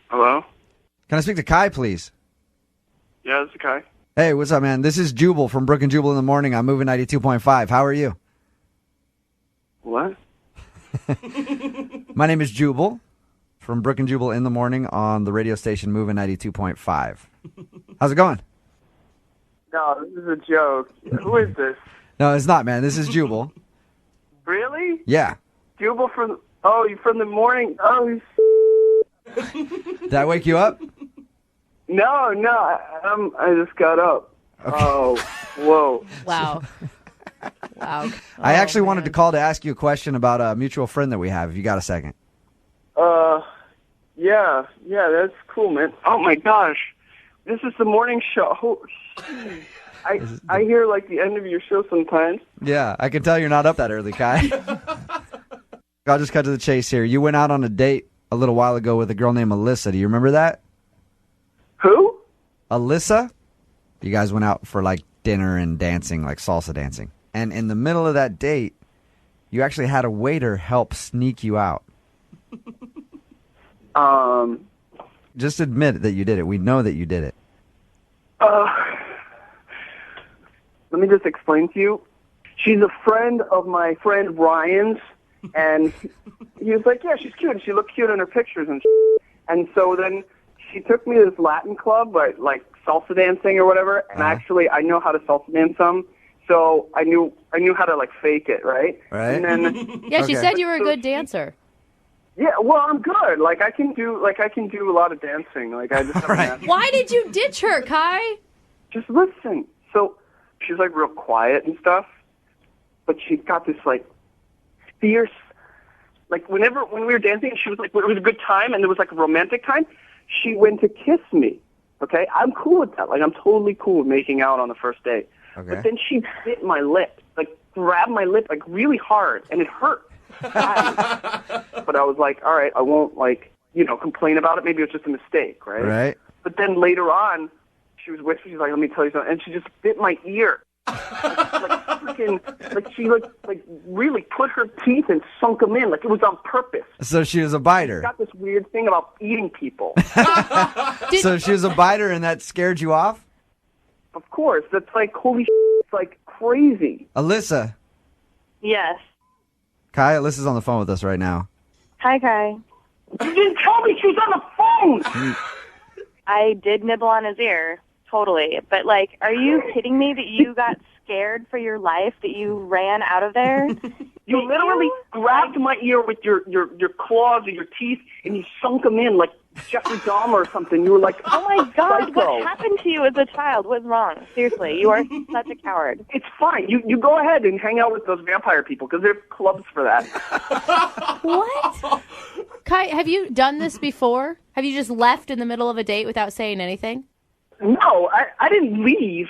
Speaker 18: Hello?
Speaker 2: Can I speak to Kai, please?
Speaker 18: Yeah, this is Kai.
Speaker 2: Hey, what's up, man? This is Jubal from Brooke and Jubal in the morning. I'm moving 92.5. How are you?
Speaker 18: What?
Speaker 2: My name is Jubal from Brooke and Jubal in the morning on the radio station Moving 92.5. How's it going?
Speaker 18: No, this is a joke. Who is this?
Speaker 2: No, it's not, man. This is Jubal.
Speaker 18: Really?
Speaker 2: Yeah.
Speaker 18: Jubal from... Oh, you from the morning... Oh,
Speaker 2: Did I wake you up?
Speaker 18: no. I just got up. Okay. Oh, whoa.
Speaker 3: Wow. Wow.
Speaker 2: I actually wanted to call to ask you a question about a mutual friend that we have. If you got a second.
Speaker 18: Yeah, that's cool, man. Oh my gosh, this is the morning show. I hear like the end of your show sometimes.
Speaker 2: Yeah, I can tell you're not up that early, Kai. I'll just cut to the chase here. You went out on a date a little while ago with a girl named Alyssa. Do you remember that?
Speaker 18: Who?
Speaker 2: Alyssa. You guys went out for like dinner and dancing, like salsa dancing. And in the middle of that date, you actually had a waiter help sneak you out. Just admit that you did it. We know that you did it.
Speaker 18: Let me just explain to you. She's a friend of my friend Ryan's, and he was like, yeah, she's cute, and she looked cute in her pictures and And so then she took me to this Latin club, like salsa dancing or whatever, and actually I know how to salsa dance some, so I knew how to like fake it, right?
Speaker 2: Right.
Speaker 18: And then
Speaker 3: Yeah, she said you were a good dancer.
Speaker 18: Yeah, well, I'm good. Like I can do a lot of dancing. Like I just haven't
Speaker 3: Why did you ditch her, Kai?
Speaker 18: Just listen. So she's like real quiet and stuff, but she's got this like fierce. Like when we were dancing, she was like, it was a good time and it was like a romantic time. She went to kiss me. Okay, I'm cool with that. Like I'm totally cool with making out on the first date.
Speaker 2: Okay.
Speaker 18: But then she bit my lip, like grabbed my lip like really hard, and it hurt. But I was like, all right, I won't complain about it. Maybe it was just a mistake, right?
Speaker 2: Right.
Speaker 18: But then later on, she was with me. She's like, let me tell you something, and she just bit my ear. She really put her teeth and sunk them in, like it was on purpose.
Speaker 2: So she was a biter.
Speaker 18: She's got this weird thing about eating people.
Speaker 2: So she was a biter, and that scared you off?
Speaker 18: Of course, that's like holy shit. It's like crazy.
Speaker 2: Alyssa.
Speaker 16: Yes.
Speaker 2: Kai, Alyssa's on the phone with us right now.
Speaker 16: Hi, Kai.
Speaker 18: You didn't tell me she was on the phone.
Speaker 16: I did nibble on his ear, totally. But, like, are you kidding me that you got scared for your life, that you ran out of there?
Speaker 18: You literally grabbed my ear with your claws or your teeth, and you sunk them in like Jeffrey Dahmer or something. You were like,
Speaker 16: oh my God,
Speaker 18: psycho.
Speaker 16: What happened to you as a child? What's wrong? Seriously, you are such a coward.
Speaker 18: It's fine. You go ahead and hang out with those vampire people because there's clubs for that.
Speaker 3: What? Kai, have you done this before? Have you just left in the middle of a date without saying anything?
Speaker 18: No, I didn't leave.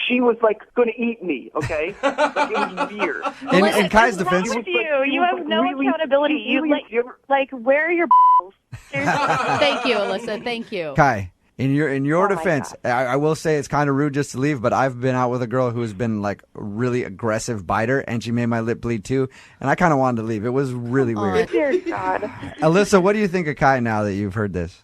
Speaker 18: She was like going to eat me, okay? Like, it was weird.
Speaker 2: In Kai's defense,
Speaker 16: You have no accountability. Where are your balls?
Speaker 3: Thank you, Alyssa. Thank you.
Speaker 2: Kai, in your defense, I will say it's kind of rude just to leave, but I've been out with a girl who has been like a really aggressive biter, and she made my lip bleed too, and I kind of wanted to leave. It was really weird.
Speaker 16: Dear God.
Speaker 2: Alyssa, what do you think of Kai now that you've heard this?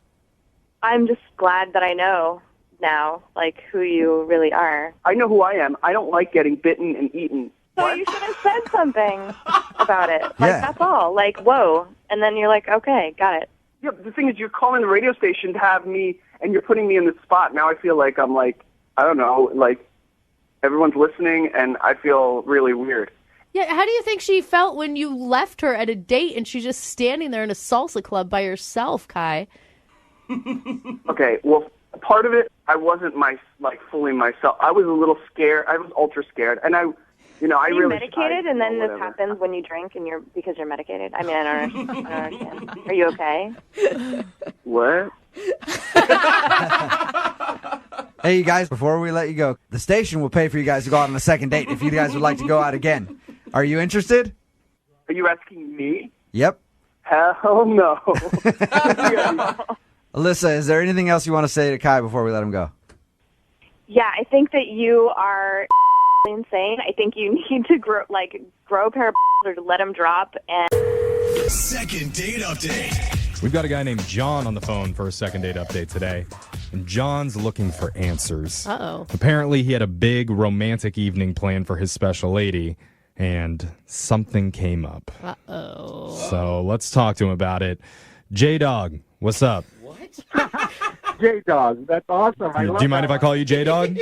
Speaker 16: I'm just glad that I know now, like, who you really are.
Speaker 18: I know who I am. I don't like getting bitten and eaten.
Speaker 16: So you should have said something about it. Like,
Speaker 18: Yeah.
Speaker 16: that's all. Like, whoa. And then you're like, okay, got it.
Speaker 18: Yeah, but the thing is, you're calling the radio station to have me, and you're putting me in this spot. Now I feel like I'm like, I don't know, like everyone's listening, and I feel really weird.
Speaker 3: Yeah, how do you think she felt when you left her at a date and she's just standing there in a salsa club by herself, Kai?
Speaker 18: Okay, well, part of it, I wasn't fully myself. I was a little scared. I was ultra scared, and I
Speaker 16: Are you
Speaker 18: really
Speaker 16: medicated, and then this happens when you drink and because you're medicated? I mean, I don't understand. Are you okay?
Speaker 18: What?
Speaker 2: Hey, you guys, before we let you go, the station will pay for you guys to go out on a second date if you guys would like to go out again. Are you interested?
Speaker 18: Are you asking me?
Speaker 2: Yep.
Speaker 18: Hell no.
Speaker 2: Alyssa, is there anything else you want to say to Kai before we let him go?
Speaker 16: Yeah, I think that you are insane. I think you need to grow a pair of or to let them drop. And
Speaker 1: Second date update.
Speaker 7: We've got a guy named John on the phone for a second date update today. And John's looking for answers.
Speaker 3: Uh-oh.
Speaker 7: Apparently, he had a big romantic evening planned for his special lady, and something came up.
Speaker 3: Uh-oh.
Speaker 7: So let's talk to him about it. J-Dog, what's up?
Speaker 19: J-Dog, that's awesome.
Speaker 7: Do you mind if I call you J-Dog?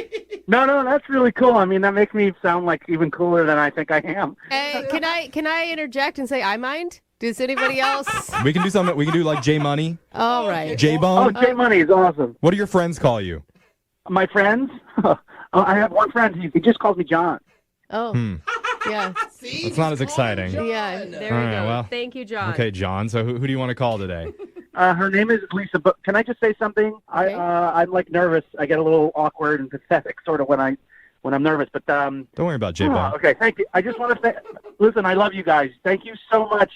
Speaker 19: No, that's really cool. I mean, that makes me sound like even cooler than I think I am.
Speaker 3: Hey, can I interject and say I mind? Does anybody else?
Speaker 7: We can do something. We can do like J Money.
Speaker 3: All right.
Speaker 7: J Bone.
Speaker 19: Oh, J Money is awesome.
Speaker 7: What do your friends call you?
Speaker 19: My friends? I have one friend. He just calls me John.
Speaker 3: Oh, yeah.
Speaker 7: See, it's not as exciting.
Speaker 3: Yeah, there we
Speaker 7: All right,
Speaker 3: go.
Speaker 7: well,
Speaker 3: Thank you, John.
Speaker 7: Okay, John. So who do you want to call today?
Speaker 19: Her name is Lisa. But can I just say something?
Speaker 3: Okay.
Speaker 19: I'm like nervous. I get a little awkward and pathetic sort of when I'm nervous. But
Speaker 7: Don't worry about J Bone.
Speaker 19: okay, thank you. I just want to say, listen, I love you guys. Thank you so much.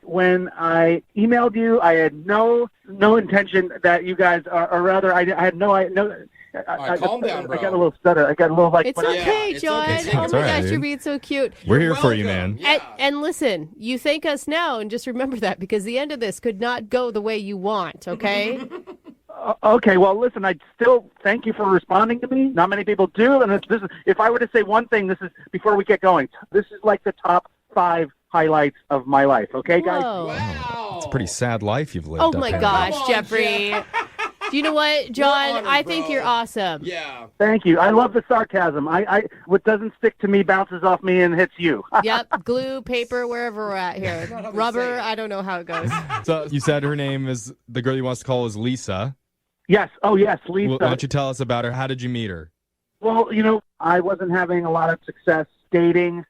Speaker 19: When I emailed you, I had no intention that you guys, or rather, I had no.
Speaker 5: Calm down, bro.
Speaker 19: I got a little stutter. I got a little like.
Speaker 3: It's okay, John.
Speaker 5: okay.
Speaker 3: Oh my
Speaker 7: It's all right,
Speaker 3: gosh,
Speaker 7: dude.
Speaker 3: you're being so cute.
Speaker 7: We're here for you, man.
Speaker 3: And listen, you thank us now, and just remember that because the end of this could not go the way you want. Okay.
Speaker 19: Okay, well, listen, I still thank you for responding to me. Not many people do, and if I were to say one thing, this is before we get going. This is like the top 5 highlights of my life. Okay, guys.
Speaker 3: Whoa.
Speaker 5: Wow.
Speaker 7: It's a pretty sad life you've lived.
Speaker 3: Oh
Speaker 7: up
Speaker 3: my
Speaker 7: here.
Speaker 3: gosh,
Speaker 5: Come on,
Speaker 3: Jeffrey. Do you know what, John?
Speaker 5: honored,
Speaker 3: I think
Speaker 5: bro.
Speaker 3: you're awesome.
Speaker 5: Yeah.
Speaker 19: Thank you. I love the sarcasm. What doesn't stick to me bounces off me and hits you.
Speaker 3: Yep, glue, paper, wherever we're at here.
Speaker 5: not how we
Speaker 3: Rubber,
Speaker 5: say it.
Speaker 3: I don't know how it goes.
Speaker 7: So you said her name is the girl you wants to call is Lisa.
Speaker 19: Yes. Oh, yes, Lisa.
Speaker 7: Why don't you tell us about her? How did you meet her?
Speaker 19: Well, I wasn't having a lot of success dating.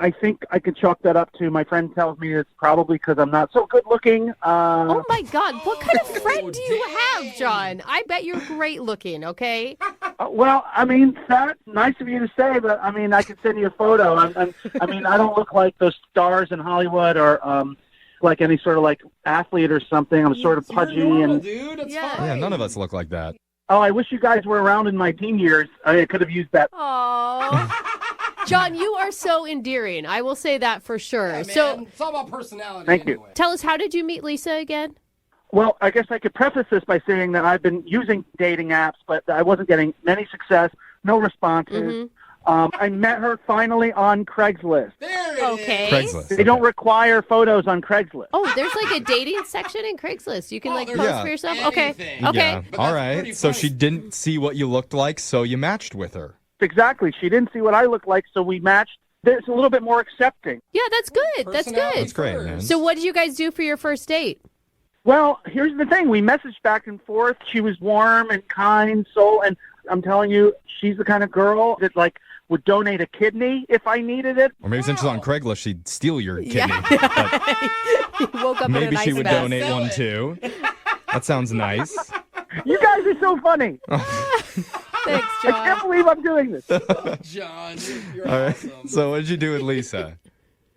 Speaker 19: I think I could chalk that up to my friend tells me it's probably because I'm not so good looking.
Speaker 3: Oh my God, what kind of friend do you have, John? I bet you're great looking, okay?
Speaker 19: Well, I mean, that's nice of you to say, but I mean, I could send you a photo. I mean, I don't look like those stars in Hollywood or like any sort of like athlete or something. I'm sort of pudgy
Speaker 5: You're normal,
Speaker 19: and.
Speaker 5: dude. It's
Speaker 3: Yeah.
Speaker 5: fine.
Speaker 7: Yeah, none of us look like that.
Speaker 19: Oh, I wish you guys were around in my teen years. I could have used that.
Speaker 3: Aww. John, you are so endearing. I will say that for sure.
Speaker 5: Yeah, man.
Speaker 3: So
Speaker 5: It's all about personality.
Speaker 19: Thank you.
Speaker 5: anyway.
Speaker 3: tell us, how did you meet Lisa again?
Speaker 19: Well, I guess I could preface this by saying that I've been using dating apps, but I wasn't getting any success, no responses. I met her finally on Craigslist.
Speaker 5: There it
Speaker 3: Okay.
Speaker 7: Craigslist.
Speaker 19: They don't require photos on Craigslist.
Speaker 3: Oh, there's like a dating section in Craigslist. You can like
Speaker 5: there's
Speaker 3: post for yourself. Okay.
Speaker 5: anything.
Speaker 3: Okay.
Speaker 7: Yeah.
Speaker 5: But
Speaker 7: All
Speaker 5: that's
Speaker 7: right.
Speaker 5: pretty
Speaker 7: So
Speaker 5: funny.
Speaker 7: she didn't see what you looked like, so you matched with her.
Speaker 19: Exactly. She didn't see what I looked like, so we matched. There's a little bit more accepting.
Speaker 3: Yeah, that's good. That's
Speaker 5: Personality
Speaker 3: good.
Speaker 7: That's great, man.
Speaker 3: So what did you guys do for your first date?
Speaker 19: Well, here's the thing. We messaged back and forth. She was warm and kind, and I'm telling you, she's the kind of girl that like would donate a kidney if I needed it.
Speaker 7: Or maybe since she's on Craigslist, she'd steal your kidney.
Speaker 3: Yeah. You woke up in a
Speaker 7: Maybe
Speaker 3: nice
Speaker 7: she would
Speaker 3: mess.
Speaker 7: donate
Speaker 5: Sell
Speaker 7: one
Speaker 5: it.
Speaker 7: too. That sounds nice.
Speaker 19: You guys are so funny.
Speaker 3: Thanks,
Speaker 19: I can't
Speaker 3: John.
Speaker 19: believe I'm doing this.
Speaker 5: John, you're
Speaker 7: All right.
Speaker 5: awesome.
Speaker 7: So what did you do with Lisa?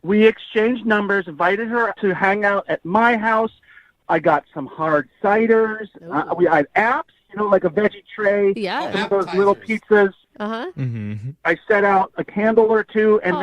Speaker 19: We exchanged numbers, invited her to hang out at my house. I got some hard ciders. We had apps, like a veggie tray.
Speaker 3: Yeah.
Speaker 19: Some of those little pizzas.
Speaker 3: Uh-huh.
Speaker 7: Mm-hmm.
Speaker 19: I set out a candle or two and
Speaker 3: Aw.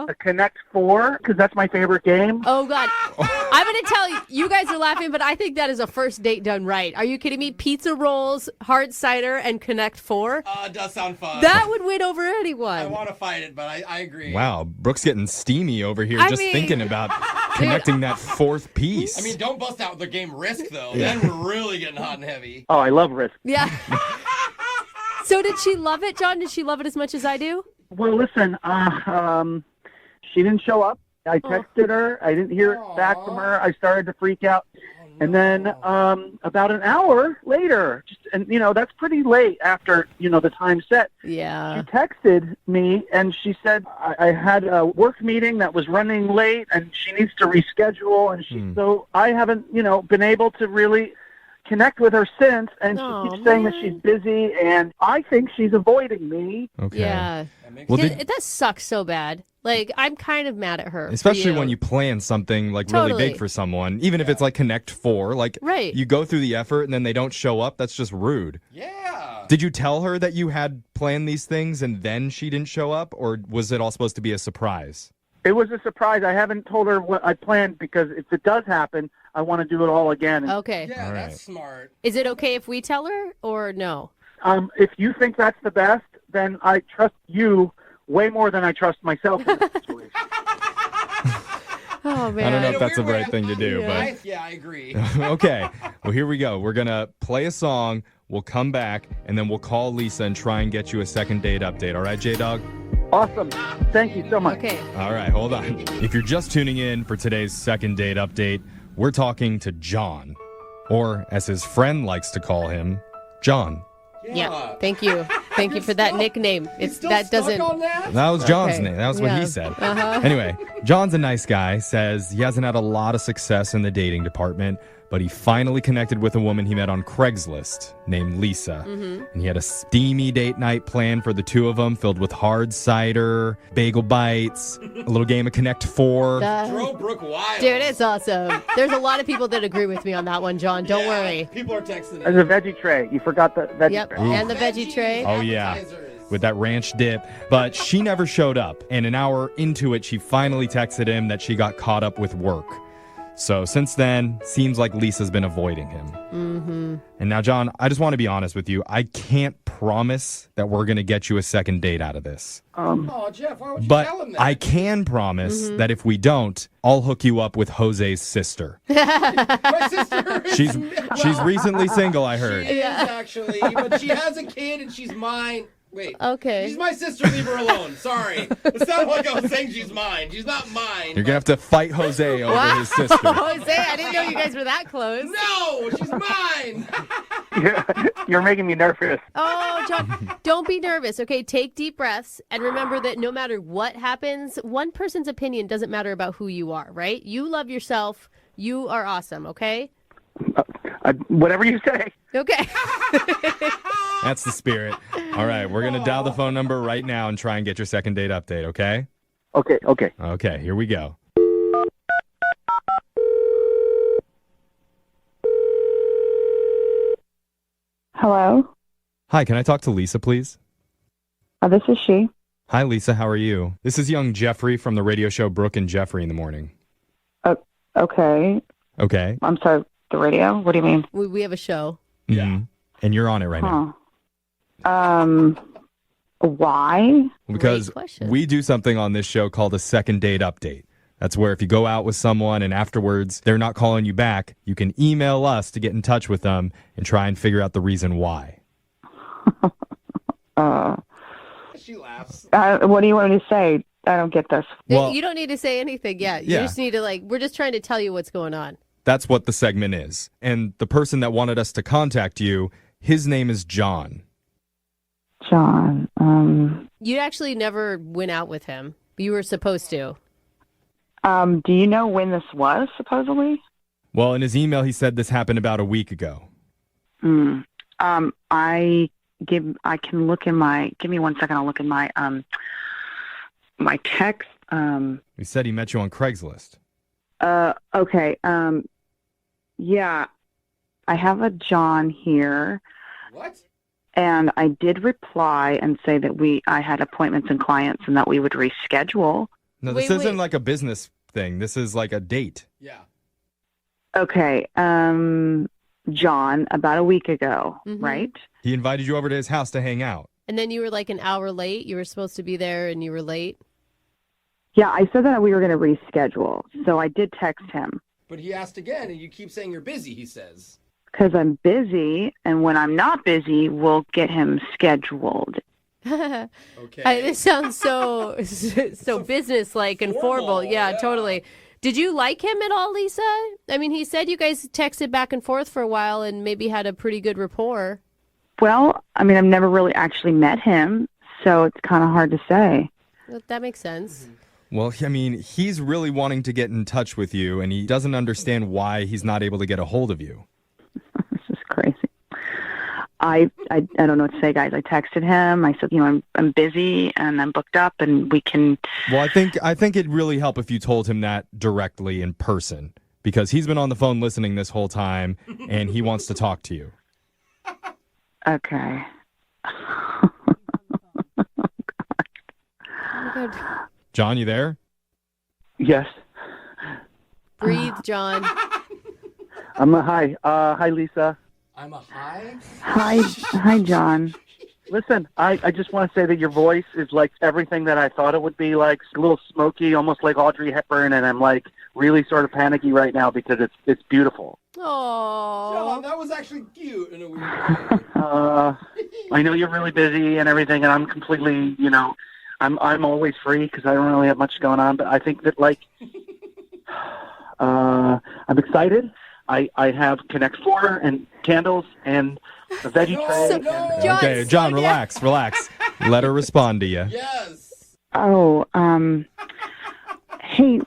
Speaker 19: then a Connect 4 because that's my favorite game.
Speaker 3: Oh, God. I'm going to tell you, you guys are laughing, but I think that is a first date done right. Are you kidding me? Pizza rolls, hard cider, and Connect 4?
Speaker 5: It does sound fun.
Speaker 3: That would win over
Speaker 5: I
Speaker 3: anyone.
Speaker 5: want to fight it, but I agree.
Speaker 7: Wow, Brooke's getting steamy over here
Speaker 3: I
Speaker 7: just
Speaker 3: mean-
Speaker 7: thinking about connecting that fourth piece.
Speaker 5: I mean, don't bust out the game Risk, though. Then we're really getting hot and heavy.
Speaker 19: Oh, I love Risk.
Speaker 3: Yeah. So did she love it, John? Did she love it as much as I do?
Speaker 19: Well, listen, she didn't show up. I texted her. I didn't hear back from her. I started to freak out. And then about an hour later, that's pretty late after, the time set.
Speaker 3: Yeah.
Speaker 19: She texted me and she said I had a work meeting that was running late and she needs to reschedule. And so I haven't, been able to really connect with her since. And she keeps saying that she's busy and I think she's avoiding me.
Speaker 7: Okay.
Speaker 3: Yeah.
Speaker 7: Well,
Speaker 3: That sucks so bad. Like, I'm kind of mad at her. for
Speaker 7: especially
Speaker 3: you.
Speaker 7: when you plan something like really
Speaker 3: Totally.
Speaker 7: big for someone, even if it's like Connect 4, like
Speaker 3: Right.
Speaker 7: you go through the effort and then they don't show up, that's just rude.
Speaker 5: Yeah.
Speaker 7: Did you tell her that you had planned these things and then she didn't show up, or was it all supposed to be a surprise?
Speaker 19: It was a surprise. I haven't told her what I planned because if it does happen, I want to do it all again.
Speaker 3: Okay.
Speaker 5: Yeah,
Speaker 7: All right.
Speaker 5: that's smart.
Speaker 3: Is it okay if we tell her or no?
Speaker 19: If you think that's the best, then I trust you way more than I trust myself in this situation.
Speaker 3: Oh, man.
Speaker 7: I don't know
Speaker 5: In
Speaker 7: if
Speaker 5: a
Speaker 7: that's the
Speaker 5: weird
Speaker 7: right
Speaker 5: way,
Speaker 7: thing to do,
Speaker 5: I agree.
Speaker 7: but okay. Well, here we go. We're going to play a song. We'll come back, and then we'll call Lisa and try and get you a second date update. All right, J-Dog?
Speaker 19: Awesome. Thank you so much.
Speaker 3: Okay.
Speaker 7: All right, hold on. If you're just tuning in for today's second date update, we're talking to John, or as his friend likes to call him, John.
Speaker 3: Yeah. Thank you. Thank you for that nickname. That doesn't.
Speaker 7: That was John's
Speaker 3: Okay.
Speaker 7: name. That was what he said.
Speaker 3: Uh-huh.
Speaker 7: Anyway, John's a nice guy, says he hasn't had a lot of success in the dating department, but he finally connected with a woman he met on Craigslist named Lisa.
Speaker 3: Mm-hmm.
Speaker 7: And he had a steamy date night planned for the two of them, filled with hard cider, bagel bites, a little game of Connect 4.
Speaker 5: Drove Brooke wild.
Speaker 3: Dude, it's awesome. There's a lot of people that agree with me on that one, John. Don't worry.
Speaker 5: People are texting
Speaker 19: There's a veggie tray. You forgot the veggie
Speaker 3: Yep.
Speaker 19: tray.
Speaker 3: And the veggie tray.
Speaker 7: Oh, yeah. With that ranch dip. But she never showed up. And an hour into it, she finally texted him that she got caught up with work. So since then, seems like Lisa's been avoiding him.
Speaker 3: Mm-hmm.
Speaker 7: And now, John, I just want to be honest with you. I can't promise that we're going to get you a second date out of this.
Speaker 5: Oh, Jeff, why would you
Speaker 7: But
Speaker 5: tell him that?
Speaker 7: I can promise that if we don't, I'll hook you up with Jose's sister.
Speaker 5: My sister is...
Speaker 7: She's recently single, I heard.
Speaker 5: She is, actually, but she has a kid and she's mine. Wait.
Speaker 3: Okay.
Speaker 5: She's my sister. Leave her alone. Sorry. It sounded like I was saying she's mine. She's not mine.
Speaker 7: You're going to have to fight Jose over his sister.
Speaker 3: Jose, I didn't know you guys were that close.
Speaker 5: No, she's mine.
Speaker 19: You're making me nervous.
Speaker 3: Oh, John, don't be nervous, okay? Take deep breaths and remember that no matter what happens, one person's opinion doesn't matter about who you are, right? You love yourself. You are awesome, okay?
Speaker 19: Whatever you say.
Speaker 3: Okay.
Speaker 7: That's the spirit. All right, we're going to dial the phone number right now and try and get your second date update, okay?
Speaker 19: Okay.
Speaker 7: Okay, here we go.
Speaker 9: Hello?
Speaker 7: Hi, can I talk to Lisa, please?
Speaker 9: This is she.
Speaker 7: Hi, Lisa. How are you? This is young Jeffrey from the radio show Brooke and Jeffrey in the Morning.
Speaker 9: Okay.
Speaker 7: Okay.
Speaker 9: I'm sorry, the radio? What do you mean?
Speaker 3: We have a show.
Speaker 7: Yeah. And you're on it right now.
Speaker 9: Why?
Speaker 7: Because we do something on this show called a second date update. That's where if you go out with someone and afterwards they're not calling you back, you can email us to get in touch with them and try and figure out the reason why.
Speaker 5: She laughs.
Speaker 9: What do you want me to say? I don't get this.
Speaker 7: Well,
Speaker 3: you don't need to say anything yet. You
Speaker 7: Yeah.
Speaker 3: just need to, we're just trying to tell you what's going on.
Speaker 7: that's what the segment is. And the person that wanted us to contact you, his name is John.
Speaker 9: John.
Speaker 3: You actually never went out with him. You were supposed to.
Speaker 9: Do you know when this was, supposedly?
Speaker 7: Well, in his email, he said this happened about a week ago.
Speaker 9: I can look in my, give me 1 second, I'll look in my, my text.
Speaker 7: He said he met you on Craigslist.
Speaker 9: Okay. Yeah, I have a John here.
Speaker 5: What?
Speaker 9: And I did reply and say that I had appointments and clients and that we would reschedule.
Speaker 7: No, this isn't like a business thing. This is like a date.
Speaker 5: Yeah.
Speaker 9: Okay. John, about a week ago,
Speaker 3: Mm-hmm.
Speaker 9: right?
Speaker 7: He invited you over to his house to hang out.
Speaker 3: And then you were like an hour late. You were supposed to be there and you were late.
Speaker 9: Yeah, I said that we were going to reschedule. So I did text him.
Speaker 5: But he asked again, and you keep saying you're busy, he says.
Speaker 9: Because I'm busy, and when I'm not busy, we'll get him scheduled.
Speaker 5: Okay.
Speaker 3: This sounds so business-like and formal. Yeah, totally. Did you like him at all, Lisa? I mean, he said you guys texted back and forth for a while and maybe had a pretty good rapport.
Speaker 9: Well, I mean, I've never really actually met him, so it's kind of hard to say.
Speaker 3: Well, that makes sense.
Speaker 7: Well, I mean, he's really wanting to get in touch with you, and he doesn't understand why he's not able to get a hold of you.
Speaker 9: This is crazy. I don't know what to say, guys. I texted him. I said, I'm busy and I'm booked up, and we can.
Speaker 7: Well, I think it'd really help if you told him that directly in person, because he's been on the phone listening this whole time, and he wants to talk to you.
Speaker 9: Okay.
Speaker 7: John, you there?
Speaker 19: Yes.
Speaker 3: Breathe, John.
Speaker 19: Hi. Hi, Lisa.
Speaker 5: I'm a hi?
Speaker 9: Hi, John.
Speaker 19: Listen, I just want to say that your voice is like everything that I thought it would be, like a little smoky, almost like Audrey Hepburn, and I'm like really sort of panicky right now because it's beautiful.
Speaker 3: Oh,
Speaker 5: that was actually cute in a weird way.
Speaker 19: I know you're really busy and everything, and I'm completely, I'm always free because I don't really have much going on. But I think that I'm excited. I have Connect 4 and candles and a veggie tray.
Speaker 7: Okay, John, relax. Let her respond to you.
Speaker 5: Yes.
Speaker 20: Oh, hey,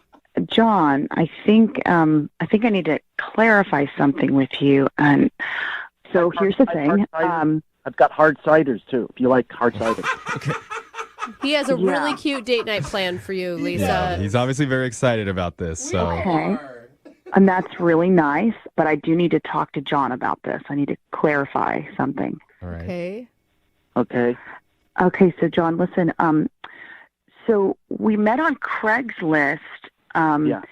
Speaker 20: John, I think I need to clarify something with you. And so here's the thing.
Speaker 19: I've got hard ciders too. If you like hard ciders.
Speaker 7: Okay.
Speaker 3: He has a really cute date night planned for you, Lisa.
Speaker 7: Yeah, he's obviously very excited about this. So.
Speaker 20: Okay. And that's really nice, but I do need to talk to John about this. I need to clarify something.
Speaker 7: All right.
Speaker 3: Okay.
Speaker 20: Okay, so John, listen, so we met on Craigslist, and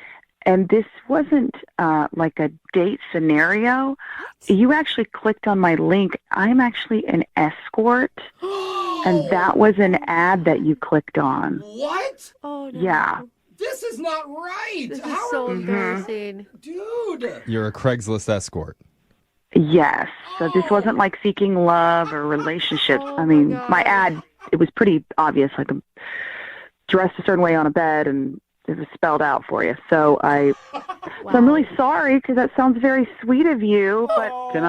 Speaker 20: this wasn't like a date scenario. You actually clicked on my link. I'm actually an escort, and that was an ad that you clicked on.
Speaker 5: What?
Speaker 3: Oh, no.
Speaker 20: Yeah.
Speaker 5: This is not right.
Speaker 3: This is so embarrassing.
Speaker 5: Dude.
Speaker 7: You're a Craigslist escort.
Speaker 20: Yes. So this wasn't like seeking love or relationships. I mean, my ad, it was pretty obvious. Like I'm dressed a certain way on a bed, and it was spelled out for you. So so I'm really sorry because that sounds very sweet of you. But
Speaker 19: Can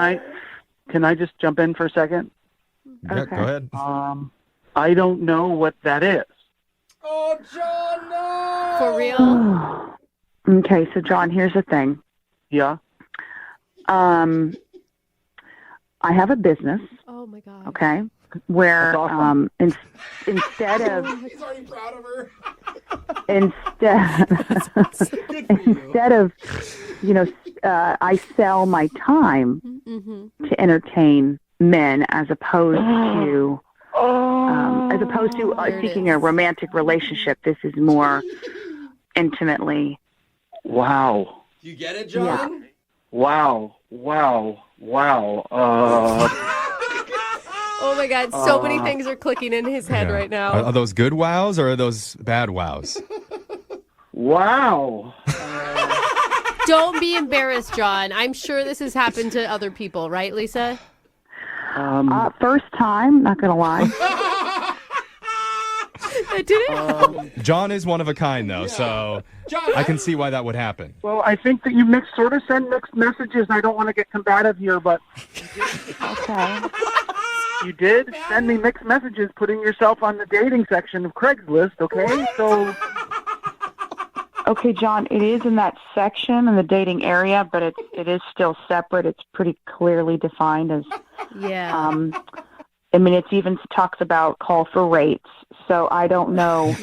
Speaker 19: I just jump in for a second?
Speaker 7: Yeah, go ahead.
Speaker 19: I don't know what that is.
Speaker 5: Oh, John, no!
Speaker 3: For real?
Speaker 20: Okay, so John, here's the thing.
Speaker 19: Yeah.
Speaker 20: I have a business.
Speaker 3: Oh my God.
Speaker 20: Okay, where
Speaker 19: That's awesome.
Speaker 20: Instead of
Speaker 5: He's already proud of her.
Speaker 20: instead of I sell my time to entertain men as opposed to seeking a romantic relationship. This is more intimately.
Speaker 19: Wow.
Speaker 5: Do you get it, John?
Speaker 20: Yeah.
Speaker 19: Wow.
Speaker 3: Oh my God, so many things are clicking in his head right now.
Speaker 7: Are those good wows or are those bad wows?
Speaker 19: Wow.
Speaker 3: Don't be embarrassed, John. I'm sure this has happened to other people, right, Lisa?
Speaker 20: First time, not gonna lie.
Speaker 3: Did it?
Speaker 7: John is one of a kind, though, so I can see why that would happen.
Speaker 19: Well, I think that you sort of send mixed messages. I don't want to get combative here, but
Speaker 20: Okay.
Speaker 19: you did send me mixed messages putting yourself on the dating section of Craigslist, okay? So,
Speaker 20: Okay, John, it is in that section in the dating area, but it is still separate. It's pretty clearly defined as.
Speaker 3: Yeah.
Speaker 20: I mean, it even talks about call for rates. So I don't know.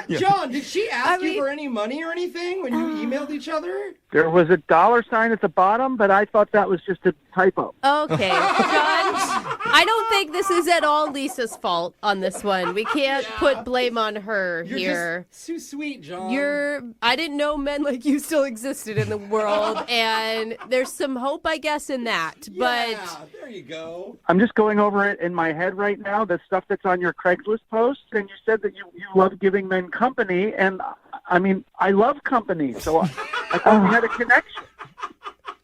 Speaker 5: John, did she ask you for any money or anything when you emailed each other?
Speaker 19: there was a $sign at the bottom, but I thought that was just a typo.
Speaker 3: Okay, John, I don't think this is at all Lisa's fault on this one. We can't put blame on her
Speaker 5: You're
Speaker 3: here.
Speaker 5: just too sweet, John.
Speaker 3: I didn't know men like you still existed in the world, and there's some hope, I guess, in that. But
Speaker 5: there you go.
Speaker 19: I'm just going over it in my head right now, the stuff that's on your Craigslist post, and you said that you love giving men company, and I mean, I love company, so I thought we had a connection.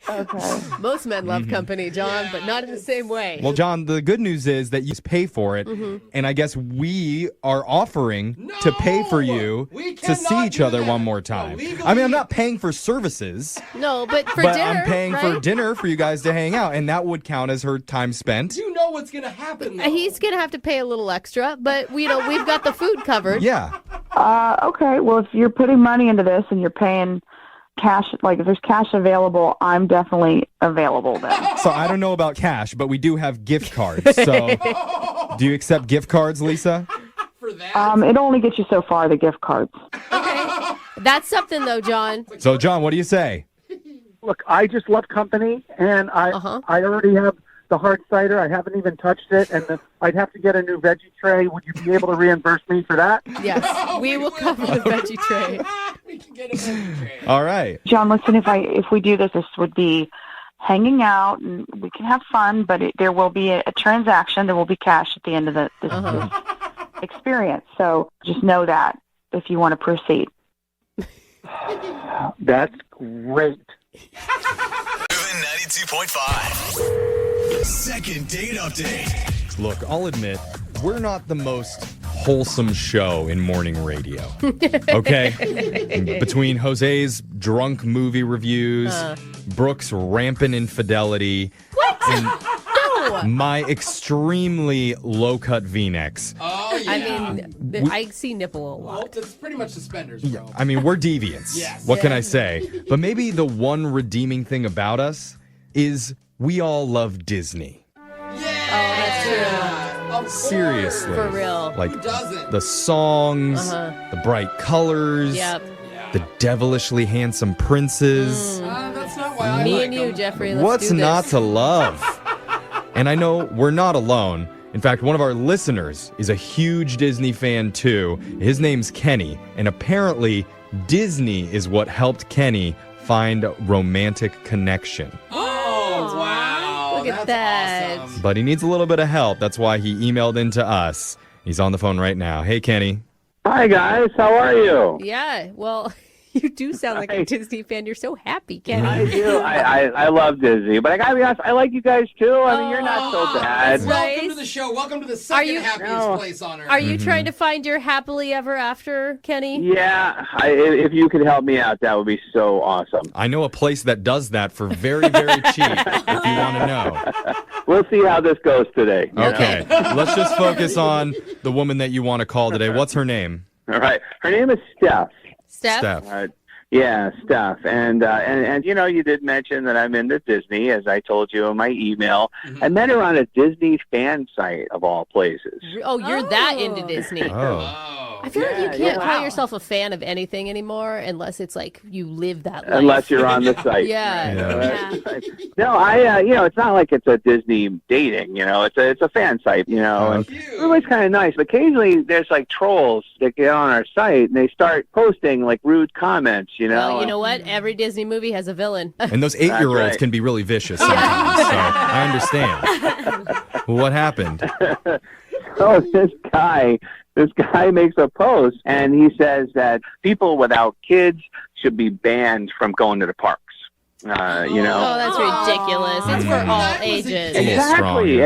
Speaker 20: Okay.
Speaker 3: Most men love company, John, but not in the same way.
Speaker 7: Well, John, the good news is that you pay for it, and I guess we are offering to pay for you to see each other one more time. I mean, I'm not paying for services.
Speaker 3: No, but for
Speaker 7: but
Speaker 3: dinner,
Speaker 7: I'm paying for
Speaker 3: right?
Speaker 7: dinner for you guys to hang out, and that would count as her time spent.
Speaker 5: You know what's going to happen, though.
Speaker 3: He's going to have to pay a little extra, but we've got the food covered.
Speaker 7: Yeah.
Speaker 20: Okay, well, if you're putting money into this and you're paying cash, like if there's cash available, I'm definitely available then.
Speaker 7: So I don't know about cash, but we do have gift cards. So do you accept gift cards, Lisa?
Speaker 20: It only gets you so far, the gift cards.
Speaker 3: Okay. That's something, though, John.
Speaker 7: So, John, what do you say?
Speaker 19: Look, I just love company, and I already have the hard cider. I haven't even touched it, and I'd have to get a new veggie tray. Would you be able to reimburse me for that?
Speaker 3: Yes, we will cover the veggie tray.
Speaker 5: We can get a veggie tray.
Speaker 7: All right.
Speaker 20: John, listen, if we do this, this would be hanging out, and we can have fun, but there will be a transaction. There will be cash at the end of this experience. So just know that if you want to proceed.
Speaker 8: That's great.
Speaker 1: 92.5. Second date update.
Speaker 7: Look, I'll admit, we're not the most wholesome show in morning radio. Okay? Between Jose's drunk movie reviews, Brooke's rampant infidelity, and my extremely low-cut V-necks.
Speaker 5: Oh, yeah.
Speaker 3: I mean, I see nipple a lot.
Speaker 5: Well, it's pretty much suspenders, bro.
Speaker 7: I mean, we're deviants.
Speaker 5: Yes.
Speaker 7: What can I say? But maybe the one redeeming thing about us is we all love Disney.
Speaker 3: That's true.
Speaker 7: Seriously.
Speaker 3: For real.
Speaker 7: Like
Speaker 5: Who doesn't?
Speaker 7: the songs, the bright colors,
Speaker 3: Yep.
Speaker 7: the devilishly handsome princes.
Speaker 5: That's not why I
Speaker 3: Me
Speaker 5: like
Speaker 3: and you,
Speaker 5: them.
Speaker 3: Jeffrey. Let's
Speaker 7: What's
Speaker 3: do this.
Speaker 7: not to love? And I know we're not alone. In fact, one of our listeners is a huge Disney fan too. His name's Kenny, and apparently Disney is what helped Kenny find a romantic connection.
Speaker 5: Oh, wow.
Speaker 3: Look at
Speaker 5: That's
Speaker 3: that.
Speaker 5: awesome.
Speaker 7: But he needs a little bit of help. That's why he emailed in to us. He's on the phone right now. Hey, Kenny.
Speaker 8: Hi, guys. How are you?
Speaker 3: Yeah, well, you do sound like a Disney fan. You're so happy, Kenny.
Speaker 8: I do. I love Disney, but I gotta be honest, I like you guys too. I mean, you're not so bad.
Speaker 5: Welcome to the show. Welcome to the second happiest place on earth.
Speaker 3: Are you trying to find your happily ever after, Kenny?
Speaker 8: Yeah, if you could help me out, that would be so awesome.
Speaker 7: I know a place that does that for very, very cheap, if you want to know.
Speaker 8: We'll see how this goes today.
Speaker 7: Okay, let's just focus on the woman that you want to call today. What's her name?
Speaker 8: All right. Her name is Steph.
Speaker 3: Steph?
Speaker 8: Yeah, Steph. And you know, you did mention that I'm into Disney, as I told you in my email. I met her on a Disney fan site, of all places.
Speaker 3: Oh, you're that into Disney. I feel like you can't call yourself a fan of anything anymore unless it's like you live that life.
Speaker 8: Unless you're on the site.
Speaker 3: Yeah.
Speaker 8: No, you know, it's not like it's a Disney dating, you know, it's a fan site, you know, and everybody's kind of nice. But occasionally there's like trolls that get on our site and they start posting like rude comments, you know.
Speaker 3: Well, you know what? Every Disney movie has a villain.
Speaker 7: And those 8-year-olds can be really vicious sometimes, so I understand. What happened?
Speaker 8: So this guy makes a post and he says that people without kids should be banned from going to the parks. You know.
Speaker 3: Oh, that's ridiculous. It's for all ages.
Speaker 8: Exactly.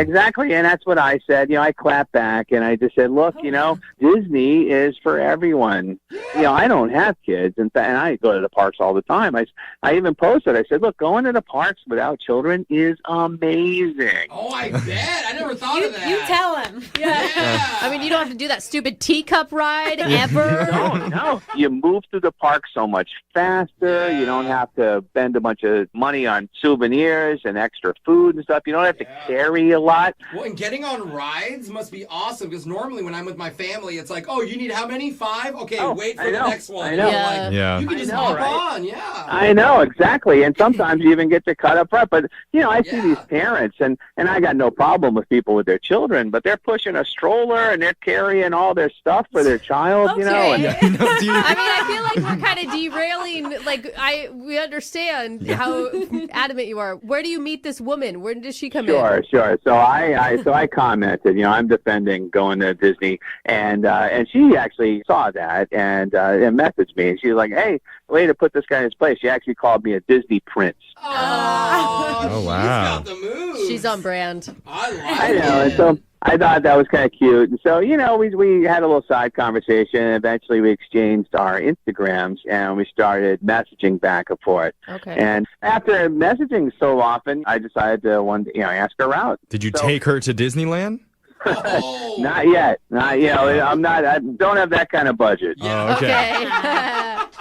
Speaker 8: And that's what I said. You know, I clapped back and I just said, look, you know, Disney is for everyone. You know, I don't have kids. And I go to the parks all the time. I even posted, I said, look, going to the parks without children is amazing.
Speaker 5: Oh, I bet. I never thought of that.
Speaker 3: You tell him. Yeah. I mean, you don't have to do that stupid teacup ride ever.
Speaker 8: No. You move through the park so much faster. You don't have to spend a bunch of money on souvenirs and extra food and stuff. You don't have to carry a lot.
Speaker 5: Well, and getting on rides must be awesome because normally when I'm with my family, it's like, oh, you need how many? 5? Okay, wait for the next one.
Speaker 8: I know.
Speaker 5: You can just hop on. Yeah.
Speaker 8: I know, exactly. And sometimes you even get to cut up front. But, you know, I see these parents, and I got no problem with people with their children, but they're pushing a stroller and they're carrying all their stuff for their child, you know. And,
Speaker 3: I mean, I feel like we're kind of derailing. Like, we understand how adamant you are. Where do you meet this woman? Where does she come in?
Speaker 8: Sure. So I commented, you know, I'm defending going to Disney, and she actually saw that and messaged me, and she was like, hey, way to put this guy in his place. She actually called me a Disney prince.
Speaker 7: Oh, wow.
Speaker 3: She's on brand.
Speaker 8: I know, and so I thought that was kind of cute. And so, you know, we had a little side conversation. And eventually we exchanged our Instagrams and we started messaging back and forth.
Speaker 3: Okay.
Speaker 8: And after messaging so often, I decided to ask her out.
Speaker 7: Did you take her to Disneyland?
Speaker 8: Not yet. I don't have that kind of budget.
Speaker 7: Oh, okay.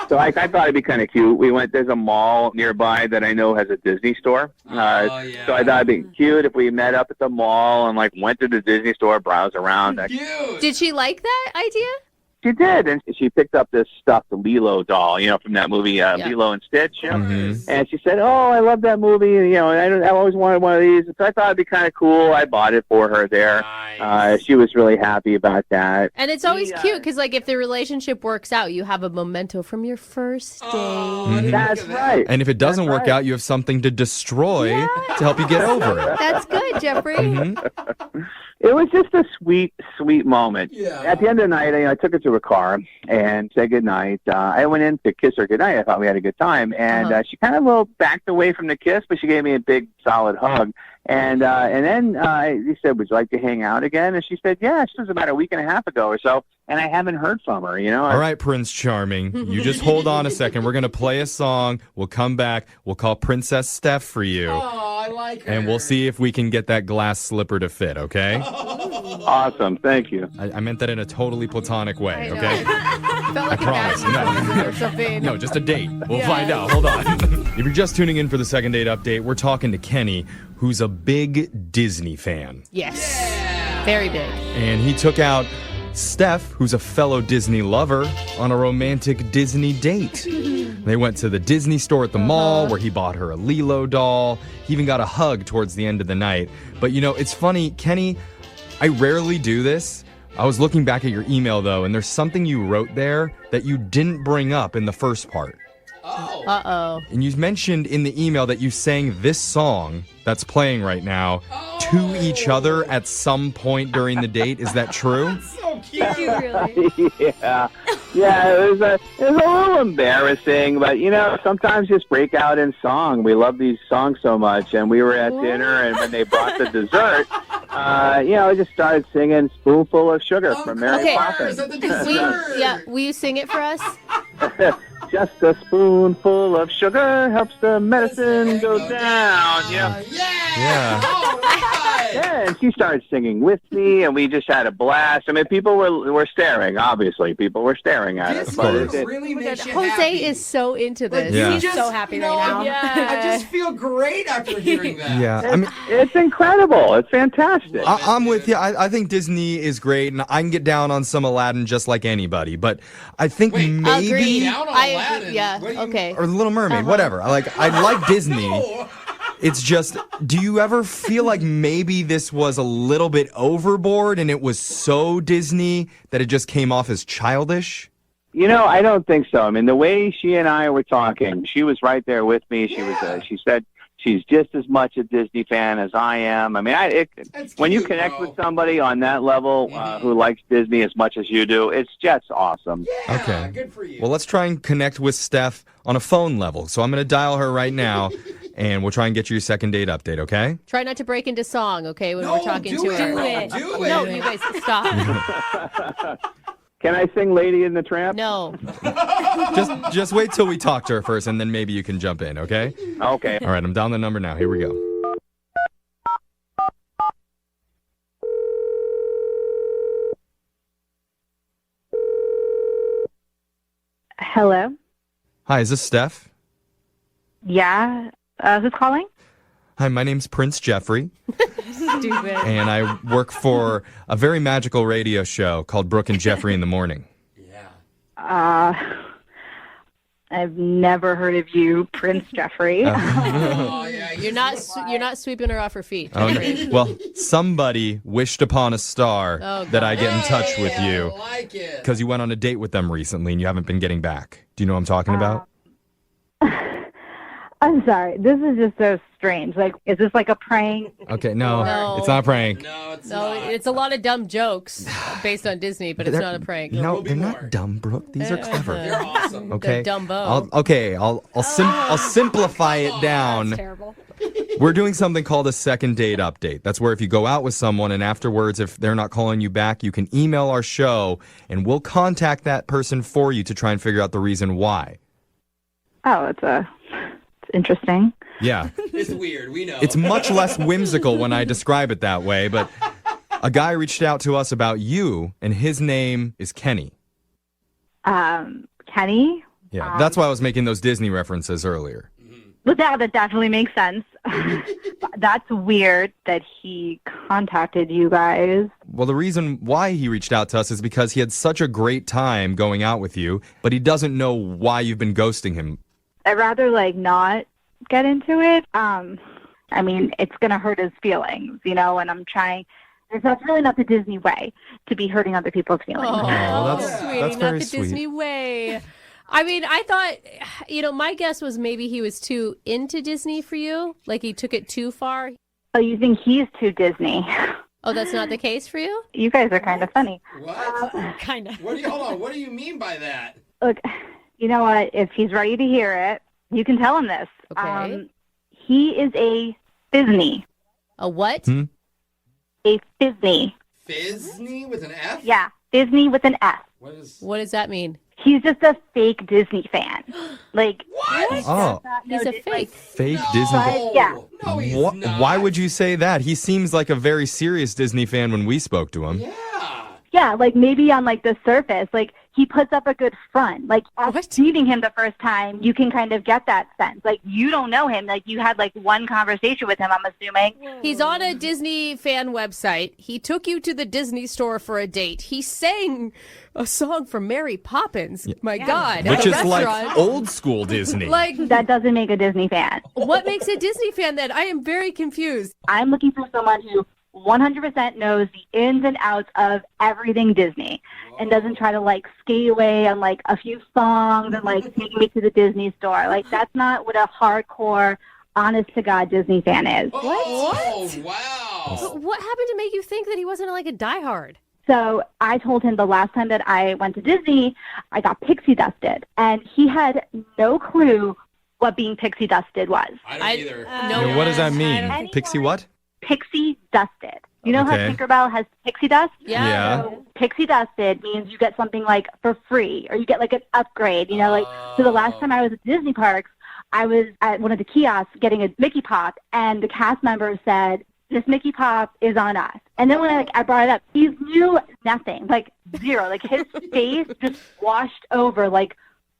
Speaker 8: So I thought it'd be kind of cute. There's a mall nearby that I know has a Disney store. So I thought it'd be cute if we met up at the mall and went to the Disney store, browse around.
Speaker 3: Did she like that idea?
Speaker 21: She did, and she picked up this stuffed Lilo doll, from that movie Lilo and Stitch. And she said, "Oh, I love that movie. I always wanted one of these." So I thought it'd be kind of cool. I bought it for her there. Nice. She was really happy about that.
Speaker 3: And it's always cute because, like, if the relationship works out, you have a memento from your first date.
Speaker 21: That's right.
Speaker 7: And if it doesn't work out, you have something to destroy to help you get over it.
Speaker 3: That's good, Jeffrey.
Speaker 21: It was just a sweet, sweet moment. Yeah. At the end of the night, I took her to her car and said goodnight. I went in to kiss her goodnight. I thought we had a good time. And she kind of a little backed away from the kiss, but she gave me a big, solid hug. And then he said, "Would you like to hang out again?" And she said, "Yeah." This was about a week and a half ago or so, and I haven't heard from her.
Speaker 7: All right, Prince Charming, you just hold on a second. We're gonna play a song. We'll come back. We'll call Princess Steph for you.
Speaker 5: Oh, I like her.
Speaker 7: And we'll see if we can get that glass slipper to fit. Okay?
Speaker 21: Awesome. Thank you.
Speaker 7: I meant that in a totally platonic way. Okay?
Speaker 3: Felt like
Speaker 7: I promise.
Speaker 3: or something.
Speaker 7: No, just a date. We'll find out. Hold on. If you're just tuning in for the second date update, we're talking to Kenny, who's a big Disney fan.
Speaker 3: Yes. Very big.
Speaker 7: And he took out Steph, who's a fellow Disney lover, on a romantic Disney date. They went to the Disney store at the mall where he bought her a Lilo doll. He even got a hug towards the end of the night. But, it's funny, Kenny, I rarely do this. I was looking back at your email, though, and there's something you wrote there that you didn't bring up in the first part.
Speaker 5: Oh.
Speaker 3: Uh-oh.
Speaker 7: And you mentioned in the email that you sang this song that's playing right now to each other at some point during the date. Is that true?
Speaker 5: So cute.
Speaker 3: Really?
Speaker 21: Yeah, it was a little embarrassing, but sometimes just break out in song. We love these songs so much, and we were at dinner, and when they brought the dessert, I just started singing "Spoonful of Sugar" from Mary Poppins.
Speaker 3: Will you sing it for us?
Speaker 21: Just a spoonful of sugar helps the medicine go down.
Speaker 7: Yeah.
Speaker 21: Yeah, and she started singing with me, and we just had a blast. I mean, people were staring. Obviously, people were staring at us. But
Speaker 5: really makes you
Speaker 3: Jose
Speaker 5: happy.
Speaker 3: is so into this.
Speaker 7: Yeah.
Speaker 3: He's so happy right now.
Speaker 5: I just feel great after hearing that.
Speaker 7: Yeah, I mean,
Speaker 21: it's incredible. It's fantastic.
Speaker 7: I'm with you. I think Disney is great, and I can get down on some Aladdin just like anybody. But I think maybe
Speaker 3: Agreed.
Speaker 5: Down on
Speaker 3: I
Speaker 5: Aladdin?
Speaker 3: agree. Yeah.
Speaker 5: What do you-
Speaker 3: Okay.
Speaker 7: or The Little Mermaid, whatever. I like Disney. It's just, do you ever feel like maybe this was a little bit overboard and it was so Disney that it just came off as childish?
Speaker 21: I don't think so. I mean, the way she and I were talking, she was right there with me. She she said she's just as much a Disney fan as I am. I mean, when you connect with somebody on that level who likes Disney as much as you do, it's just awesome.
Speaker 5: Yeah,
Speaker 7: Okay.
Speaker 5: good for you.
Speaker 7: Well, let's try and connect with Steph on a phone level. So I'm going to dial her right now, and we'll try and get you your second date update, okay?
Speaker 3: Try not to break into song, okay, when we're talking to her.
Speaker 5: Do it.
Speaker 3: No, you guys, stop.
Speaker 21: Can I sing Lady in the Tramp?
Speaker 3: No.
Speaker 7: Just wait till we talk to her first, and then maybe you can jump in, okay?
Speaker 21: Okay.
Speaker 7: All right, I'm down the number now. Here we go.
Speaker 9: Hello?
Speaker 7: Hi, is this Steph?
Speaker 9: Yeah. Who's calling?
Speaker 7: Hi, my name's Prince Jeffrey,
Speaker 3: Stupid.
Speaker 7: and I work for a very magical radio show called Brooke and Jeffrey in the Morning.
Speaker 9: I've never heard of you, Prince Jeffrey.
Speaker 5: Oh, yeah,
Speaker 3: You're not sweeping her off her feet.
Speaker 7: Oh, no.
Speaker 3: Jeffrey.
Speaker 7: Well, somebody wished upon a star that I get in touch with you
Speaker 5: I like it.
Speaker 7: because you went on a date with them recently and you haven't been getting back. Do you know what I'm talking about?
Speaker 9: I'm sorry. This is just so strange. Like, is this like a prank?
Speaker 7: Okay, no,
Speaker 3: No.
Speaker 7: it's not a prank.
Speaker 5: No, it's
Speaker 3: No,
Speaker 5: not.
Speaker 3: it's a lot of dumb jokes based on Disney, but it's not a prank.
Speaker 7: No, they're not dumb, Brooke. These are clever.
Speaker 5: They're awesome.
Speaker 7: Okay.
Speaker 3: They're Dumbo.
Speaker 7: I'll simplify it down.
Speaker 3: Terrible.
Speaker 7: We're doing something called a second date update. That's where if you go out with someone and afterwards, if they're not calling you back, you can email our show and we'll contact that person for you to try and figure out the reason why.
Speaker 9: Oh, it's interesting.
Speaker 7: Yeah.
Speaker 5: It's weird. We know.
Speaker 7: It's much less whimsical when I describe it that way, but a guy reached out to us about you, and his name is Kenny.
Speaker 9: Kenny?
Speaker 7: Yeah, that's why I was making those Disney references earlier.
Speaker 4: But that definitely makes sense. That's weird that he contacted you guys.
Speaker 7: Well, the reason why he reached out to us is because he had such a great time going out with you, but he doesn't know why you've been ghosting him.
Speaker 4: I'd rather not get into it. I mean, it's going to hurt his feelings, and I'm trying. That's really not the Disney way to be hurting other people's feelings.
Speaker 3: Oh,
Speaker 7: that's
Speaker 3: sweetie,
Speaker 7: very
Speaker 3: not the
Speaker 7: sweet.
Speaker 3: Disney way. I mean, I thought, my guess was maybe he was too into Disney for you. Like he took it too far.
Speaker 4: Oh, you think he's too Disney?
Speaker 3: Oh, that's not the case for you?
Speaker 4: You guys are kind of funny.
Speaker 5: What?
Speaker 3: Kind of.
Speaker 5: Hold on. What do you mean by that?
Speaker 4: Look, you know what? If he's ready to hear it, you can tell him this.
Speaker 3: Okay.
Speaker 4: He is a Disney.
Speaker 3: A what?
Speaker 4: A Disney.
Speaker 5: Disney with an F?
Speaker 4: Yeah, Disney with an S.
Speaker 3: What does that mean?
Speaker 4: He's just a fake Disney fan. What?
Speaker 7: Oh.
Speaker 3: He's a fake.
Speaker 7: Fake Disney.
Speaker 4: Yeah.
Speaker 5: No, he's not.
Speaker 7: Why would you say that? He seems like a very serious Disney fan when we spoke to him.
Speaker 4: Yeah, maybe on the surface, he puts up a good front. After meeting him the first time, you can kind of get that sense. You don't know him. You had one conversation with him, I'm assuming.
Speaker 3: He's on a Disney fan website. He took you to the Disney store for a date. He sang a song from Mary Poppins. My God.
Speaker 7: Which
Speaker 3: at a
Speaker 7: is
Speaker 3: restaurant.
Speaker 7: old school Disney.
Speaker 4: That doesn't make a Disney fan.
Speaker 3: What makes a Disney fan then? I am very confused.
Speaker 4: I'm looking for someone who 100% knows the ins and outs of everything Disney and doesn't try to skate away on a few songs and take me to the Disney store. That's not what a hardcore, honest to God Disney fan is.
Speaker 5: Oh, wow.
Speaker 3: But what happened to make you think that he wasn't a diehard?
Speaker 4: So I told him the last time that I went to Disney, I got pixie dusted, and he had no clue what being pixie dusted was.
Speaker 5: I don't either.
Speaker 7: Yeah, what does that mean? Pixie what?
Speaker 4: Pixie dusted. You know
Speaker 7: Okay.
Speaker 4: how Tinkerbell has pixie dust?
Speaker 7: Yeah.
Speaker 4: So pixie dusted means you get something for free, or you get an upgrade. So the last time I was at Disney parks, I was at one of the kiosks getting a Mickey Pop, and the cast member said, "This Mickey Pop is on us." And then when I brought it up, he knew nothing, zero. His face just washed over, what?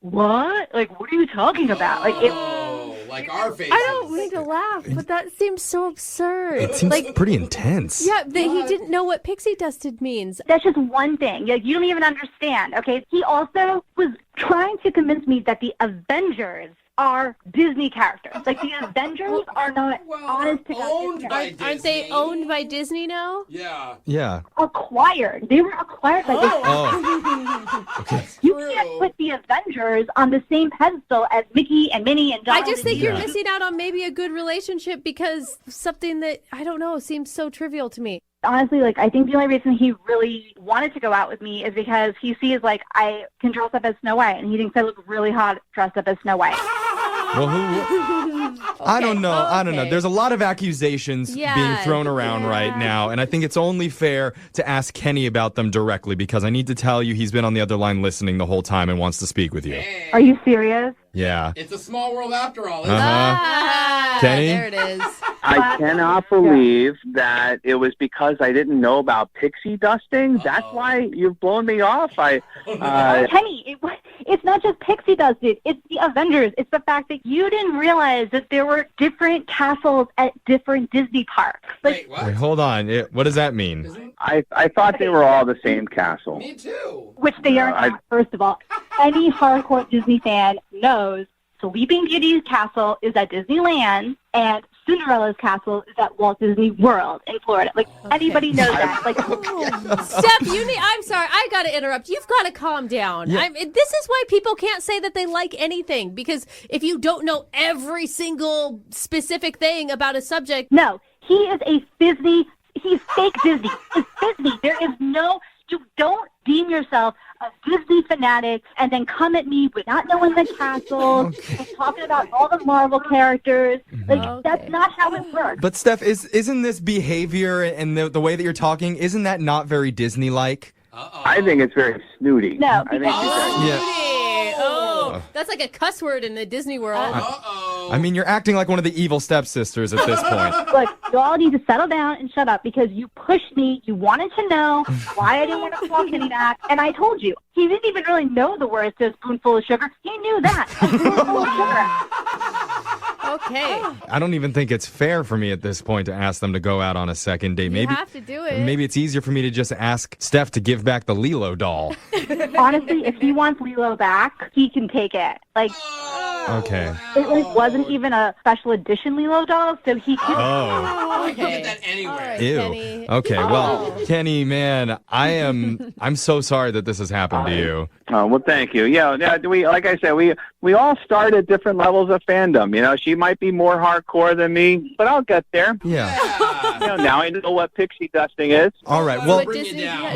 Speaker 4: What are you talking about?
Speaker 5: Our faces.
Speaker 3: I don't mean to laugh, but that seems so absurd.
Speaker 7: It seems pretty intense.
Speaker 3: Yeah, that he didn't know what pixie dusted means.
Speaker 4: That's just one thing. You don't even understand, okay? He also was trying to convince me that the Avengers are Disney characters. The Avengers are not honest to God.
Speaker 3: Aren't they owned by Disney now?
Speaker 5: Yeah.
Speaker 7: Yeah.
Speaker 4: Acquired. They were acquired by Disney.
Speaker 7: Okay.
Speaker 4: You can't put the Avengers on the same pedestal as Mickey and Minnie and Donald.
Speaker 3: I just think you're
Speaker 7: Yeah.
Speaker 3: missing out on maybe a good relationship because something that, I don't know, seems so trivial to me.
Speaker 4: Honestly, I think the only reason he really wanted to go out with me is because he sees, I can dress up as Snow White, and he thinks I look really hot dressed up as Snow White.
Speaker 7: Well, I don't know. I don't know. There's a lot of accusations being thrown around right now, and I think it's only fair to ask Kenny about them directly because I need to tell you he's been on the other line listening the whole time and wants to speak with you.
Speaker 4: Are you serious?
Speaker 7: Yeah.
Speaker 5: It's a small world after all, isn't
Speaker 7: Kenny?
Speaker 3: There it is.
Speaker 21: I cannot believe that it was because I didn't know about pixie dusting. That's why you've blown me off.
Speaker 4: Kenny, it's not just pixie dusted. It's the Avengers. It's the fact that you didn't realize that there were different castles at different Disney parks.
Speaker 7: Wait, hold on. What does that mean?
Speaker 21: I thought they were all the same castle.
Speaker 5: Me too.
Speaker 4: Which they are not, first of all. Any hardcore Disney fan knows Sleeping Beauty's castle is at Disneyland, and Cinderella's castle is at Walt Disney World in Florida. Anybody knows that.
Speaker 3: Steph, I'm sorry, I got to interrupt. You've got to calm down.
Speaker 7: Yeah.
Speaker 3: This is why people can't say that they like anything, because if you don't know every single specific thing about a subject.
Speaker 4: No, he is a Disney. He's fake Disney. He's Disney. There is no. You don't deem yourself a Disney fanatic and then come at me with not knowing the castles and talking about all the Marvel characters. That's not how it works.
Speaker 7: But Steph, isn't this behavior and the way that you're talking, isn't that not very Disney-like?
Speaker 21: I think it's very snooty.
Speaker 4: No.
Speaker 21: I think
Speaker 3: That's like a cuss word in the Disney world.
Speaker 7: I mean, you're acting like one of the evil stepsisters at this point.
Speaker 4: Look, you all need to settle down and shut up because you pushed me. You wanted to know why I didn't want to call Kenny back, and I told you. He didn't even really know the words to a spoonful of sugar. He knew that. A spoonful of sugar.
Speaker 3: Okay.
Speaker 7: I don't even think it's fair for me at this point to ask them to go out on a second date.
Speaker 3: You have to do it.
Speaker 7: Maybe it's easier for me to just ask Steph to give back the Lilo doll.
Speaker 4: Honestly, if he wants Lilo back, he can take it. Like,
Speaker 7: Okay.
Speaker 4: it wasn't even a special edition Lilo doll, so he could.
Speaker 7: Oh.
Speaker 5: You can get that anywhere.
Speaker 7: Ew.
Speaker 3: Kenny.
Speaker 7: Okay, well, Kenny, man, I'm so sorry that this has happened to you.
Speaker 21: Oh, well, thank you. Yeah, we like I said, we all start at different levels of fandom. You know, she might be more hardcore than me, but I'll get there.
Speaker 7: Yeah.
Speaker 21: You know, now I know what pixie dusting is.
Speaker 7: All right, well,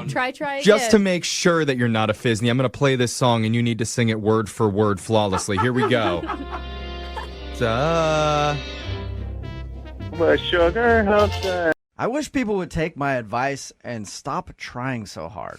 Speaker 3: try again.
Speaker 7: just to make sure that you're not a Fizney, I'm going to play this song and you need to sing it word for word flawlessly. Here we go.
Speaker 21: But sugar helps.
Speaker 2: I wish people would take my advice and stop trying so hard.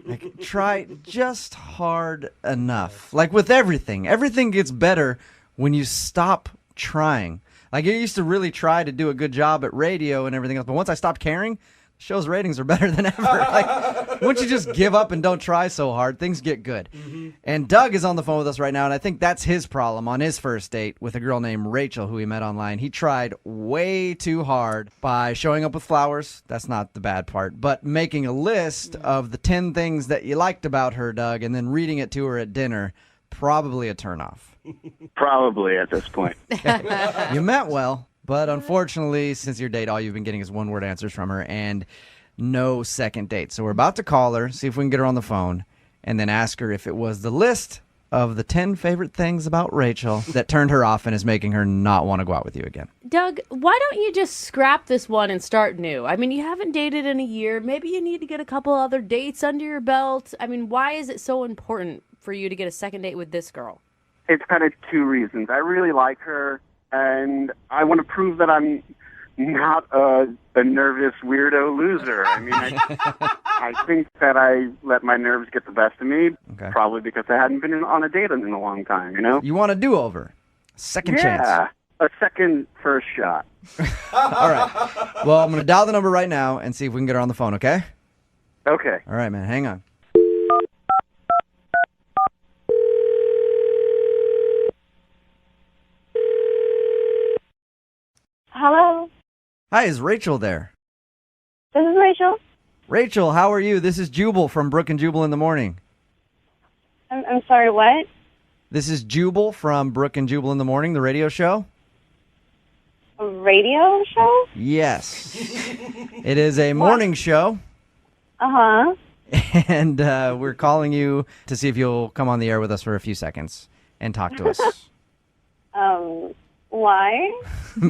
Speaker 2: Like, try just hard enough. Like with everything. Everything gets better when you stop trying. Like, I used to really try to do a good job at radio and everything else, but once I stopped caring, show's ratings are better than ever. Like, once you just give up and don't try so hard, things get good. And Doug is on the phone with us right now, and I think that's his problem on his first date with a girl named Rachel who he met online. He tried way too hard by showing up with flowers. That's not the bad part. But making a list of the 10 things that you liked about her, Doug, and then reading it to her at dinner. Probably a turnoff.
Speaker 21: Probably at this point.
Speaker 2: You meant well. But unfortunately, since your date, all you've been getting is one-word answers from her and no second date. So we're about to call her, see if we can get her on the phone, and then ask her if it was the list of the 10 favorite things about Rachel that turned her off and is making her not want to go out with you again.
Speaker 3: Doug, why don't you just scrap this one and start new? I mean, you haven't dated in a year. Maybe you need to get a couple other dates under your belt. I mean, why is it so important for you to get a second date with this girl?
Speaker 11: It's kind of two reasons. I really like her, and I want to prove that I'm not a nervous weirdo loser. I mean, I think that I let my nerves get the best of me, probably because I hadn't been on a date in a long time, you know?
Speaker 2: You want a do-over. Second chance.
Speaker 11: Yeah, a second first shot.
Speaker 2: All right. Well, I'm going to dial the number right now and see if we can get her on the phone, okay?
Speaker 11: Okay.
Speaker 2: All right, man. Hang on.
Speaker 16: Hello,
Speaker 2: Hi, is Rachel there?
Speaker 16: this is Rachel.
Speaker 2: Rachel, how are you? This is Jubal from Brooke and Jubal in the Morning.
Speaker 16: I'm sorry, what?
Speaker 2: This is Jubal from Brooke and Jubal in the Morning, the radio show.
Speaker 16: A radio show?
Speaker 2: Yes. It is a morning show,
Speaker 16: Uh-huh.
Speaker 2: and we're calling you to see if you'll come on the air with us for a few seconds and talk to us.
Speaker 16: Why?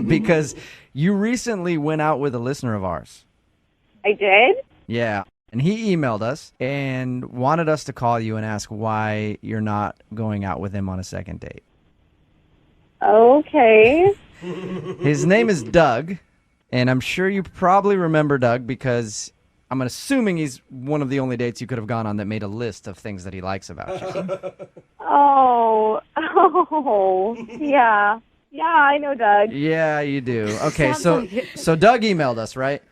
Speaker 2: Because you recently went out with a listener of ours.
Speaker 16: I did?
Speaker 2: Yeah. And he emailed us and wanted us to call you and ask why you're not going out with him on a second date.
Speaker 16: Okay.
Speaker 2: His name is Doug, and I'm sure you probably remember Doug because I'm assuming he's one of the only dates you could have gone on that made a list of things that he likes about you.
Speaker 16: Oh, yeah. Yeah, I know Doug.
Speaker 2: Yeah, you do. Okay, so Doug emailed us, right?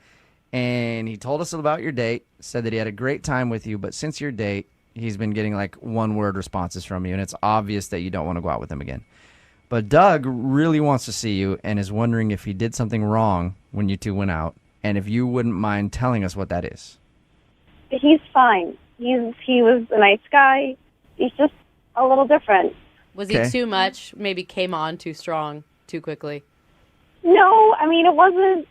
Speaker 2: And he told us about your date, said that he had a great time with you, but since your date, he's been getting like one-word responses from you, and it's obvious that you don't want to go out with him again. But Doug really wants to see you and is wondering if he did something wrong when you two went out, and if you wouldn't mind telling us what that is.
Speaker 16: He's fine. He was a nice guy. He's just a little different.
Speaker 3: Was he too much? Maybe came on too strong, too quickly?
Speaker 16: No, I mean, it wasn't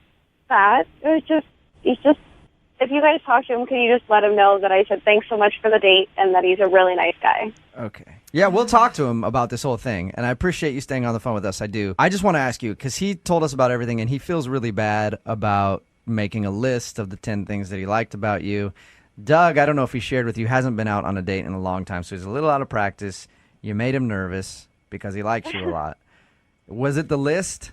Speaker 16: that. It was just, if you guys talk to him, can you just let him know that I said thanks so much for the date and that he's a really nice guy?
Speaker 2: Okay. Yeah, we'll talk to him about this whole thing, and I appreciate you staying on the phone with us. I do. I just want to ask you, because he told us about everything, and he feels really bad about making a list of the 10 things that he liked about you. Doug, I don't know if he shared with you, hasn't been out on a date in a long time, so he's a little out of practice. You made him nervous because he likes you a lot. Was it the list?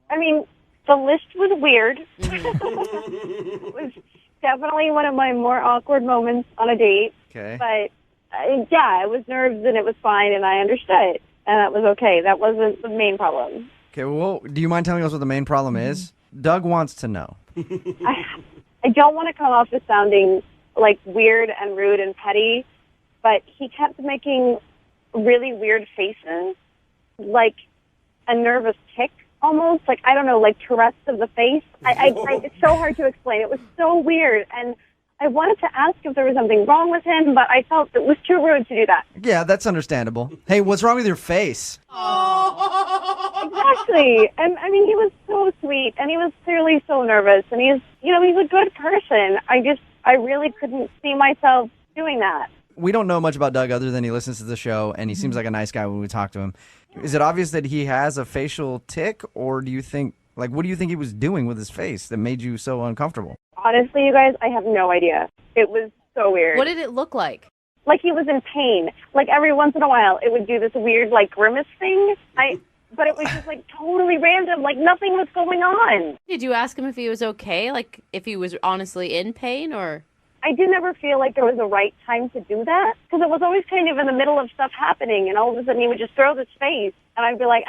Speaker 16: I mean, the list was weird. It was definitely one of my more awkward moments on a date.
Speaker 2: Okay.
Speaker 16: But, yeah, it was nerves and it was fine and I understood. And that was okay. That wasn't the main problem.
Speaker 2: Okay, well, do you mind telling us what the main problem is? Doug wants to know.
Speaker 16: I don't want to come off as sounding, like, weird and rude and petty, but he kept making really weird faces. Like,
Speaker 6: a nervous tick almost, like, I don't know, like Tourette's of the face. It's so hard to explain. It was so weird. And I wanted to ask if there was something wrong with him, but I felt it was too rude to do that.
Speaker 2: Yeah, that's understandable. Hey, what's wrong with your face?
Speaker 6: Exactly. And I mean, he was so sweet, and he was clearly so nervous, and he's a good person. I really couldn't see myself doing that.
Speaker 2: We don't know much about Doug other than he listens to the show, and he seems like a nice guy when we talk to him. Is it obvious that he has a facial tick, or do you think, like, what do you think he was doing with his face that made you so uncomfortable?
Speaker 6: Honestly, you guys, I have no idea. It was so weird.
Speaker 3: What did it look like?
Speaker 6: Like he was in pain. Like every once in a while, it would do this weird, like, grimace thing. But it was just, like, totally random. Like, nothing was going on.
Speaker 3: Did you ask him if he was okay? Like, if he was honestly in pain, or?
Speaker 6: I did never feel like there was a right time to do that, because it was always kind of in the middle of stuff happening, and all of a sudden he would just throw this face, and I'd be like,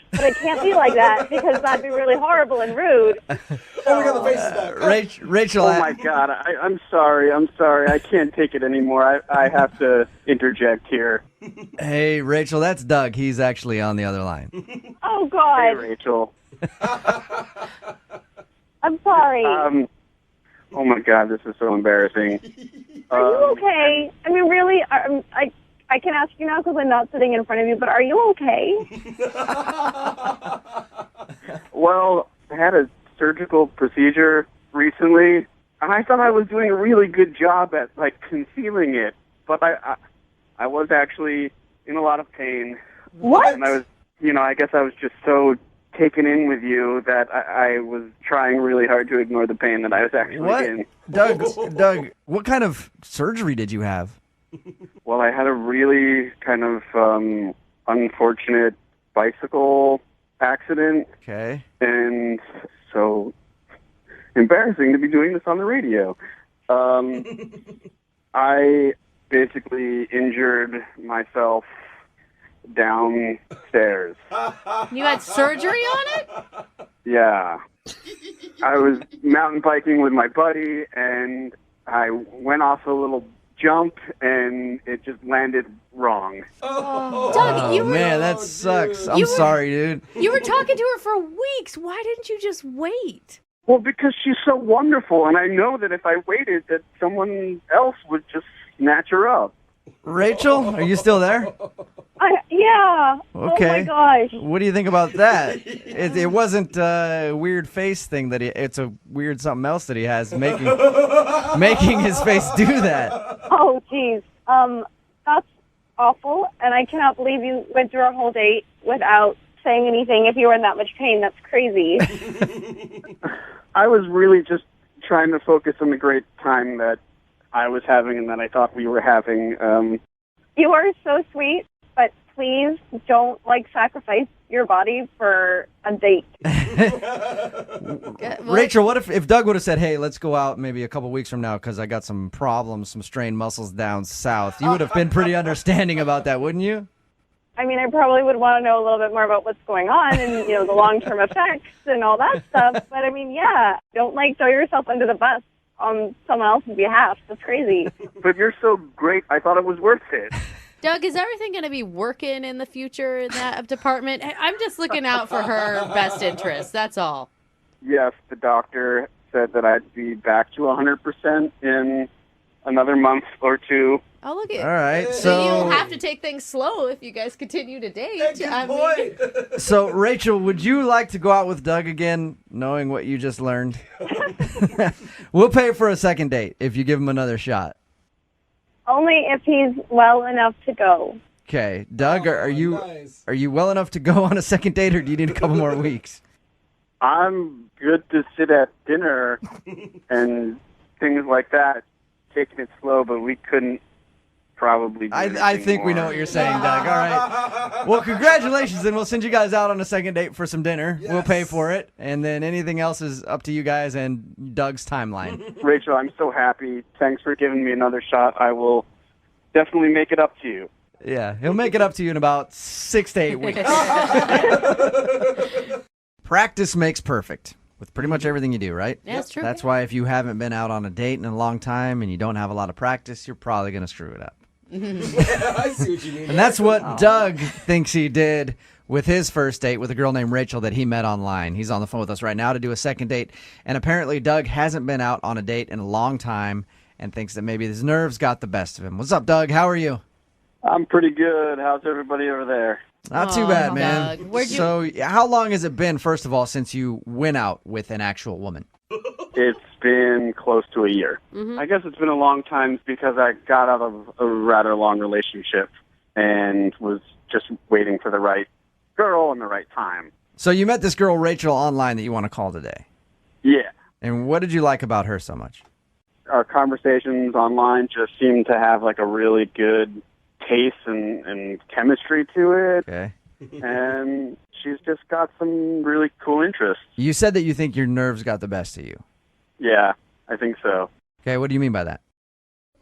Speaker 6: but it can't be like that, because that'd be really horrible and rude.
Speaker 5: Oh, we got the faces back.
Speaker 2: Rachel.
Speaker 18: Oh, my God. I'm sorry. I can't take it anymore. I have to interject here.
Speaker 2: Hey, Rachel, that's Doug. He's actually on the other line.
Speaker 6: Oh, God.
Speaker 18: Hey, Rachel.
Speaker 6: I'm sorry.
Speaker 18: Oh, my God. This is so embarrassing.
Speaker 6: Are you okay? I mean, really, I can ask you now because I'm not sitting in front of you, but are you okay?
Speaker 18: Well, I had a surgical procedure recently, and I thought I was doing a really good job at, like, concealing it, but I was actually in a lot of pain.
Speaker 6: What?
Speaker 18: And I was, I guess I was just so taken in with you that I was trying really hard to ignore the pain that I was actually in.
Speaker 2: Doug, what kind of surgery did you have?
Speaker 18: Well, I had a really kind of unfortunate bicycle accident.
Speaker 2: Okay.
Speaker 18: And so embarrassing to be doing this on the radio. I basically injured myself downstairs.
Speaker 3: You had surgery on it?
Speaker 18: Yeah. I was mountain biking with my buddy, and I went off a little jump, and it just landed wrong.
Speaker 3: Doug, you were...
Speaker 2: man, that sucks. I'm sorry, dude.
Speaker 3: You were talking to her for weeks. Why didn't you just wait?
Speaker 18: Well, because she's so wonderful, and I know that if I waited, that someone else would just snatch her up.
Speaker 2: Rachel, are you still there?
Speaker 6: Yeah.
Speaker 2: Okay.
Speaker 6: Oh, my gosh.
Speaker 2: What do you think about that? It wasn't a weird face thing that it's a weird something else that he has making his face do that.
Speaker 6: Oh, geez. That's awful, and I cannot believe you went through our whole date without saying anything. If you were in that much pain, that's crazy.
Speaker 18: I was really just trying to focus on the great time that I was having and that I thought we were having.
Speaker 6: You are so sweet, but please don't, sacrifice your body for a date.
Speaker 2: Rachel, what if Doug would have said, hey, let's go out maybe a couple weeks from now because I got some problems, some strained muscles down south. You would have been pretty understanding about that, wouldn't you?
Speaker 6: I mean, I probably would want to know a little bit more about what's going on and, the long-term effects and all that stuff. But, I mean, yeah, don't, throw yourself under the bus on someone else's behalf. That's crazy.
Speaker 18: But you're so great, I thought it was worth it.
Speaker 3: Doug, is everything going to be working in the future in that department? I'm just looking out for her best interest. That's all.
Speaker 18: Yes, the doctor said that I'd be back to 100% in another month or two.
Speaker 3: Oh, look at
Speaker 2: all right.
Speaker 3: So you'll have to take things slow if you guys continue to date.
Speaker 2: So, Rachel, would you like to go out with Doug again, knowing what you just learned? We'll pay for a second date if you give him another shot.
Speaker 6: Only if he's well enough to go.
Speaker 2: Okay. Doug, are you well enough to go on a second date, or do you need a couple more weeks?
Speaker 18: I'm good to sit at dinner and things like that, taking it slow, but we couldn't probably do
Speaker 2: I think we know what you're saying, Doug. All right. Well, congratulations, and we'll send you guys out on a second date for some dinner. Yes. We'll pay for it, and then anything else is up to you guys and Doug's timeline.
Speaker 18: Rachel, I'm so happy. Thanks for giving me another shot. I will definitely make it up to you.
Speaker 2: Yeah, he'll make it up to you in about 6 to 8 weeks. Practice makes perfect with pretty much everything you do, right?
Speaker 3: Yeah, that's true.
Speaker 2: That's why if you haven't been out on a date in a long time and you don't have a lot of practice, you're probably going to screw it up.
Speaker 5: I see what you mean.
Speaker 2: And that's what Doug thinks he did with his first date with a girl named Rachel that he met online. He's on the phone with us right now to do a second date. And apparently Doug hasn't been out on a date in a long time and thinks that maybe his nerves got the best of him. What's up, Doug? How are you?
Speaker 10: I'm pretty good. How's everybody over there?
Speaker 2: Not too bad, man.
Speaker 3: Doug. Where'd you-
Speaker 2: So how long has it been, first of all, since you went out with an actual woman?
Speaker 10: It's been close to a year. I guess it's been a long time because I got out of a rather long relationship and was just waiting for the right girl and the right time.
Speaker 2: So you met this girl, Rachel, online that you want to call today.
Speaker 10: Yeah.
Speaker 2: And what did you like about her so much?
Speaker 10: Our conversations online just seemed to have like a really good taste and chemistry to it.
Speaker 2: Okay.
Speaker 10: And she's just got some really cool interests.
Speaker 2: You said that you think your nerves got the best of you.
Speaker 10: Yeah, I think so.
Speaker 2: Okay, what do you mean by that?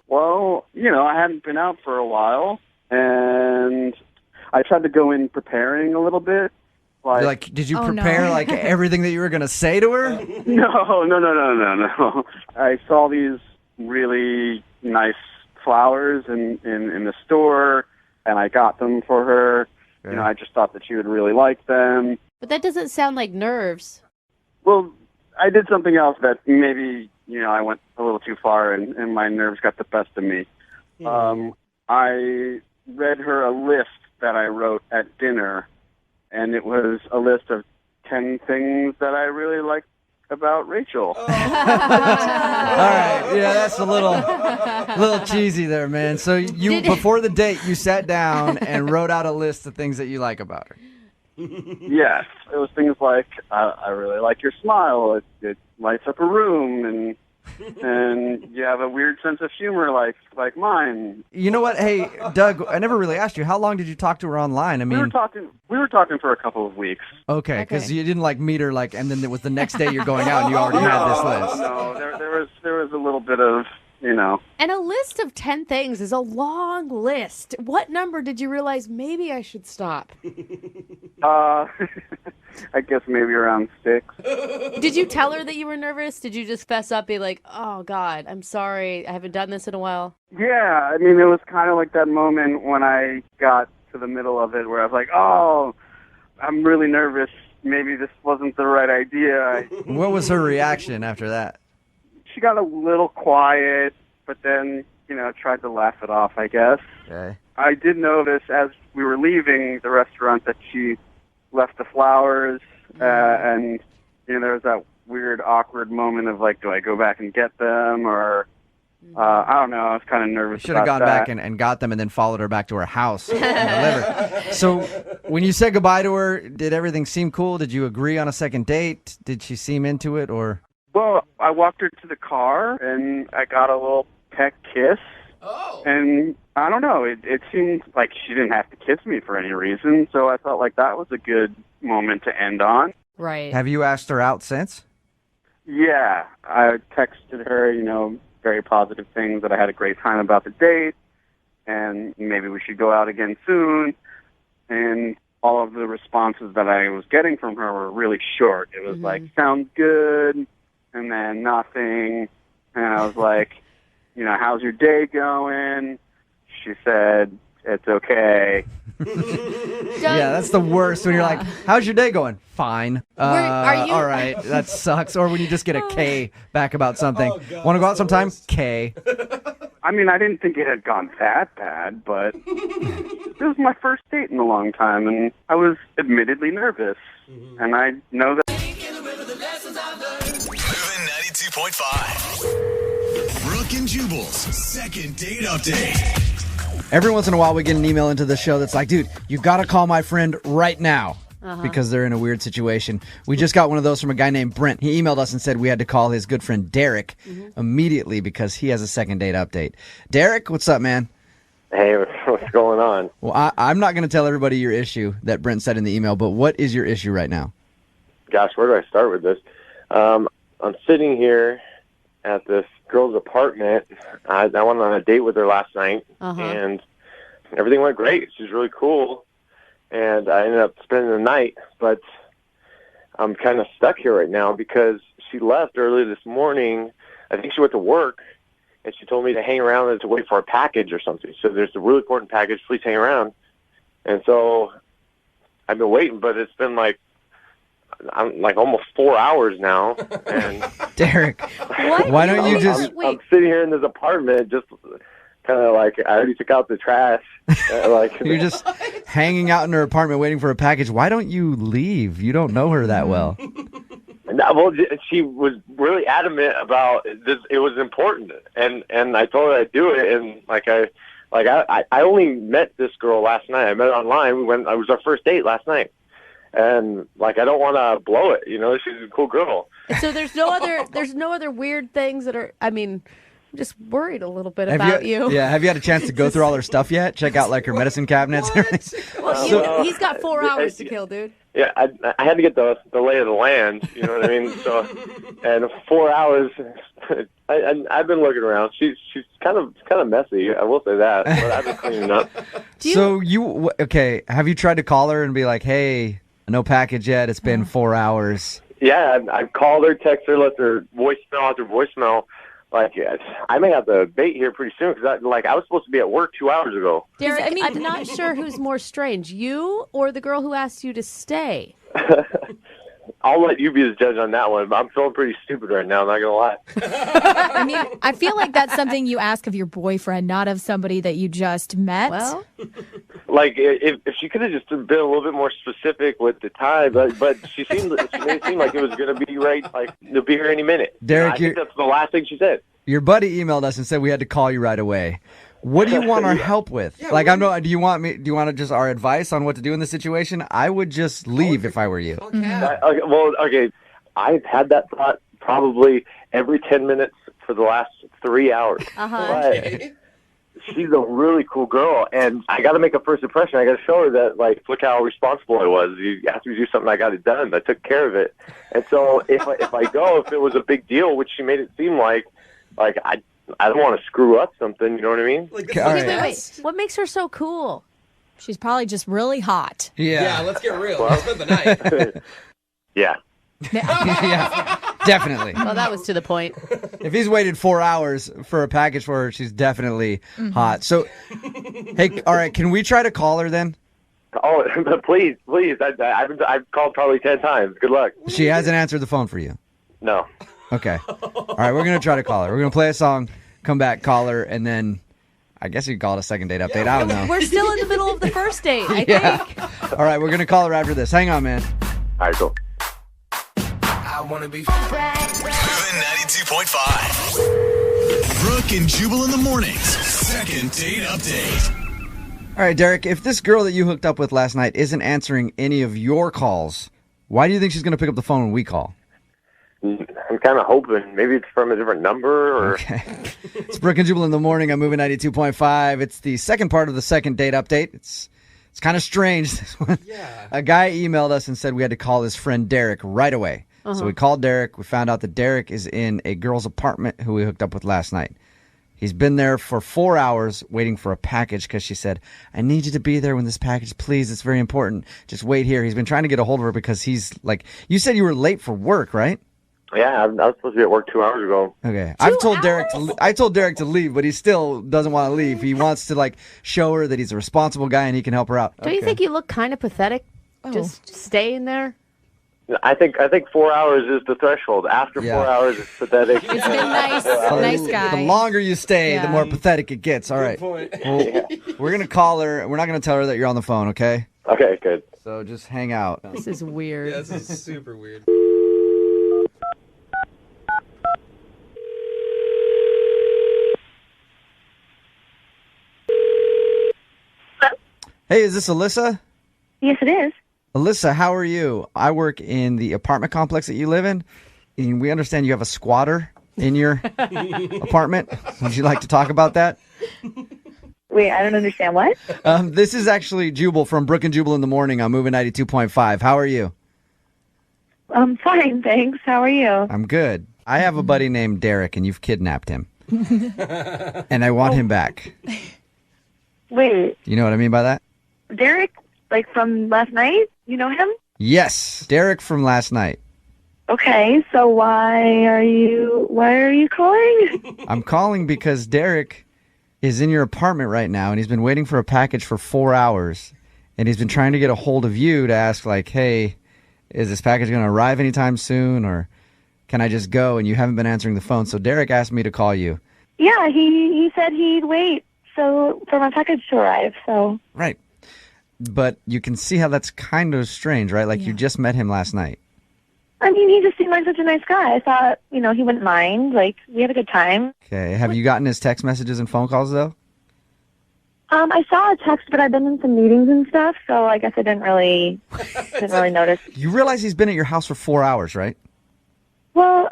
Speaker 10: Well, I hadn't been out for a while, and I tried to go in preparing a little bit.
Speaker 2: Like, did you prepare like everything that you were going to say to her?
Speaker 10: No. I saw these really nice flowers in the store, and I got them for her.
Speaker 2: Okay.
Speaker 10: I just thought that she would really like them.
Speaker 3: But that doesn't sound like nerves.
Speaker 10: Well, I did something else that maybe, I went a little too far and my nerves got the best of me. I read her a list that I wrote at dinner, and it was a list of 10 things that I really liked about Rachel.
Speaker 2: All right, yeah, that's a little cheesy there, man. So before the date, you sat down and wrote out a list of things that you like about her.
Speaker 10: Yes, it was things like I really like your smile. It lights up a room, and you have a weird sense of humor like mine.
Speaker 2: You know what? Hey, Doug, I never really asked you. How long did you talk to her online? I mean,
Speaker 10: we were talking for a couple of weeks.
Speaker 2: Okay, because you didn't meet her and then it was the next day you're going out and you already had this list.
Speaker 10: No, there was a little bit of
Speaker 3: And a list of 10 things is a long list. What number did you realize maybe I should stop?
Speaker 10: I guess maybe around 6.
Speaker 3: Did you tell her that you were nervous? Did you just fess up, be like, oh, God, I'm sorry. I haven't done this in a while?
Speaker 10: Yeah, I mean, it was kind of like that moment when I got to the middle of it where I was like, oh, I'm really nervous. Maybe this wasn't the right idea.
Speaker 2: What was her reaction after that?
Speaker 10: She got a little quiet, but then, tried to laugh it off, I guess.
Speaker 2: Okay.
Speaker 10: I did notice as we were leaving the restaurant that she left the flowers, and, there was that weird, awkward moment of, do I go back and get them, or, I don't know, I was kind of nervous.
Speaker 2: You should have gone back and got them and then followed her back to her house. So when you said goodbye to her, did everything seem cool? Did you agree on a second date? Did she seem into it, or?
Speaker 10: Well, I walked her to the car, and I got a little peck kiss.
Speaker 5: Oh.
Speaker 10: And I don't know, it seemed like she didn't have to kiss me for any reason, so I felt like that was a good moment to end on.
Speaker 3: Right.
Speaker 2: Have you asked her out since?
Speaker 10: Yeah, I texted her, very positive things, that I had a great time about the date, and maybe we should go out again soon. And all of the responses that I was getting from her were really short. It was like, sounds good, and then nothing. And I was like, how's your day going? She said, it's okay.
Speaker 2: Yeah, that's the worst when you're like, how's your day going? Fine.
Speaker 3: Are you-
Speaker 2: All right, that sucks. Or when you just get a K back about something. Want to go out sometime? K.
Speaker 10: I mean, I didn't think it had gone that bad, but it was my first date in a long time, and I was admittedly nervous. And I know that.
Speaker 1: Moving 92.5. Brooke and Jubal's second date update.
Speaker 2: Every once in a while, we get an email into the show that's like, dude, you got to call my friend right now. Because they're in a weird situation. We just got one of those from a guy named Brent. He emailed us and said we had to call his good friend Derek immediately because he has a second date update. Derek, what's up, man?
Speaker 22: Hey, what's going on?
Speaker 2: Well, I'm not going to tell everybody your issue that Brent said in the email, but what is your issue right now?
Speaker 22: Gosh, where do I start with this? I'm sitting here at this girl's apartment. I went on a date with her last night, and everything went great. She's really cool. And I ended up spending the night, but I'm kind of stuck here right now because she left early this morning. I think she went to work, and she told me to hang around and to wait for a package or something. So there's a really important package. Please hang around. And so I've been waiting, but it's been I'm like almost 4 hours now. And
Speaker 2: Derek, why don't you just...
Speaker 22: I'm sitting here in this apartment just kind of like I already took out the trash.
Speaker 2: You're just hanging out in her apartment waiting for a package. Why don't you leave? You don't know her that well.
Speaker 22: No, well, she was really adamant about this. It was important, and I told her I'd do it. And I only met this girl last night. I met her online. It was our first date last night, and I don't want to blow it. She's a cool girl.
Speaker 3: So there's no other weird things that are. I mean, I'm just worried a little bit about you.
Speaker 2: Yeah, have you had a chance to go through all her stuff yet? Check out her medicine cabinets and everything?
Speaker 3: Well, he's got 4 hours to kill, dude.
Speaker 22: Yeah, I had to get the lay of the land, you know what I mean? So, and 4 hours, I've been looking around. She's kind of messy, I will say that, but I've been cleaning up.
Speaker 2: Have you tried to call her and be like, hey, no package yet, it's been 4 hours?
Speaker 22: Yeah, I called her, text her, left her voicemail. I may have to bait here pretty soon because I was supposed to be at work 2 hours ago.
Speaker 3: Derek, I'm not sure who's more strange, you or the girl who asked you to stay.
Speaker 22: I'll let you be the judge on that one, but I'm feeling pretty stupid right now, not going to lie.
Speaker 17: I mean, I feel like that's something you ask of your boyfriend, not of somebody that you just met.
Speaker 3: Well,
Speaker 22: if she could have just been a little bit more specific with the time, but she made it seem like it was going to be right, it'll be here any minute.
Speaker 2: Derek,
Speaker 22: I think that's the last thing she said.
Speaker 2: Your buddy emailed us and said we had to call you right away. What do you want our help with? Do you want just our advice on what to do in this situation? I would just leave if I were you.
Speaker 22: Okay. I've had that thought probably every 10 minutes for the last 3 hours. But she's a really cool girl, and I got to make a first impression. I got to show her that, look how responsible I was. You asked me to do something, I got it done. I took care of it. And so if it was a big deal, which she made it seem like I don't want to screw up something, you know what I mean?
Speaker 3: Wait. What makes her so cool?
Speaker 17: She's probably just really hot.
Speaker 5: Yeah, let's get real. Let's spend the night.
Speaker 22: Yeah.
Speaker 2: Yeah, definitely.
Speaker 3: Well, that was to the point.
Speaker 2: If he's waited 4 hours for a package for her, she's definitely hot. So, hey, all right, can we try to call her then?
Speaker 22: Oh, please. I've called probably 10 times. Good luck.
Speaker 2: She hasn't answered the phone for you?
Speaker 22: No.
Speaker 2: Okay. All right, we're going to try to call her. We're going to play a song, come back, call her, and then I guess you could call it a second date update. I don't know.
Speaker 3: We're still in the middle of the first date, I think.
Speaker 2: All right, we're going to call her after this. Hang on, man.
Speaker 22: All right, cool.
Speaker 1: I want to be moving 92.5. Brooke and Jubal in the mornings. Second date update.
Speaker 2: All right, Derek, if this girl that you hooked up with last night isn't answering any of your calls, why do you think she's going to pick up the phone when we call?
Speaker 22: I'm kind of hoping maybe it's from a different number. Or...
Speaker 2: Okay. It's Brooke and Jubal in the morning. I'm moving 92.5. It's the second part of the second date update. It's kind of strange. This one. Yeah. A guy emailed us and said we had to call his friend Derek right away. So we called Derek. We found out that Derek is in a girl's apartment who we hooked up with last night. He's been there for 4 hours waiting for a package because she said, I need you to be there when this package, please. It's very important. Just wait here. He's been trying to get a hold of her because he's you said you were late for work, right?
Speaker 22: Yeah, I was supposed to be at work 2 hours ago.
Speaker 2: Okay. I told Derek to leave, but he still doesn't want to leave. He wants to show her that he's a responsible guy and he can help her out.
Speaker 3: Don't you think you look kind of pathetic just staying there?
Speaker 22: I think 4 hours is the threshold. After 4 hours, it's pathetic.
Speaker 17: It's been nice. Nice guy.
Speaker 2: The longer you stay, the more pathetic it gets. All right.
Speaker 5: Good point.
Speaker 2: Well, we're going to call her. We're not going to tell her that you're on the phone, okay?
Speaker 22: Okay, good.
Speaker 2: So just hang out.
Speaker 3: This is weird.
Speaker 5: Yeah, this is super weird.
Speaker 2: Hey, is this Alyssa?
Speaker 4: Yes, it is.
Speaker 2: Alyssa, how are you? I work in the apartment complex that you live in, and we understand you have a squatter in your apartment. Would you like to talk about that?
Speaker 4: Wait, I don't understand what?
Speaker 2: This is actually Jubal from Brooke and Jubal in the morning on Moving 92.5. How are you?
Speaker 4: I'm fine, thanks. How are you?
Speaker 2: I'm good. I have a buddy named Derek, and you've kidnapped him. And I want him back.
Speaker 4: Wait,
Speaker 2: You know what I mean by that?
Speaker 4: Derek, from last night? You know him?
Speaker 2: Yes, Derek from last night.
Speaker 16: Okay, so why are you calling?
Speaker 2: I'm calling because Derek is in your apartment right now, and he's been waiting for a package for 4 hours, and he's been trying to get a hold of you to ask, like, hey, is this package going to arrive anytime soon, or can I just go? And you haven't been answering the phone, so Derek asked me to call you.
Speaker 16: Yeah, he said he'd wait for my package to arrive, so.
Speaker 2: Right. But you can see how that's kind of strange, right? Like, you just met him last night.
Speaker 16: I mean, he just seemed like such a nice guy. I thought, he wouldn't mind. Like, we had a good time.
Speaker 2: Okay. Have you gotten his text messages and phone calls, though?
Speaker 16: I saw a text, but I've been in some meetings and stuff, so I guess I didn't really notice.
Speaker 2: You realize he's been at your house for 4 hours, right?
Speaker 16: Well,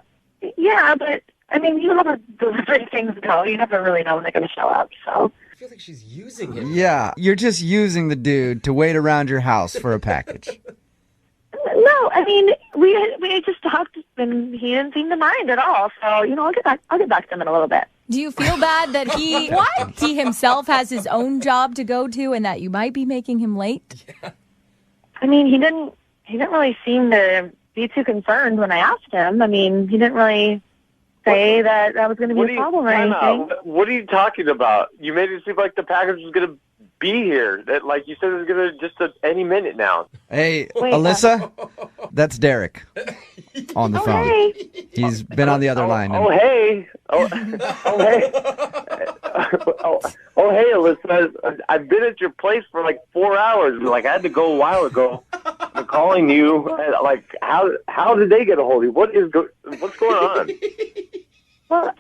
Speaker 16: yeah, but, I mean, you know how delivery things go. You never really know when they're going to show up, so.
Speaker 5: I feel like she's using him.
Speaker 2: Yeah. You're just using the dude to wait around your house for a package.
Speaker 16: No, I mean, we just talked, and he didn't seem to mind at all. So, I'll get back to him in a little bit.
Speaker 17: Do you feel bad that he himself has his own job to go to and that you might be making him late?
Speaker 5: Yeah.
Speaker 16: I mean, he didn't really seem to be too concerned when I asked him. I mean, he didn't really say that was going to be a problem or anything.
Speaker 22: What are you talking about? You made it seem like the package was going to be here. That, like you said, it was going to just any minute now.
Speaker 2: Hey, Alyssa, that's Derek on the phone.
Speaker 16: Hey.
Speaker 2: He's been on the other line.
Speaker 22: Hey. Oh, hey. Hey, Alyssa. I've been at your place for like 4 hours. Like, I had to go a while ago. I'm calling you. Like, how did they get a hold of you? What's going on?
Speaker 16: Well,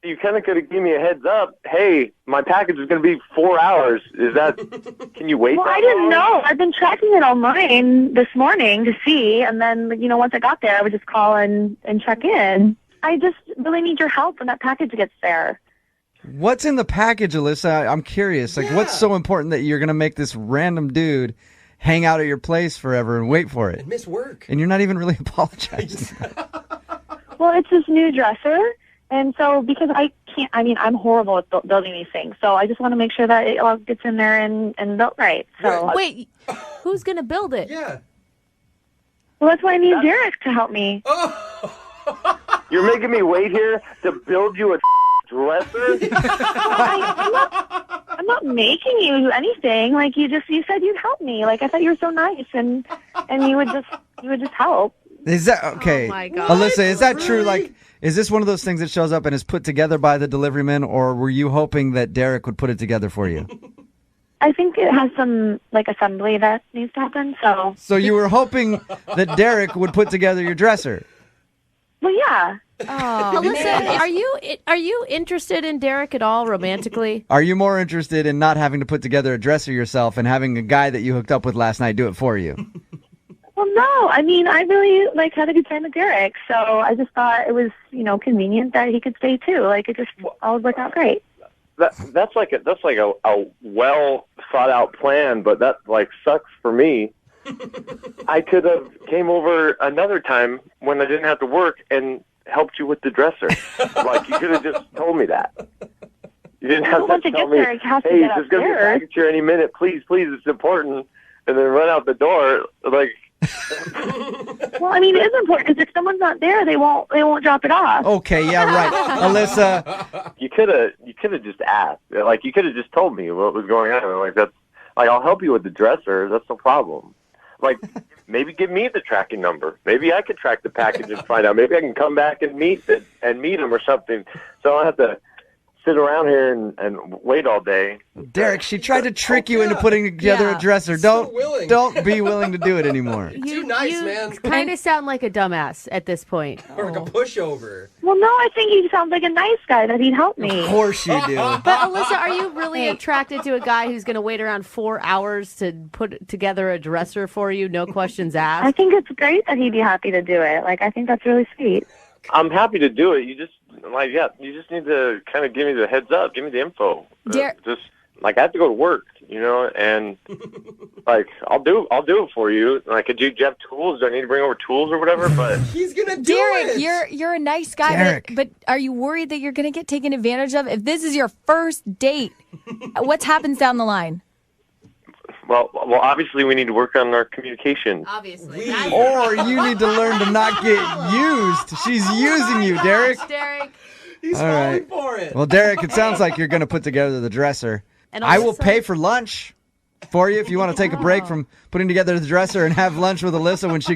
Speaker 22: you kind of could have given me a heads up. Hey, my package is going to be 4 hours. Can you wait?
Speaker 16: Well, I didn't know. I've been tracking it online this morning to see, and then, once I got there, I would just call and check in. I just really need your help when that package gets there.
Speaker 2: What's in the package, Alyssa? I'm curious. Like, what's so important that you're going to make this random dude hang out at your place forever and wait for it?
Speaker 5: And miss work.
Speaker 2: And you're not even really apologizing.
Speaker 16: Well, it's this new dresser. And so, because I'm horrible at building these things. So I just want to make sure that it all gets in there and built right. So
Speaker 3: Wait, who's going to build it?
Speaker 5: Yeah.
Speaker 16: Well, that's why I need Derek to help me.
Speaker 22: You're making me wait here to build you a dresser?
Speaker 16: I'm not making you anything. Like, you said you'd help me. Like, I thought you were so nice and you would just help.
Speaker 2: Is that okay?
Speaker 3: Oh my God.
Speaker 2: Alyssa, is that true? Like, is this one of those things that shows up and is put together by the deliveryman, or were you hoping that Derek would put it together for you?
Speaker 16: I think it has some, assembly that needs to happen, so.
Speaker 2: So you were hoping that Derek would put together your dresser?
Speaker 16: Well, yeah.
Speaker 3: Oh, Alyssa, are you interested in Derek at all romantically?
Speaker 2: Are you more interested in not having to put together a dresser yourself and having a guy that you hooked up with last night do it for you?
Speaker 16: Well, no. I mean, I really had a good time with Derek, so I just thought it was, convenient that he could stay too. Like, it just all worked out great.
Speaker 22: That's like a well thought out plan, but that sucks for me. I could have came over another time when I didn't have to work and helped you with the dresser. You could have just told me that. You didn't have to tell me, hey, there's going to be a package here any minute. Please, it's important. And then run out the door.
Speaker 16: Well, I mean, it is important because if someone's not there, they won't drop it off.
Speaker 2: Okay, yeah, right. Alyssa.
Speaker 22: You could have just asked. You could have just told me what was going on. I'll help you with the dresser. That's no problem. Maybe give me the tracking number. Maybe I could track the package and find out. Maybe I can come back and meet him or something. So I don't have to sit around here and wait all day.
Speaker 2: Derek, she tried to trick you into putting together a dresser. Don't be willing to do it anymore.
Speaker 5: Too nice, man.
Speaker 3: You kind of sound like a dumbass at this point.
Speaker 5: Or like a pushover.
Speaker 16: Well, no, I think he sounds like a nice guy that he'd help me.
Speaker 2: Of course you do.
Speaker 3: But Alyssa, are you really attracted to a guy who's going to wait around 4 hours to put together a dresser for you, no questions asked?
Speaker 16: I think it's great that he'd be happy to do it. I think that's really sweet.
Speaker 22: I'm happy to do it. You just need to kind of give me the heads up, give me the info. I have to go to work, and I'll do it for you. Do you have tools? Do I need to bring over tools or whatever? But
Speaker 5: he's gonna do
Speaker 17: Derek,
Speaker 5: it.
Speaker 17: you're a nice guy, but are you worried that you're gonna get taken advantage of? If this is your first date, what happens down the line?
Speaker 22: Well, obviously we need to work on our communication.
Speaker 3: Obviously.
Speaker 2: Or you need to learn to not get used. She's using you, Derek.
Speaker 3: Derek.
Speaker 5: He's
Speaker 2: All right.
Speaker 5: falling for it.
Speaker 2: Well, Derek, it sounds like you're going to put together the dresser.
Speaker 3: And
Speaker 2: I will
Speaker 3: Alyssa-
Speaker 2: pay for lunch for you if you want to take a break from putting together the dresser and have lunch with Alyssa when she